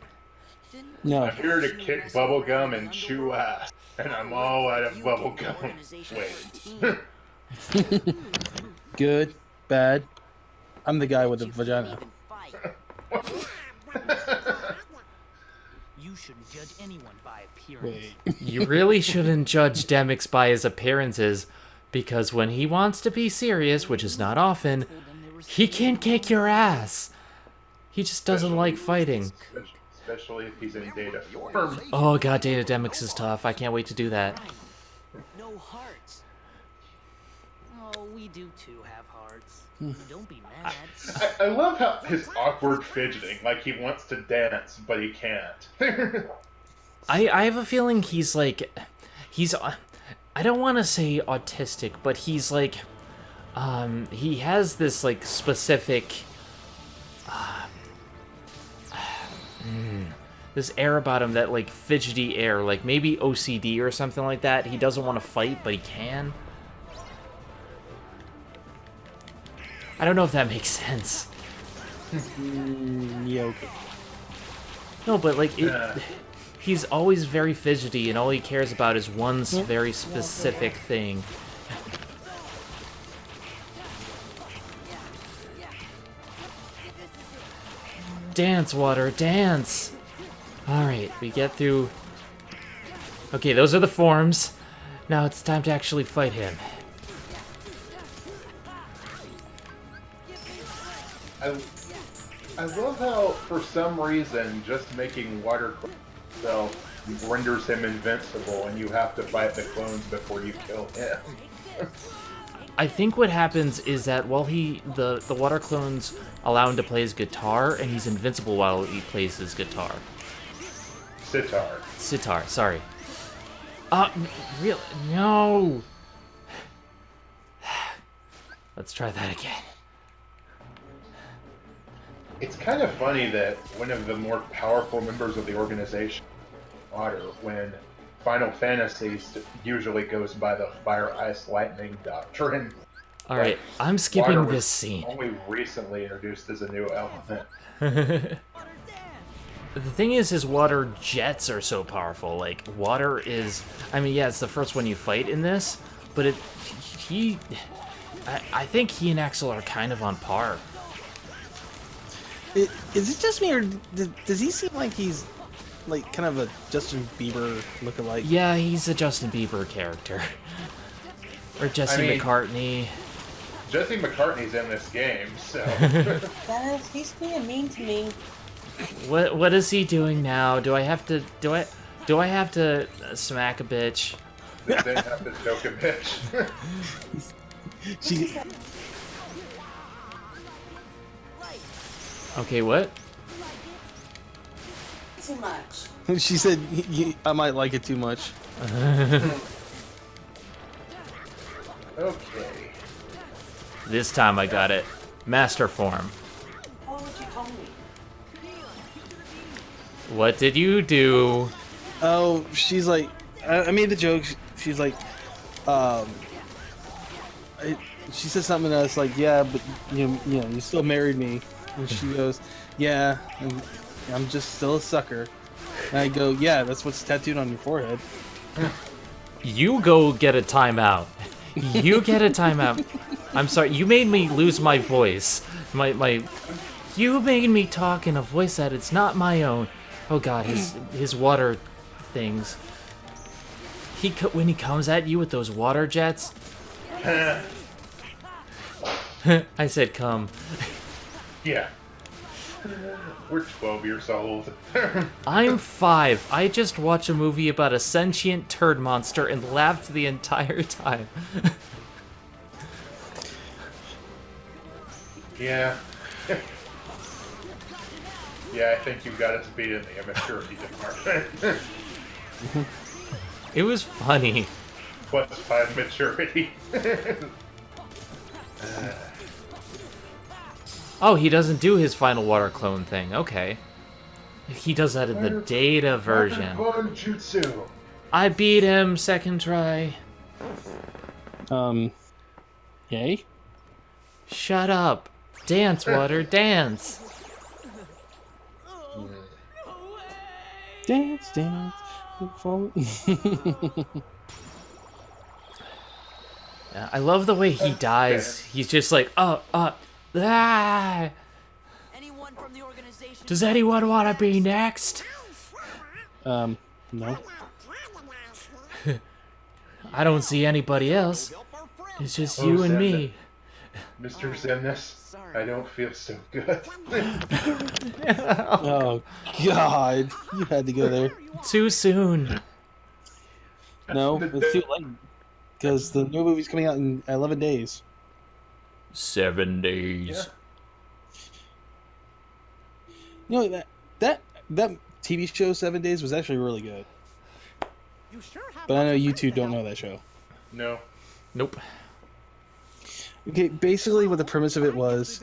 No. I'm here to kick bubblegum and chew ass. And I'm all out of bubblegum. Wait. Good, bad. I'm the guy with the vagina. You shouldn't judge anyone by appearance. Wait. You really shouldn't judge Demix by his appearances, because when he wants to be serious, which is not often, he can kick your ass. He just doesn't like fighting. Especially if he's in data form. Oh god, Data Demix is tough. I can't wait to do that. No hearts. Oh, we do too have hearts. Don't be mad. I love how his awkward fidgeting, like he wants to dance, but he can't. I have a feeling he's like, I don't want to say autistic, but he's like, he has this like specific, this air about him, that like fidgety air, like maybe OCD or something like that. He doesn't want to fight, but he can. I don't know if that makes sense. Yeah, okay. No, but like, he's always very fidgety, and all he cares about is one very specific thing. Dance, water, dance! Alright, we get through... Okay, those are the forms. Now it's time to actually fight him. I love how, for some reason, just making water itself renders him invincible, and you have to fight the clones before you kill him. I think what happens is that while the water clones allow him to play his guitar, and he's invincible while he plays his guitar. Sitar. Sitar, sorry. Real, no! Let's try that again. It's kind of funny that one of the more powerful members of the organization, Water, when Final Fantasy usually goes by the Fire, Ice, Lightning doctrine. Alright, Like, I'm skipping Water this was scene. Only recently introduced as a new element. The thing is, his water jets are so powerful. Like, water is... I mean, yeah, it's the first one you fight in this, but I think he and Axel are kind of on par. Is it just me, or does he seem like he's like kind of a Justin Bieber lookalike? Yeah, he's a Justin Bieber character. Or Jesse McCartney. Jesse McCartney's in this game, so... Dennis, he's being mean to me. What is he doing now? Do I have to smack a bitch? They have to choke a bitch. Okay, what? Too much. She said, I might like it too much. Okay. This time I got it. Master form. What would you call me? What did you do? Oh, she's like, I made the joke. She's like, she said something that's like, yeah, but you know, you still married me. And she goes, yeah. And I'm just still a sucker. And I go, yeah, that's what's tattooed on your forehead. You go get a timeout. You get a timeout. I'm sorry, you made me lose my voice. You made me talk in a voice that it's not my own. Oh god, his water things. When he comes at you with those water jets. I said come. Yeah. We're 12 years old. I'm 5. I just watched a movie about a sentient turd monster and laughed the entire time. Yeah. Yeah, I think you've got us beat in the immaturity department. It was funny. Plus 5 maturity. Oh, he doesn't do his final water clone thing. Okay. He does that in the data version. Jutsu. I beat him, second try. Yay? Shut up. Dance, water, dance. Dance, dance. Yeah, I love the way he dies. He's just like, ah. Anyone from the organization? Does anyone want to be next? No. I don't see anybody else. It's just you and me. Mr. Zenith, I don't feel so good. Oh, God. You had to go there. Too soon. No, it's too late. Because the new movie's coming out in 11 days. 7 days. Yeah. You know, that TV show, 7 Days, was actually really good. But I know you two don't know that show. No. Nope. Okay, basically what the premise of it was,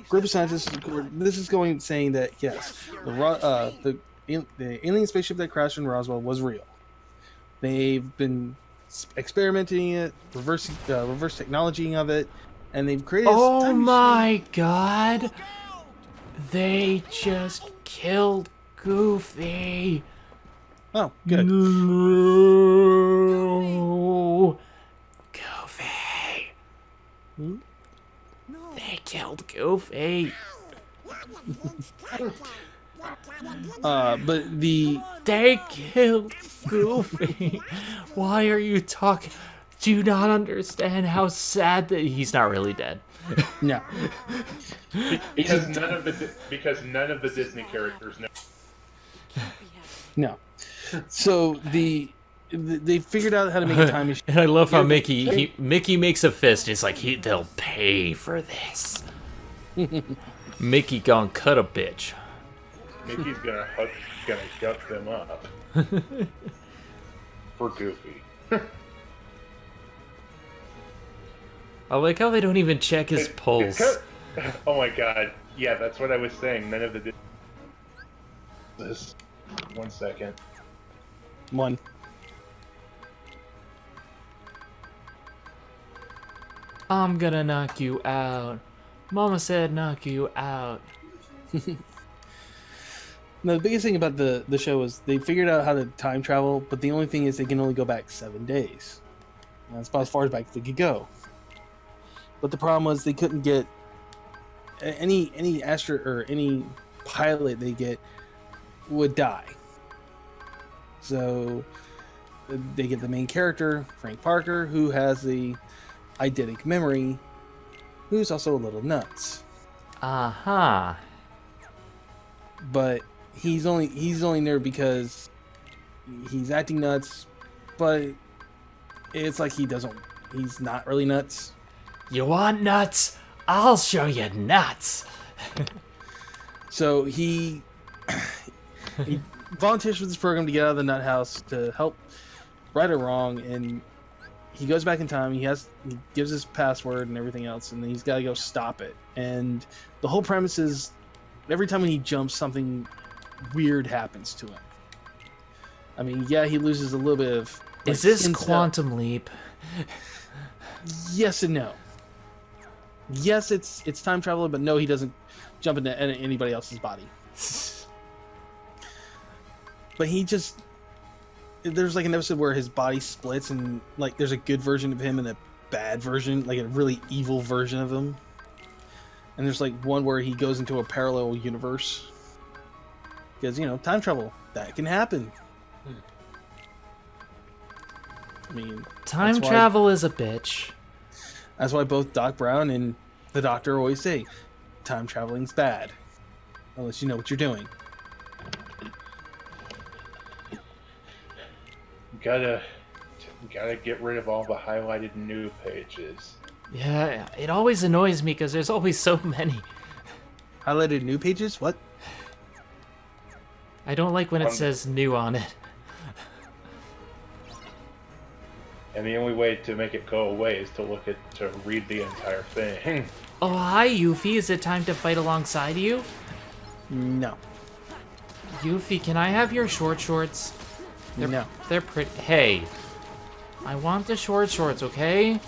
group of scientists, this is saying that, yes, the alien spaceship that crashed in Roswell was real. They've been experimenting it, reverse technology of it, and they've created. Oh my god! They just killed Goofy. Oh, good. No. Goofy. Hmm? They killed Goofy. But they killed Goofy. Why are you talking? Do you not understand how sad that he's not really dead? No. Because none of the Disney characters know. No. So they figured out how to make a time machine. And I love how Mickey makes a fist. It's like they'll pay for this. Mickey gonna cut a bitch. Mickey's gonna gut them up. For Goofy. I like how they don't even check his pulse. Oh my god. Yeah, that's what I was saying. None of the... This. 1 second. One. I'm gonna knock you out. Mama said knock you out. Now, the biggest thing about the show is they figured out how to time travel, but the only thing is they can only go back 7 days. And that's about as far back as they could go. But the problem was they couldn't get any pilot they get would die. So they get the main character, Frank Parker, who has the eidetic memory, who's also a little nuts. Uh-huh. But he's only there because he's acting nuts, but it's like he's not really nuts. You want nuts? I'll show you nuts. So he volunteers for this program to get out of the nut house to help right or wrong, and he goes back in time. He gives his password and everything else, and then he's got to go stop it. And the whole premise is every time when he jumps, something weird happens to him. I mean, yeah, he loses a little bit of... Is this Quantum Leap? Yes and no. yes, it's time travel, but no, he doesn't jump into anybody else's body. But he just, there's like an episode where his body splits and like there's a good version of him and a bad version, like a really evil version of him. And there's like one where he goes into a parallel universe. Because, you know, time travel, that can happen. I mean, Time travel is a bitch. That's why both Doc Brown and the Doctor always say, time traveling's bad. Unless you know what you're doing. Gotta get rid of all the highlighted new pages. Yeah, it always annoys me because there's always so many. Highlighted new pages? What? I don't like when it says new on it. And the only way to make it go away is to read the entire thing. Oh, hi, Yuffie. Is it time to fight alongside you? No. Yuffie, can I have your short shorts? No. They're pretty. Hey. I want the short shorts, okay?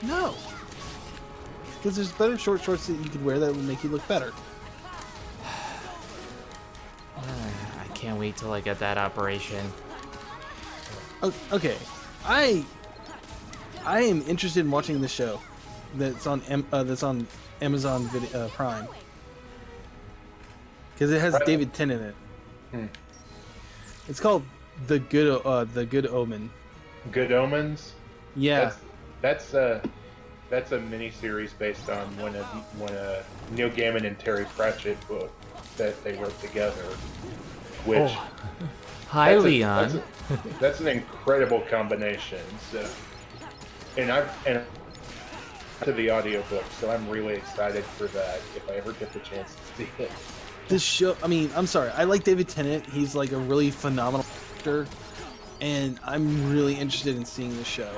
No. Because there's better short shorts that you could wear that will make you look better. I can't wait till I get that operation. Okay. I am interested in watching the show that's on Amazon Prime. Because it has David Tennant in it. It's called The Good Omen. Good Omens? Yeah. That's a mini-series based on one of Neil Gaiman and Terry Pratchett book that they wrote together. Which hi, Leon. That's an incredible combination. So, and to the audiobook, so I'm really excited for that if I ever get the chance to see it. This show, I mean, I'm sorry, I like David Tennant. He's like a really phenomenal actor, and I'm really interested in seeing this show.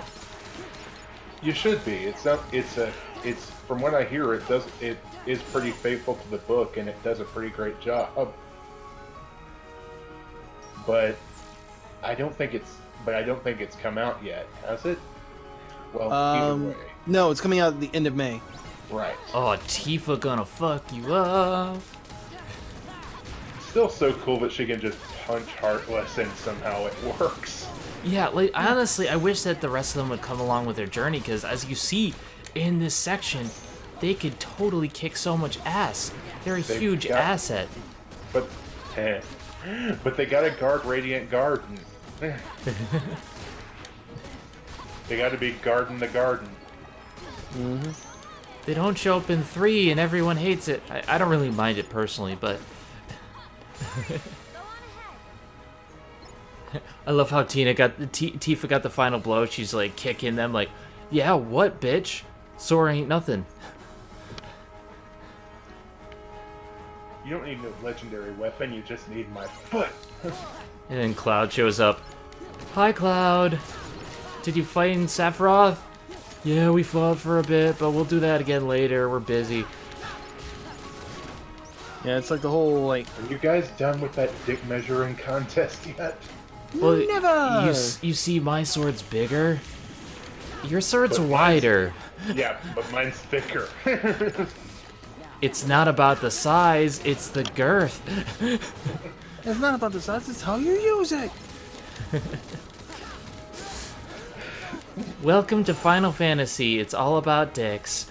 You should be. It's from what I hear, it is pretty faithful to the book, and it does a pretty great job. But I don't think it's come out yet, has it? Well, either way. No, it's coming out at the end of May. Right. Oh, Tifa gonna fuck you up. Still so cool that she can just punch Heartless and somehow it works. Yeah, like, honestly, I wish that the rest of them would come along with their journey, because as you see in this section, they could totally kick so much ass. They're a huge asset. But they gotta guard Radiant Garden. They gotta be guarding the garden. Mm-hmm. They don't show up in 3 and everyone hates it. I don't really mind it personally, but... I love how Tifa got the final blow. She's like kicking them like, yeah, what, bitch? Sora ain't nothing. You don't need a legendary weapon, you just need my foot. And then Cloud shows up. Hi, Cloud. Did you fight in Sephiroth? Yeah, we fought for a bit, but we'll do that again later. We're busy. Yeah, it's like the whole, like... Are you guys done with that dick measuring contest yet? Well, never! You see my sword's bigger? Your sword's wider. Yeah, but mine's thicker. It's not about the size, it's the girth. It's not about the size, it's how you use it. Welcome to Final Fantasy. It's all about dicks.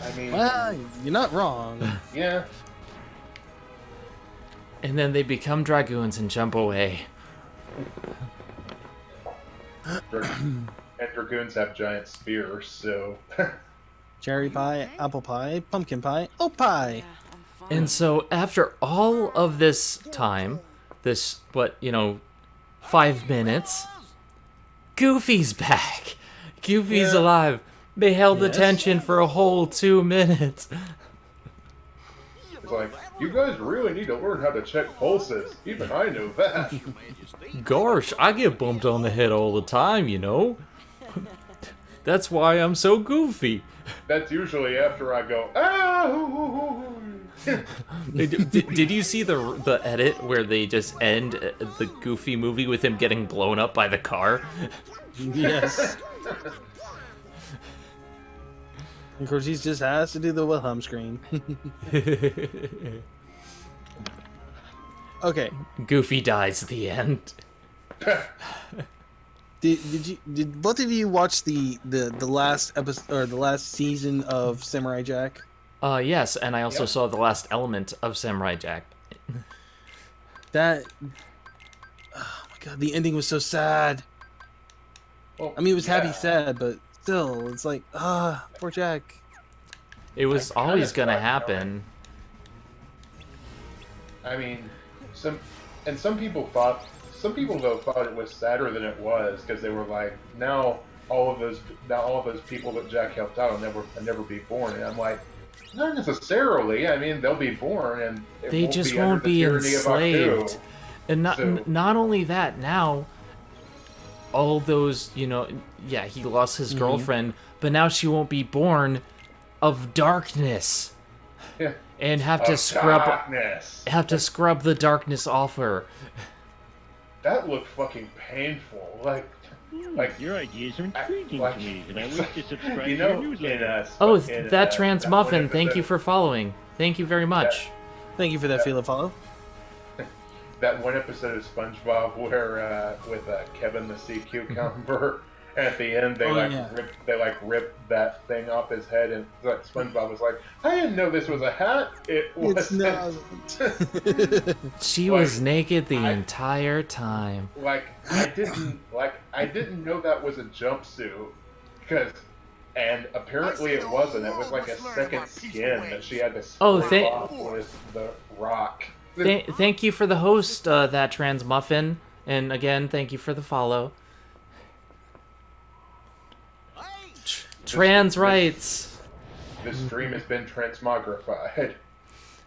I mean... Well, you're not wrong. Yeah. And then they become dragoons and jump away. And dragoons have giant spears, so... Cherry pie, apple pie, pumpkin pie, oat pie. And so after all of this time, this, 5 minutes, Goofy's back. Goofy's alive. They held the tension for a whole 2 minutes. It's like, you guys really need to learn how to check pulses. Even I know that. Gosh, I get bumped on the head all the time, you know? That's why I'm so goofy. That's usually after I go, ah! Did you see the edit where they just end the Goofy movie with him getting blown up by the car? Yes. Of course, he just has to do the Wilhelm scream. Okay. Goofy dies at the end. Did both of you watch the last episode or the last season of Samurai Jack? Yes, and I also saw the last element of Samurai Jack. That, oh my god, the ending was so sad. Well, I mean, it was happy yeah. sad, but still, it's like, poor Jack. It was always gonna happen. I mean, some people thought it was sadder than it was because they were like, now all of those people that Jack helped out will never be born, and I'm like, not necessarily. I mean, they'll be born and They just won't be enslaved. And not only that, now all those, you know, yeah, he lost his girlfriend, but now she won't be born of darkness. Yeah. And have to scrub the darkness off her. That looked fucking painful. Like your ideas are intriguing to me, and I wish to subscribe to you your know, newsletter. That Trans Muffin, thank you for following. Thank you very much. Thank you for that follow. That one episode of SpongeBob where with Kevin the Sea Cucumber, and at the end they rip that thing off his head, and like SpongeBob was like, "I didn't know this was a hat. It was not." She was naked the entire time. I didn't know that was a jumpsuit, and apparently it wasn't. It was like a second skin that she had to spray off with the rock. Thank you for the host, that Trans Muffin, and again, thank you for the follow. Trans rights. This stream has been transmogrified.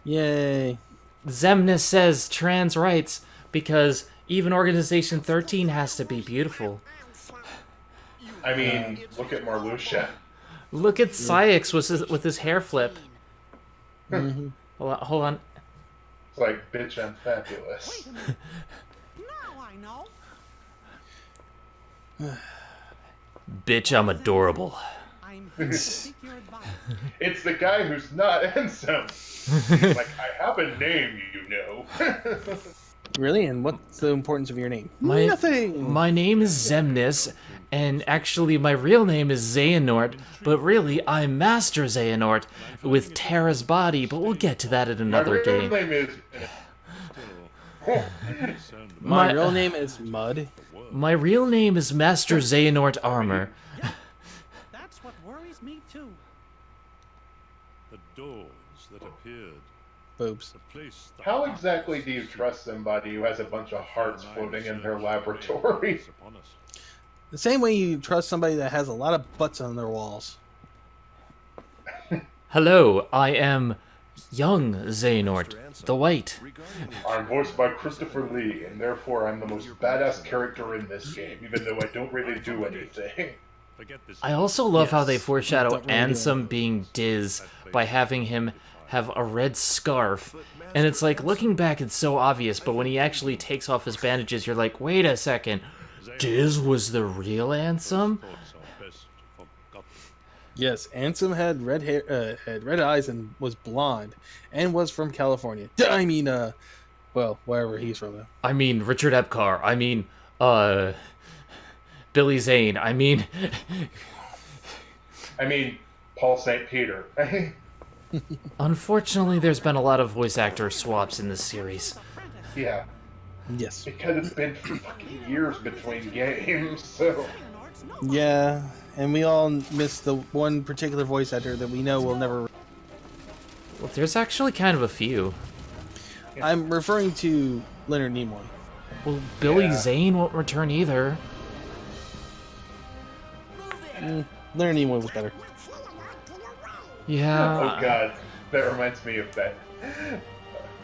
Yay. Zemnis says trans rights because even Organization 13 has to be beautiful. I mean, look at Marluxia. Look at Syx with his hair flip. Mm-hmm. Hold on. It's like, bitch, I'm fabulous. Now I know. Bitch, I'm adorable. It's the guy who's not handsome. Like, I have a name, you know. Really? And what's the importance of your name? Nothing. My name is Zemnis, and actually my real name is Xehanort, but really I'm Master Xehanort with Terra's body, but we'll get to that in another game. My real name is Mud. My real name is Master Xehanort Armor. That's what worries me too. The doors that appeared. Boobs. How exactly do you trust somebody who has a bunch of hearts floating in their laboratory? The same way you trust somebody that has a lot of butts on their walls. Hello, I am young Xehanort, the White. I'm voiced by Christopher Lee, and therefore I'm the most badass character in this game, even though I don't really do anything. I also love how they foreshadow Ansem being Diz by having him have a red scarf. And it's like, looking back, it's so obvious, but when he actually takes off his bandages, you're like, wait a second, Diz was the real Ansem? Yes, Ansem had red hair, had red eyes, and was blonde, and was from California. I mean, well, wherever he's from, though. I mean, Richard Epcar. I mean, Billy Zane. I mean, Paul St. Peter. Unfortunately, there's been a lot of voice actor swaps in this series. Yeah. Yes. Because it's been fucking years between games, so... Yeah, and we all miss the one particular voice actor that we know will never... Well, there's actually kind of a few. I'm referring to Leonard Nimoy. Well, Billy Zane won't return either. Leonard Nimoy was better. Yeah. Oh god, that reminds me of that.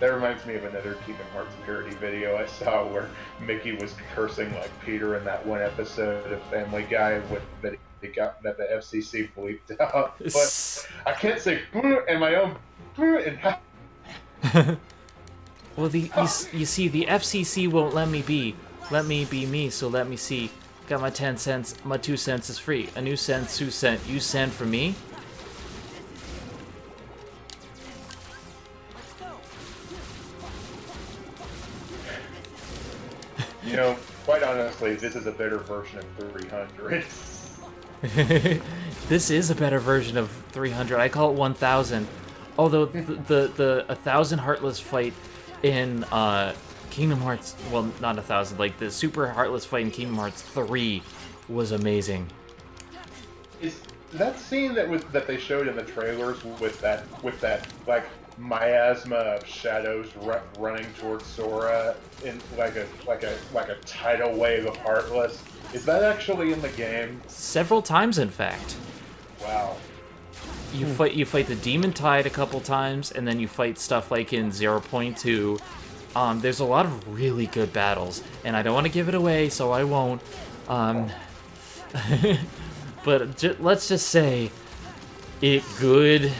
That reminds me of another Kingdom Hearts parody video I saw where Mickey was cursing like Peter in that one episode of Family Guy that the FCC bleeped out. But I can't say and my own and well, you see, the FCC won't let me be me. So let me see. Got my 10 cents. My 2 cents is free. A new cent, 2 cent. You send for me. honestly, this is a better version of 300. This is a better version of 300. I call it 1000. Although the 1000 Heartless fight in Kingdom Hearts, well, not 1000, like the Super Heartless fight in Kingdom Hearts 3 was amazing. Is that scene that they showed in the trailers with that like miasma of shadows running towards Sora in like a tidal wave of Heartless? Is that actually in the game? Several times, in fact. Wow. You fight the Demon Tide a couple times, and then you fight stuff like in 0.2. There's a lot of really good battles, and I don't want to give it away, so I won't. But let's just say, it good.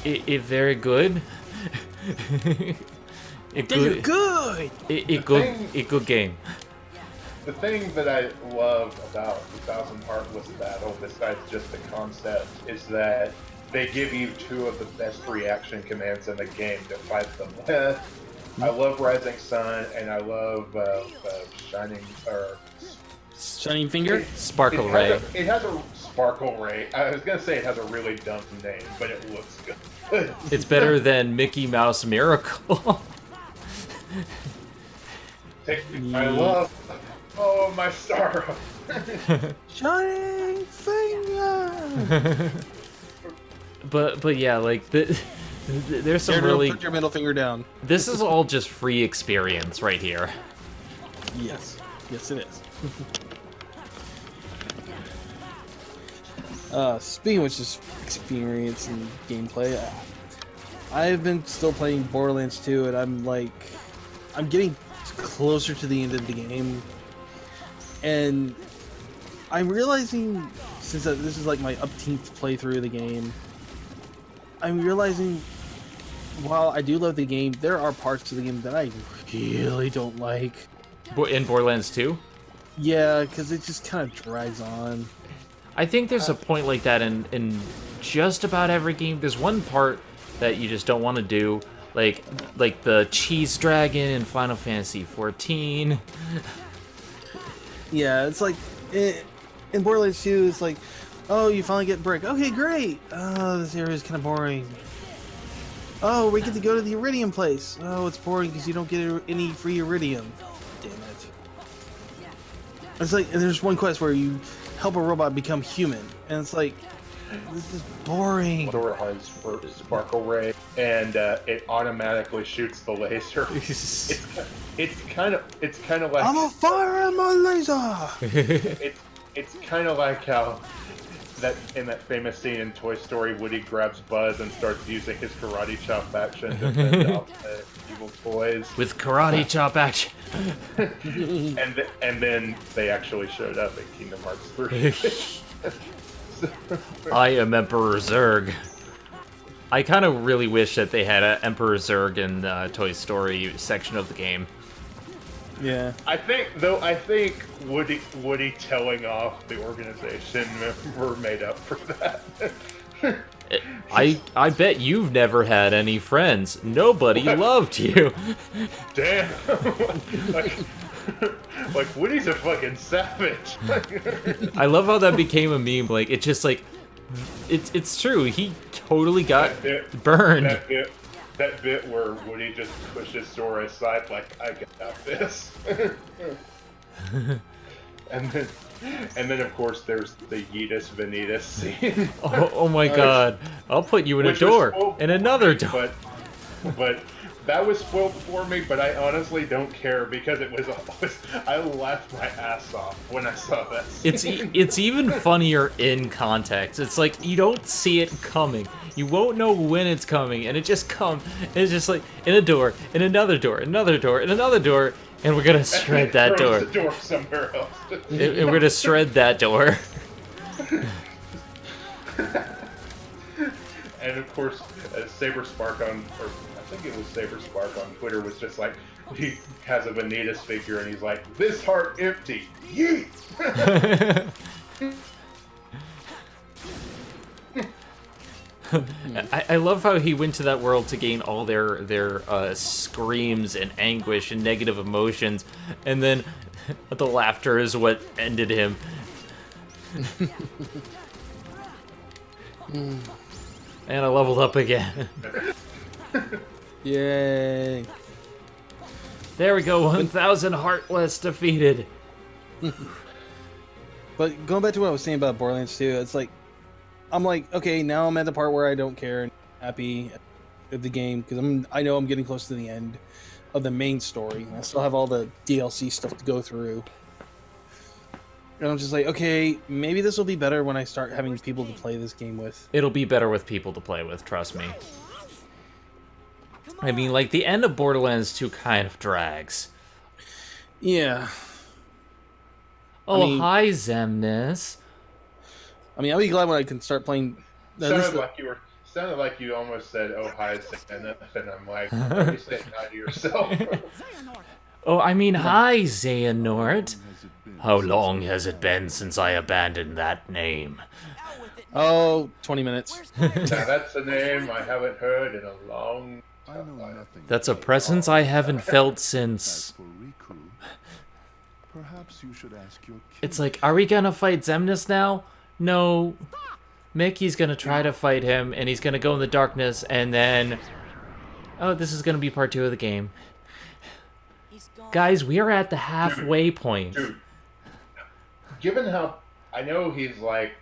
It very good. It good. It good game. The thing that I love about the 1000 Heartless battle, besides just the concept, is that they give you two of the best reaction commands in the game to fight them with. I love Rising Sun, and I love Shining Finger? Sparkle Ray. It has a Sparkle Ray. I was gonna say it has a really dumb name, but it looks good. It's better than Mickey Mouse Miracle. I love. Oh, my star. Shining Finger. But yeah, like there's some really. Put your middle finger down. This is all just free experience right here. Yes, yes it is. Speaking of which, just experience and gameplay, I've been still playing Borderlands 2, and I'm getting closer to the end of the game, and I'm realizing, since this is like my upteenth playthrough of the game, I'm realizing while I do love the game, there are parts of the game that I really don't like. In Borderlands 2? Yeah, because it just kind of drags on. I think there's a point like that in just about every game. There's one part that you just don't want to do, like the cheese dragon in Final Fantasy 14. Yeah, it's like in Borderlands 2, it's like, oh, you finally get brick. Okay, great. Oh, this area is kind of boring. Oh, we get to go to the Iridium place. Oh, it's boring because you don't get any free Iridium. Damn it. It's like, and there's one quest where you help a robot become human, and it's like, this is boring. Sora has Sparkle Ray, and it automatically shoots the laser. It's kind of like I'm a fire and my laser. It's kind of like how that in that famous scene in Toy Story, Woody grabs Buzz and starts using his karate chop action to fend off the evil toys with karate chop action. and then they actually showed up in Kingdom Hearts 3. I am Emperor Zurg. I kind of really wish that they had an Emperor Zurg in the Toy Story section of the game. Yeah. I think Woody telling off the organization member made up for that. I bet you've never had any friends. Nobody loved you. Damn. like Woody's a fucking savage. I love how that became a meme. Like it's just like it's true. He totally got burned. That bit where Woody just pushes Sora aside like, I got this. and then of course there's the Yeetus Vanitas scene. Oh my god. I'll put you in a door. In another door. But that was spoiled for me, but I honestly don't care because I laughed my ass off when I saw that scene. It's even funnier in context. It's like you don't see it coming. You won't know when it's coming, and it just comes. It's just like in a door, in another door, another door, in another door, and we're gonna shred that door. The door somewhere else. And we're gonna shred that door. And of course, Saber Spark I think it was Saber Spark on Twitter was just like, he has a Vanitas figure and he's like, this heart empty, yeet! I love how he went to that world to gain all their screams and anguish and negative emotions, and then The laughter is what ended him. And I leveled up again. Yay. There we go, 1,000 Heartless defeated. But going back to what I was saying about Borderlands 2, it's like, I'm like, okay, now I'm at the part where I don't care and happy with the game because I know I'm getting close to the end of the main story. I still have all the DLC stuff to go through. And I'm just like, okay, maybe this will be better when I start having people to play this game with. It'll be better with people to play with, trust me. I mean, like, the end of Borderlands 2 kind of drags. Yeah. Oh, I mean, hi, Zemnis. I mean, I'll be glad when I can start playing... Sounded like you almost said, "Oh, hi, Zenith," and I'm like, "Are you saying hi to yourself?" Oh, I mean, hi, Xehanort. How long has it been since I abandoned that name? Oh, 20 minutes. Now, that's a name I haven't heard in a long time. That's a presence I haven't felt since... Perhaps you should ask your It's like, are we gonna fight Zemnis now? No. Mickey's gonna try to fight him, and he's gonna go in the darkness, and then... Oh, this is gonna be part 2 of the game. Guys, we are at the halfway point. Dude, given how... I know he's like,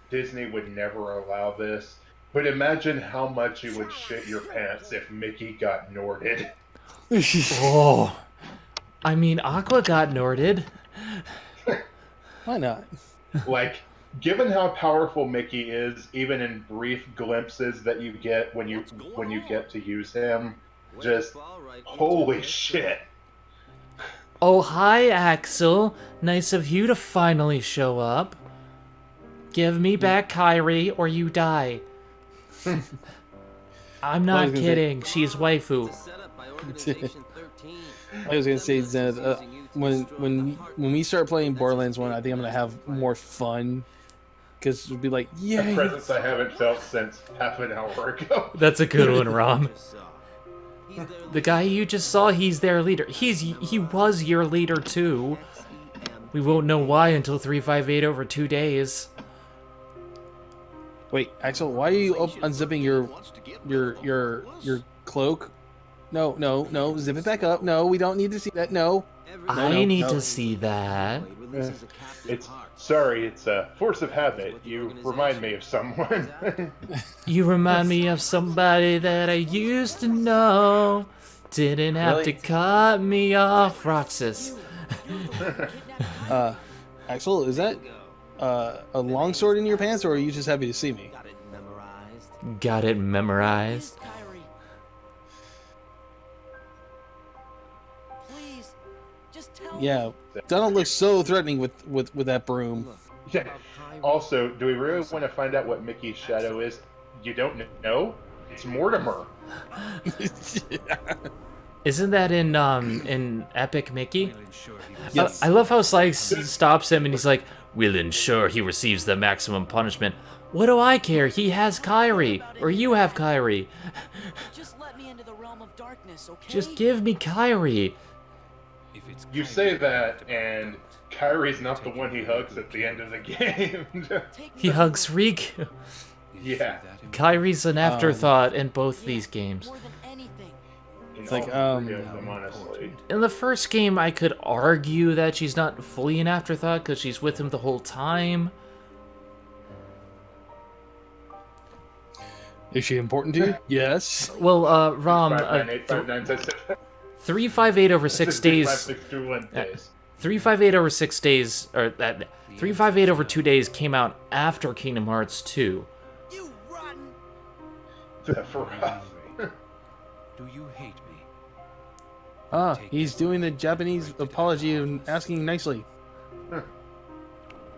Disney would never allow this, but imagine how much you would shit your pants if Mickey got Norded. Oh. I mean, Aqua got Norded. Why not? Like, given how powerful Mickey is, even in brief glimpses that you get when you get to use him, just holy shit. Oh, hi, Axel. Nice of you to finally show up. Give me back Kyrie or you die. I'm not kidding. She's waifu. I was gonna say, Zenith, when we start playing Borderlands 1, I think I'm gonna have more fun. Because it'll be like, yay! A presence I haven't felt since half an hour ago. That's a good one, Rom. The guy you just saw, he's their leader. He was your leader too. We won't know why until 358 over 2 days. Wait, Axel, why are you unzipping your cloak? No, zip it back up. No, we don't need to see that. No. I need to see that. It's a force of habit. You remind me of someone. You remind me of somebody that I used to know. Didn't have to cut me off, Roxas. Axel, is that a longsword in your pants, or are you just happy to see me? Got it memorized. Yeah, Donald looks so threatening with that broom. Yeah. Also, do we really want to find out what Mickey's shadow is? You don't know? It's Mortimer. Isn't that in Epic Mickey? Yes. I love how Sykes stops him and he's like, "We'll ensure he receives the maximum punishment." What do I care? He has Kyrie, or you have Kyrie. Just let me into the realm of darkness, okay? Just give me Kyrie. You say that, and Kyrie's not the one he hugs at the end of the game. He hugs Riku. Yeah. Kyrie's an afterthought in both these games. It's like, honestly. In the first game, I could argue that she's not fully an afterthought because she's with him the whole time. Is she important to you? Yes. Well, Rom, 358 over 6 days. 358 over 6 days, or 358 over 2 days came out after Kingdom Hearts 2. For us. Do you hate me? Ah, he's doing the Japanese apology and asking nicely. That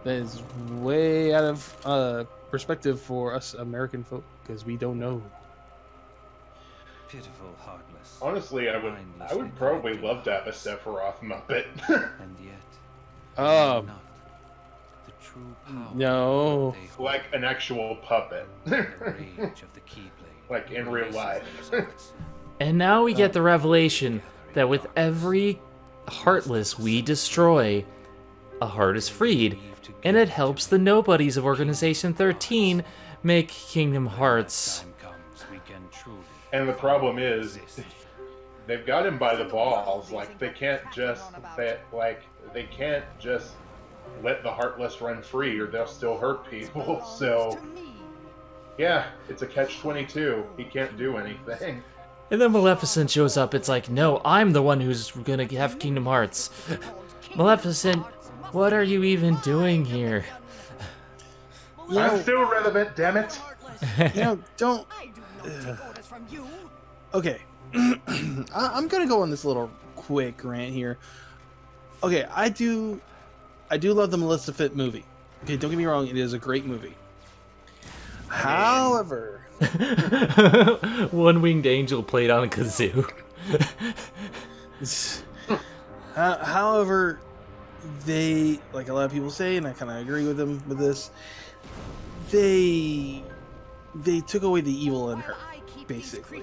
is way out of perspective for us American folk, because we don't know. Pitiful, heartless. Honestly, I would probably love to have a Sephiroth Muppet. And yet, Oh. the true power No. Like an actual puppet. the rage of the Keyblade. Like in real life. And now we get the revelation that with every Heartless we destroy, a heart is freed, and it helps the nobodies of Organization 13 make Kingdom Hearts. And the problem is, they've got him by the balls. Like they can't just let the Heartless run free, or they'll still hurt people. So, yeah, it's a catch-22. He can't do anything. And then Maleficent shows up. It's like, no, I'm the one who's gonna have Kingdom Hearts. Maleficent, what are you even doing here? I'm still relevant, damn it. Don't. Okay, I'm gonna go on this little quick rant here. Okay, I do love the Maleficent movie. Okay, don't get me wrong, it is a great movie. However, One-winged angel played on a kazoo. However, they, like a lot of people say, and I kind of agree with them with this, they took away the evil in her, basically.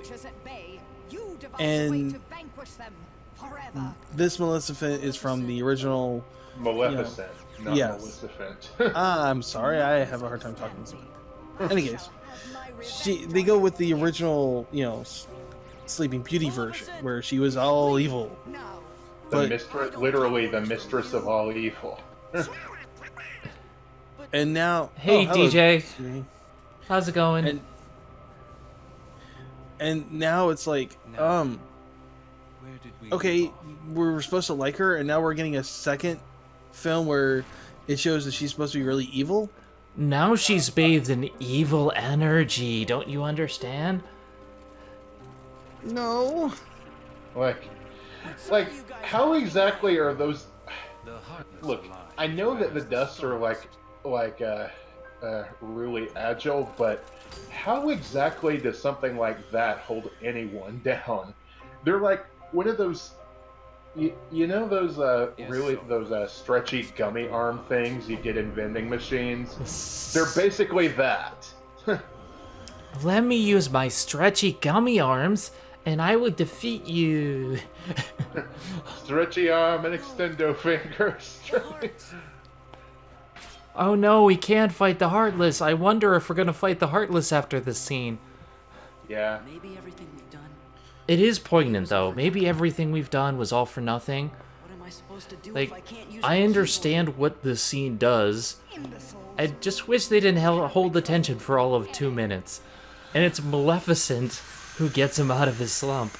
And this Maleficent is from the original Maleficent, not yes. Maleficent. I'm sorry, I have a hard time talking this. In any case, they go with the original, Sleeping Beauty version, where she was all evil. Literally the mistress of all evil. And now, hey DJ, how's it going? And now it's like, okay, we're supposed to like her, and now we're getting a second film where it shows that she's supposed to be really evil. Now she's bathed in evil energy, don't you understand? No. Like, how exactly are those? Look, I know that the Dusts are really agile, but how exactly does something like that hold anyone down? They're like one of those, those stretchy gummy arm things you get in vending machines. They're basically that. Let me use my stretchy gummy arms, and I will defeat you. Stretchy arm and extendo fingers. Oh no, we can't fight the Heartless. I wonder if we're gonna fight the Heartless after this scene. Yeah. Maybe everything we've done. It is poignant though. Maybe everything we've done was all for nothing. What am I supposed to do Like, if I can't use I understand what the scene does. I just wish they didn't hold the tension for all of 2 minutes. And it's Maleficent who gets him out of his slump.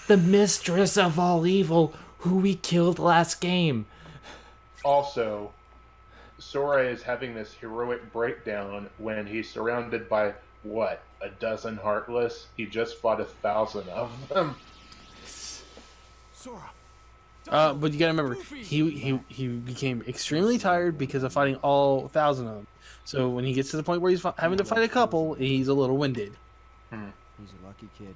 The mistress of all evil who we killed last game. Also, Sora is having this heroic breakdown when he's surrounded by, what, a dozen Heartless? He just fought 1,000 of them. Sora. But you gotta remember, he became extremely tired because of fighting all 1,000 of them. So when he gets to the point where he's having to fight a couple, he's a little winded. He's a lucky kid.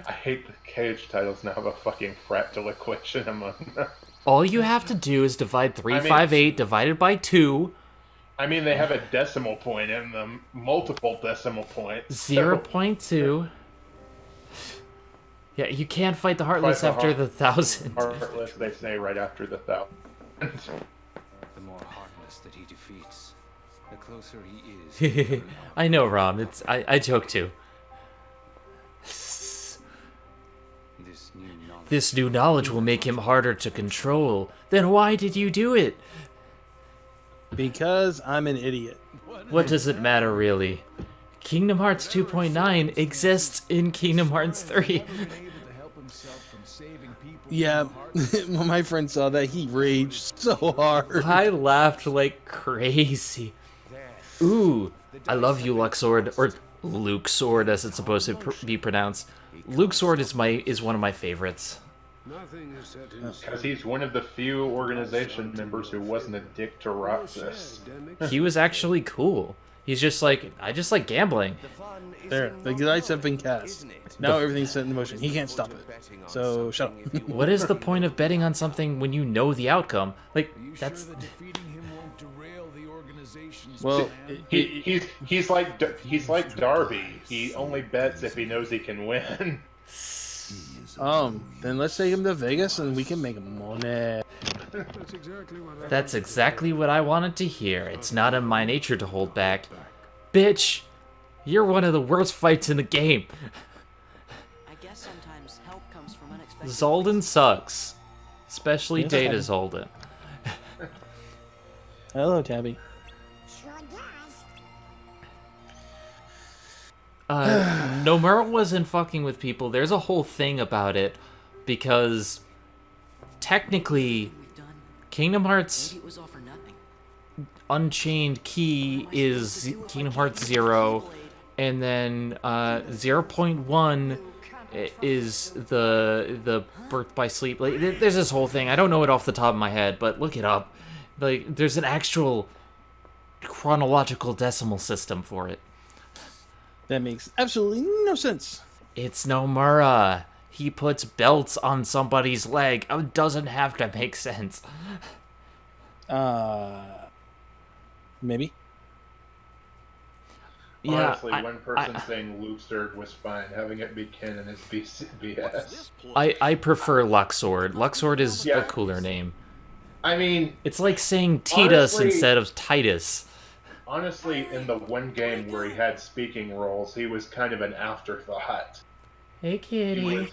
I hate the KH titles now have a fucking fractal equation among them. All you have to do is divide 358 divided by 2. I mean, they have a decimal point in them, multiple decimal points. 0.2. Yeah, you can't fight the Heartless after the 1,000. Heartless, they say, right after the 1,000. The more Heartless that he defeats, the closer he is. I know, Rom. I joke too. This new knowledge will make him harder to control. Then why did you do it? Because I'm an idiot. What does it matter, really? Kingdom Hearts 2.9 exists in Kingdom Hearts 3. Yeah, when my friend saw that, he raged so hard. I laughed like crazy. Ooh, I love you, Luxord, or Luke Sword, as it's supposed to be pronounced. Luke Sword is one of my favorites. Because he's one of the few organization members who wasn't a dick to Roxas. He was actually cool. He's just like, I just like gambling. There, the dice have been cast. Now everything's set in motion. He can't stop it. So shut up. What is the point of betting on something when you know the outcome? Like, that's. Well, he's like Darby. He only bets if he knows he can win. Then let's take him to Vegas and we can make money. That's exactly what I wanted to hear. It's not in my nature to hold back. Bitch, you're one of the worst fights in the game. I guess sometimes help comes from unexpected Zolden sucks. Especially Yes, Data Tabby. Zolden. Hello, Tabby. Nomura wasn't fucking with people. There's a whole thing about it because technically Kingdom Hearts Maybe it was all for nothing. Unchained Key is Kingdom Hearts 0, and then 0.1 is the Birth by Sleep. Like, there's this whole thing. I don't know it off the top of my head, but look it up. Like, there's an actual chronological decimal system for it. That makes absolutely no sense. It's Nomura. He puts belts on somebody's leg. It doesn't have to make sense. Maybe. Yeah, Honestly, one person saying Luxord was fine. Having it be Kennen is BS. I prefer Luxord. Luxord is Yeah. a cooler name. I mean, It's like saying Titus honestly- instead of Titus. honestly, in the one game where he had speaking roles, he was kind of an afterthought. Hey, kitty. He was,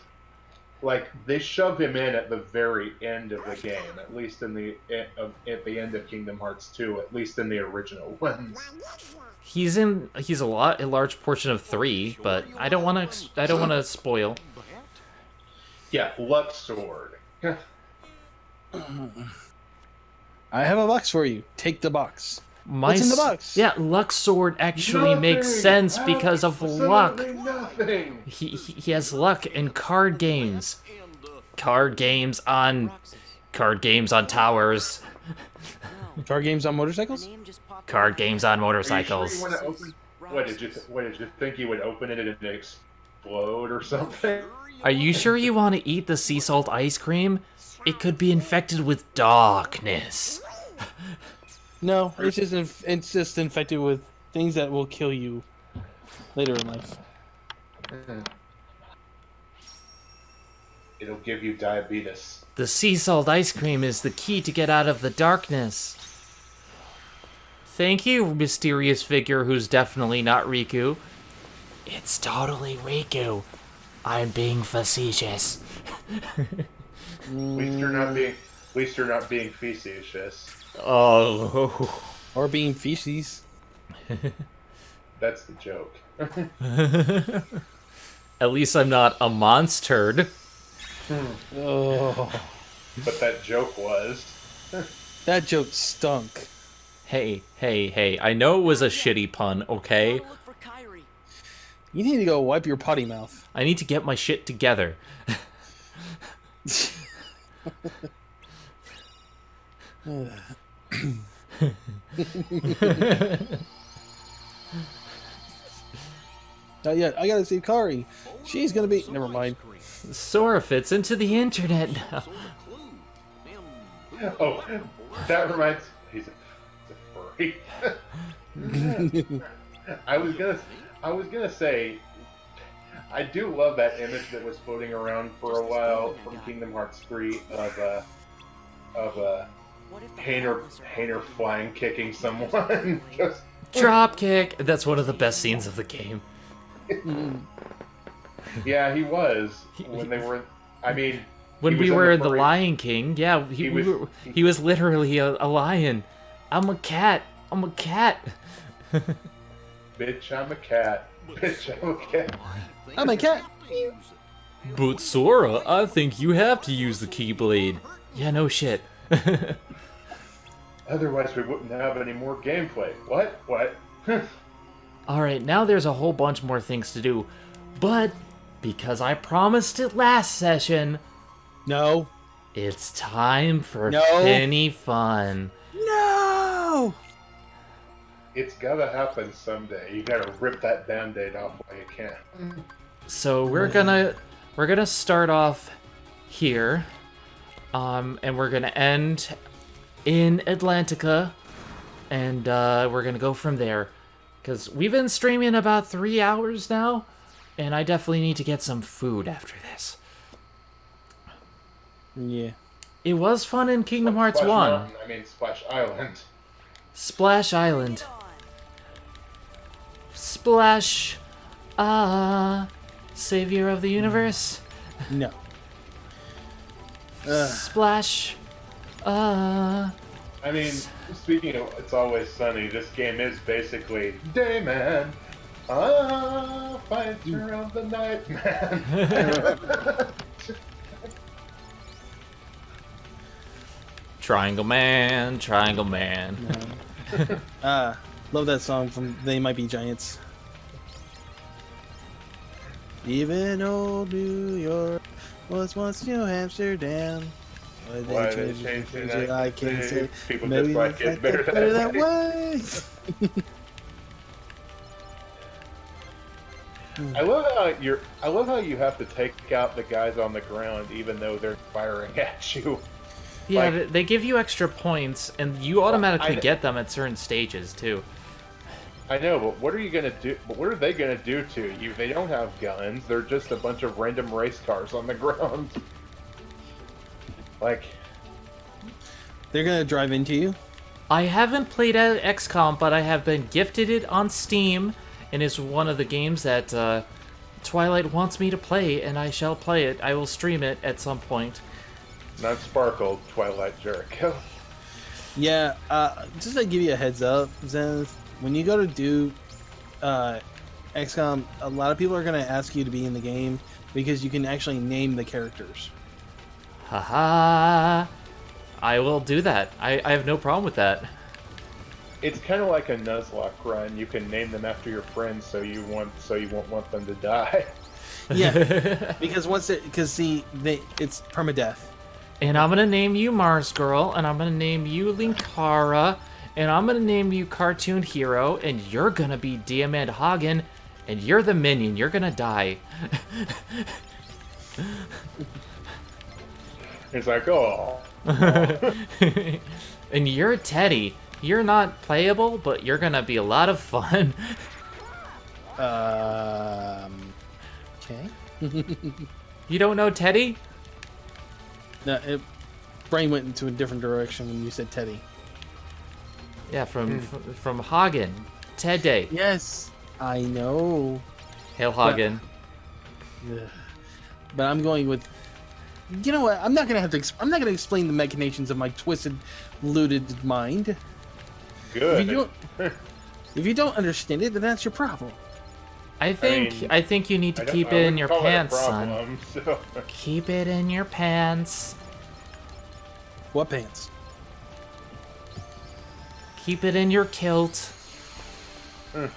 like, they shove him in at the very end of the game, at least at the end of Kingdom Hearts 2, at least in the original ones. He's a large portion of 3, but I don't want to spoil. Yeah, Luxord. I have a box for you. Take the box. What's in the box? Yeah, Luxord actually makes sense because of luck. Nothing. He has luck in card games. Card games on towers. Card games on motorcycles? Card games on Are you motorcycles. sure you want to open? What did you think you would open it and it explode or something? Are you sure you want to eat the sea salt ice cream? It could be infected with darkness. No, it's just infected with things that will kill you later in life. It'll give you diabetes. The sea salt ice cream is the key to get out of the darkness. Thank you, mysterious figure who's definitely not Riku. It's totally Riku. I'm being facetious. At least you're not being facetious. Oh. Or being feces. That's the joke. At least I'm not a monster. Oh. But that joke was. That joke stunk. Hey. I know it was a shitty pun, okay? You need to go wipe your potty mouth. I need to get my shit together. Not yet. I gotta save Kari. She's gonna be. Never mind. Sora fits into the internet now. Oh, that reminds. He's a furry. I was gonna say, I do love that image that was floating around for a while from Kingdom Hearts 3 of Hainer flying kicking someone. Just Drop kick. That's one of the best scenes of the game. yeah, he was when they were. I mean, When he we was were in the the furry- Lion King, yeah, he was literally a lion. I'm a cat. I'm a cat. Bitch, I'm a cat. Bitch, I'm a cat. I'm a cat. But Sora, I think you have to use the Keyblade. Yeah, no shit. Otherwise, we wouldn't have any more gameplay. What? Alright, now there's a whole bunch more things to do. But, because I promised it last session... No. It's time for No. Finny Fun. No! It's gotta happen someday. You gotta rip that band-aid off while you can. So we're gonna start off here. And we're gonna end in Atlantica. And we're gonna go from there. Because we've been streaming about 3 hours now, and I definitely need to get some food after this. Yeah. It was fun in Kingdom Hearts Splash 1. Mountain, I mean Splash Island. Splash Island. Splash. Savior of the universe. No. Splash. I mean, speaking of It's Always Sunny, this game is basically Dayman. Fighter of the night, man. Triangle Man, Triangle Man. Love that song from They Might Be Giants. Even old New York was once New Amsterdam. Why they changed it? I can't say. People Maybe just like it better that way. I love how you have to take out the guys on the ground even though they're firing at you. Yeah, Like, they give you extra points, and you automatically get them at certain stages too. I know, but what are you gonna do? But what are they gonna do to you? They don't have guns. They're just a bunch of random race cars on the ground. Like, they're gonna drive into you. I haven't played XCOM, but I have been gifted it on Steam, and it's one of the games that Twilight wants me to play, and I shall play it. I will stream it at some point. not Sparkle, Twilight Jericho. Yeah, just to give you a heads up, Zenith, when you go to do XCOM, a lot of people are going to ask you to be in the game because you can actually name the characters. Haha! I will do that. I have no problem with that. It's kind of like a Nuzlocke run. You can name them after your friends, so you won't want them to die. Yeah, because it's permadeath. And I'm gonna name you Mars Girl, and I'm gonna name you Linkara, and I'm gonna name you Cartoon Hero, and you're gonna be Diamond Hagen, and you're the minion. You're gonna die. It's like, oh. And you're Teddy. You're not playable, but you're gonna be a lot of fun. Okay. You don't know Teddy? No, brain went into a different direction when you said Teddy. Yeah, from Hagen. Teddy. Yes, I know. Hail Hagen. But I'm going with. You know what? I'm not gonna explain the machinations of my twisted, looted mind. Good. If you don't understand it, then that's your problem. I think you need to keep it in your pants, son. So. Keep it in your pants. What pants? Keep it in your kilt. Okay.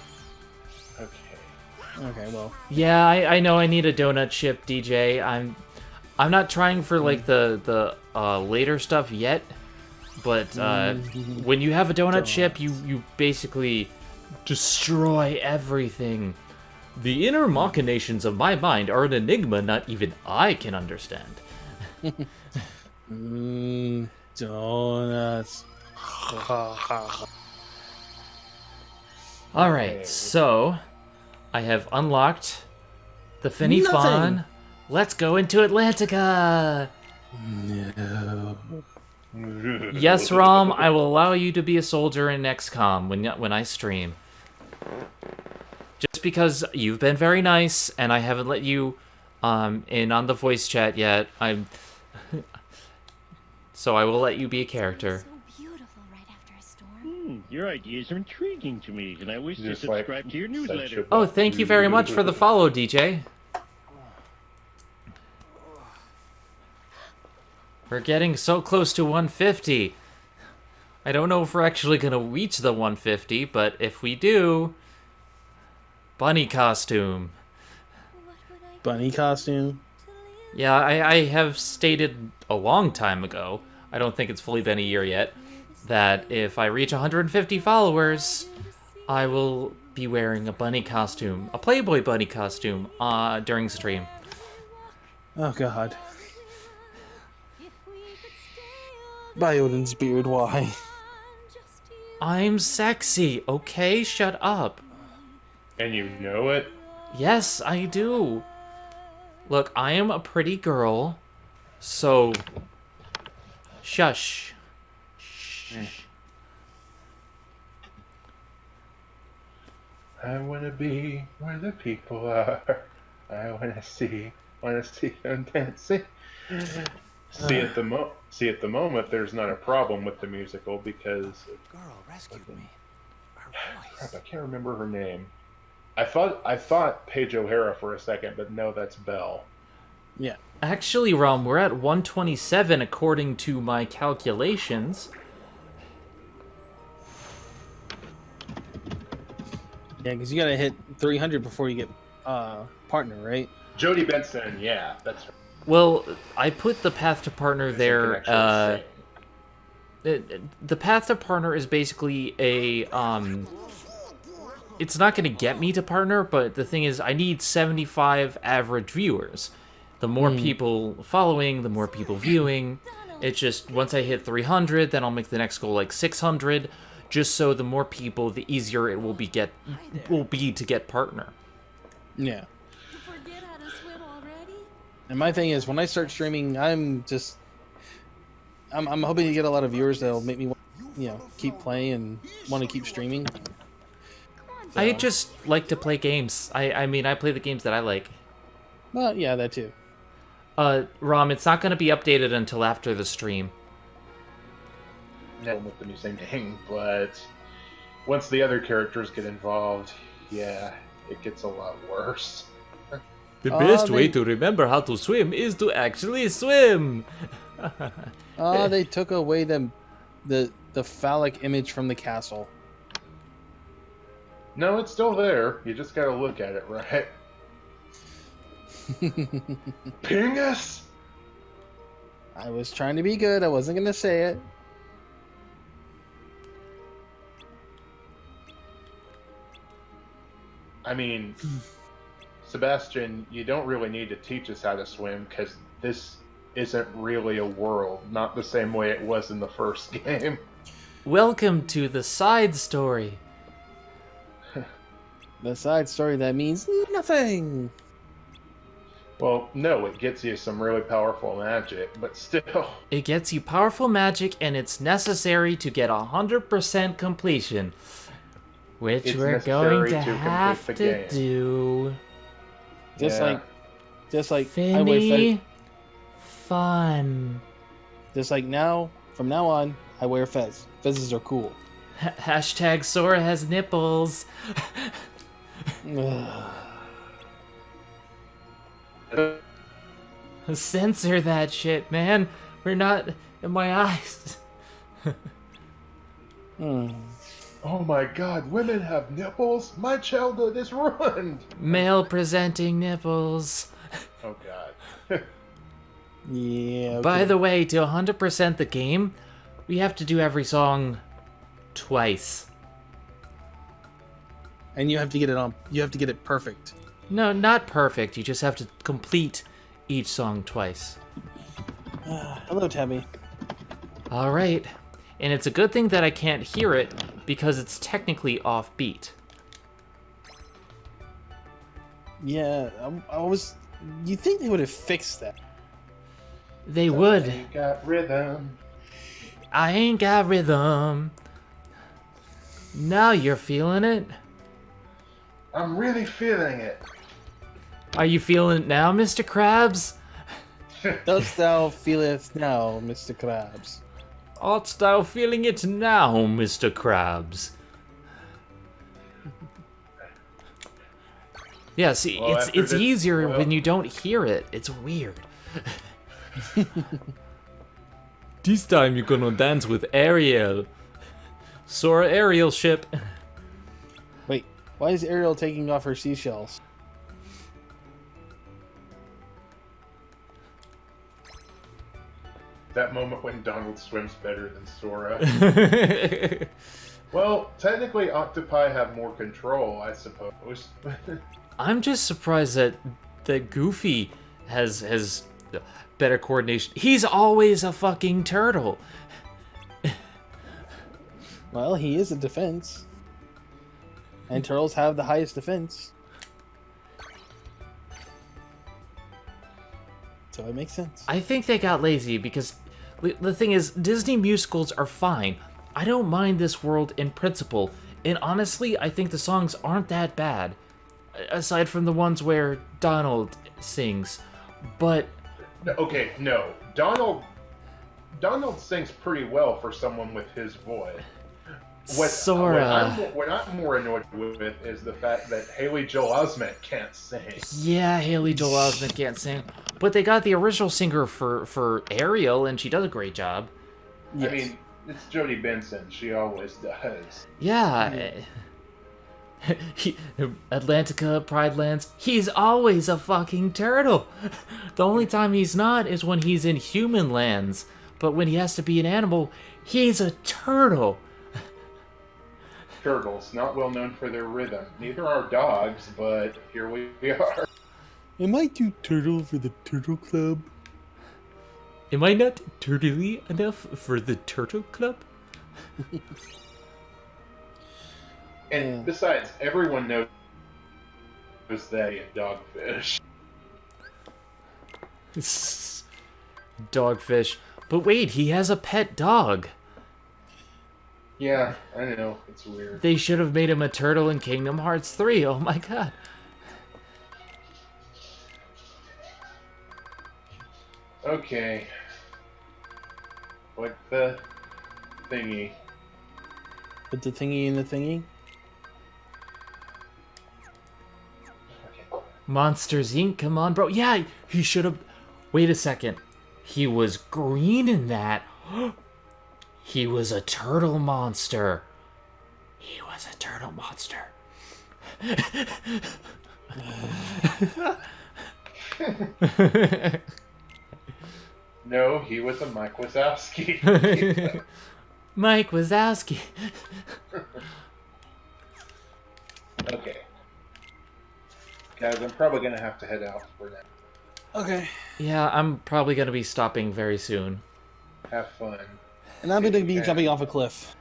Okay, well. Yeah, I know I need a donut ship, DJ. I'm not trying for like the later stuff yet, but when you have a donut ship, you basically destroy everything. The inner machinations of my mind are an enigma not even I can understand. Donuts. Alright, so I have unlocked the Finny Fawn. Let's go into Atlantica! No. Yes, Rom, I will allow you to be a soldier in XCOM when I stream. Just because you've been very nice, and I haven't let you in on the voice chat yet, so I will let you be a character. Your ideas are intriguing to me, and I wish to subscribe to your newsletter. Oh, thank you very much for the follow, DJ. We're getting so close to 150. I don't know if we're actually going to reach the 150, but if we do... Bunny costume. Bunny costume? Yeah, I have stated a long time ago, I don't think it's fully been a year yet, that if I reach 150 followers, I will be wearing a bunny costume, a Playboy bunny costume, during stream. Oh god. By Odin's beard, why? I'm sexy, okay? Shut up. And you know it? Yes, I do. Look, I am a pretty girl, So, shush. Shh. I wanna be where the people are. I wanna see them dancing. See at the moment, there's not a problem with the musical because Girl rescued me. Her crap, I can't remember her name. I thought Paige O'Hara for a second, but no, that's Belle. Yeah. Actually, Rom, we're at 127 according to my calculations. Yeah, because you gotta hit 300 before you get partner, right? Jodie Benson, yeah, that's her. Well, I put the path to partner there. The path to partner is basically a it's not going to get me to partner, but the thing is, I need 75 average viewers. The more people following, the more people viewing. It's just once I hit 300, then I'll make the next goal like 600. Just so the more people, the easier it will be to get partner. Yeah. And my thing is, when I start streaming, I'm hoping to get a lot of viewers that'll make me, keep playing and want to keep streaming. So. I just like to play games. I mean, I play the games that I like. Well, yeah, that too. Rom, it's not going to be updated until after the stream. No, with the new same thing, but once the other characters get involved, yeah, it gets a lot worse. The best way to remember how to swim is to actually swim. They took away the phallic image from the castle. No, it's still there. You just gotta look at it, right? Pingus! I was trying to be good. I wasn't gonna say it. I mean, Sebastian, you don't really need to teach us how to swim because this isn't really a world, not the same way it was in the first game. Welcome to the side story. The side story that means nothing. Well, no, it gets you some really powerful magic, but still. It gets you powerful magic, and it's necessary to get 100% completion. Which we're going to have to do. Just like Finny fun. Just like now, from now on, I wear fez. Fezzes are cool. Hashtag Sora has nipples. Censor that shit, man. We're not in my eyes. Oh my god, women have nipples? My childhood is ruined! Male presenting nipples. Oh god. Yeah. Okay. By the way, to 100% the game, we have to do every song twice. And you have to get it perfect. No, not perfect. You just have to complete each song twice. Hello, Tabby. All right. And it's a good thing that I can't hear it because it's technically offbeat. Yeah, I was. You think they would have fixed that? They would. I ain't got rhythm. I ain't got rhythm. Now you're feeling it. I'm really feeling it. Are you feeling it now, Mr. Krabs? Dost thou feel it now, Mr. Krabs? Art thou feeling it now, Mr. Krabs? Yeah, see, well, it's easier when you don't hear it. It's weird. This time you're gonna dance with Ariel. Sora Ariel ship. Wait, why is Ariel taking off her seashells? That moment when Donald swims better than Sora. Well, technically octopi have more control, I suppose. I'm just surprised that Goofy has better coordination. He's always a fucking turtle. Well, he is a defense. And turtles have the highest defense. So it makes sense. I think they got lazy because the thing is, Disney musicals are fine. I don't mind this world in principle, and honestly, I think the songs aren't that bad, aside from the ones where Donald sings. But okay, no, Donald sings pretty well for someone with his voice. What I'm more annoyed with is the fact that Haley Joel Osment can't sing. Yeah, Haley Joel Osment can't sing, but they got the original singer for Ariel, and she does a great job. Yes. I mean, it's Jodie Benson. She always does. Yeah. Atlantica, Pride Lands, he's always a fucking turtle. The only time he's not is when he's in human lands, but when he has to be an animal, he's a turtle. Turtles, not well known for their rhythm. Neither are dogs, but here we are. Am I too turtle for the Turtle Club? Am I not turtly enough for the Turtle Club? And besides, everyone knows that in Dogfish. Dogfish. But wait, he has a pet dog. Yeah, I know. It's weird. They should have made him a turtle in Kingdom Hearts 3. Oh my god. Okay. What the thingy? Put the thingy in the thingy? Monsters Inc. Come on, bro. Yeah, he should have... Wait a second. He was green in that. He was a turtle monster. He was a turtle monster. No, he was a Mike Wazowski. Mike Wazowski. Okay. Guys, I'm probably going to have to head out for now. Okay. Yeah, I'm probably going to be stopping very soon. Have fun. And I'm going to be jumping off a cliff.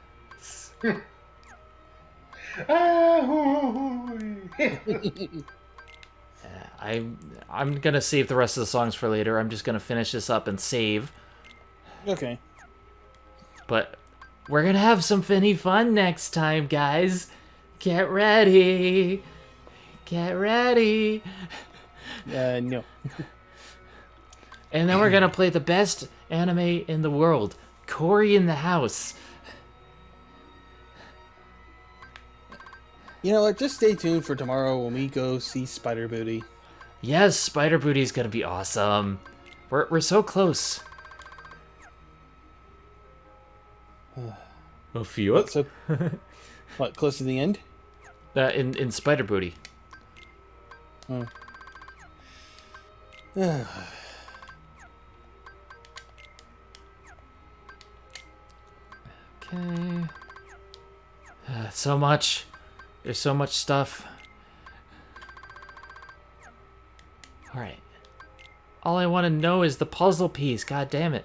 I'm going to save the rest of the songs for later. I'm just going to finish this up and save. Okay. But we're going to have some finny fun next time, guys. Get ready. Get ready. No. And then we're going to play the best anime in the world. Cory in the House. You know what? Just stay tuned for tomorrow when we go see Spider Booty. Yes, Spider Booty's going to be awesome. We're so close. A few up. So, what, close to the end? In Spider Booty. Oh. Okay. So much. There's so much stuff. Alright. All I want to know is the puzzle piece. God damn it.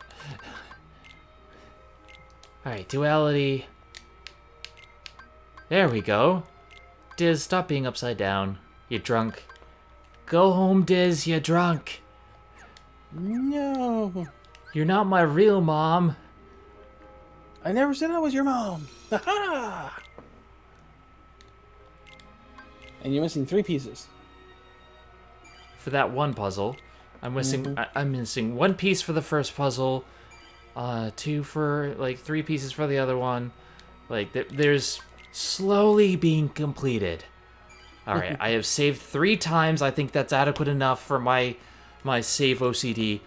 Alright, duality. There we go. Diz, stop being upside down. You're drunk. Go home, Diz, you're drunk. No. You're not my real mom. I never said I was your mom. And you're missing 3 pieces. For that one puzzle. I'm missing I'm missing 1 piece for the first puzzle. 2 for, like, 3 pieces for the other one. Like, there's slowly being completed. Alright, I have saved 3 times. I think that's adequate enough for my save OCD.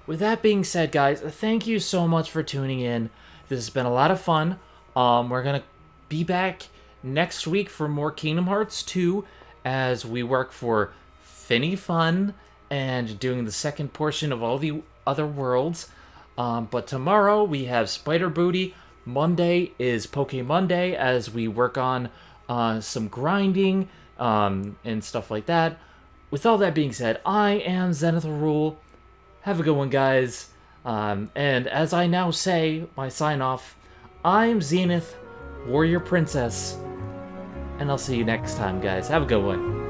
With that being said, guys, thank you so much for tuning in. This has been a lot of fun. We're going to be back next week for more Kingdom Hearts 2 as we work for Finny Fun and doing the second portion of all the other worlds. But tomorrow we have Spider Booty. Monday is Poke Monday as we work on some grinding and stuff like that. With all that being said, I am Zenith Rule. Have a good one, guys. And as I now say, my sign-off, I'm Zenith, Warrior Princess. And I'll see you next time, guys. Have a good one.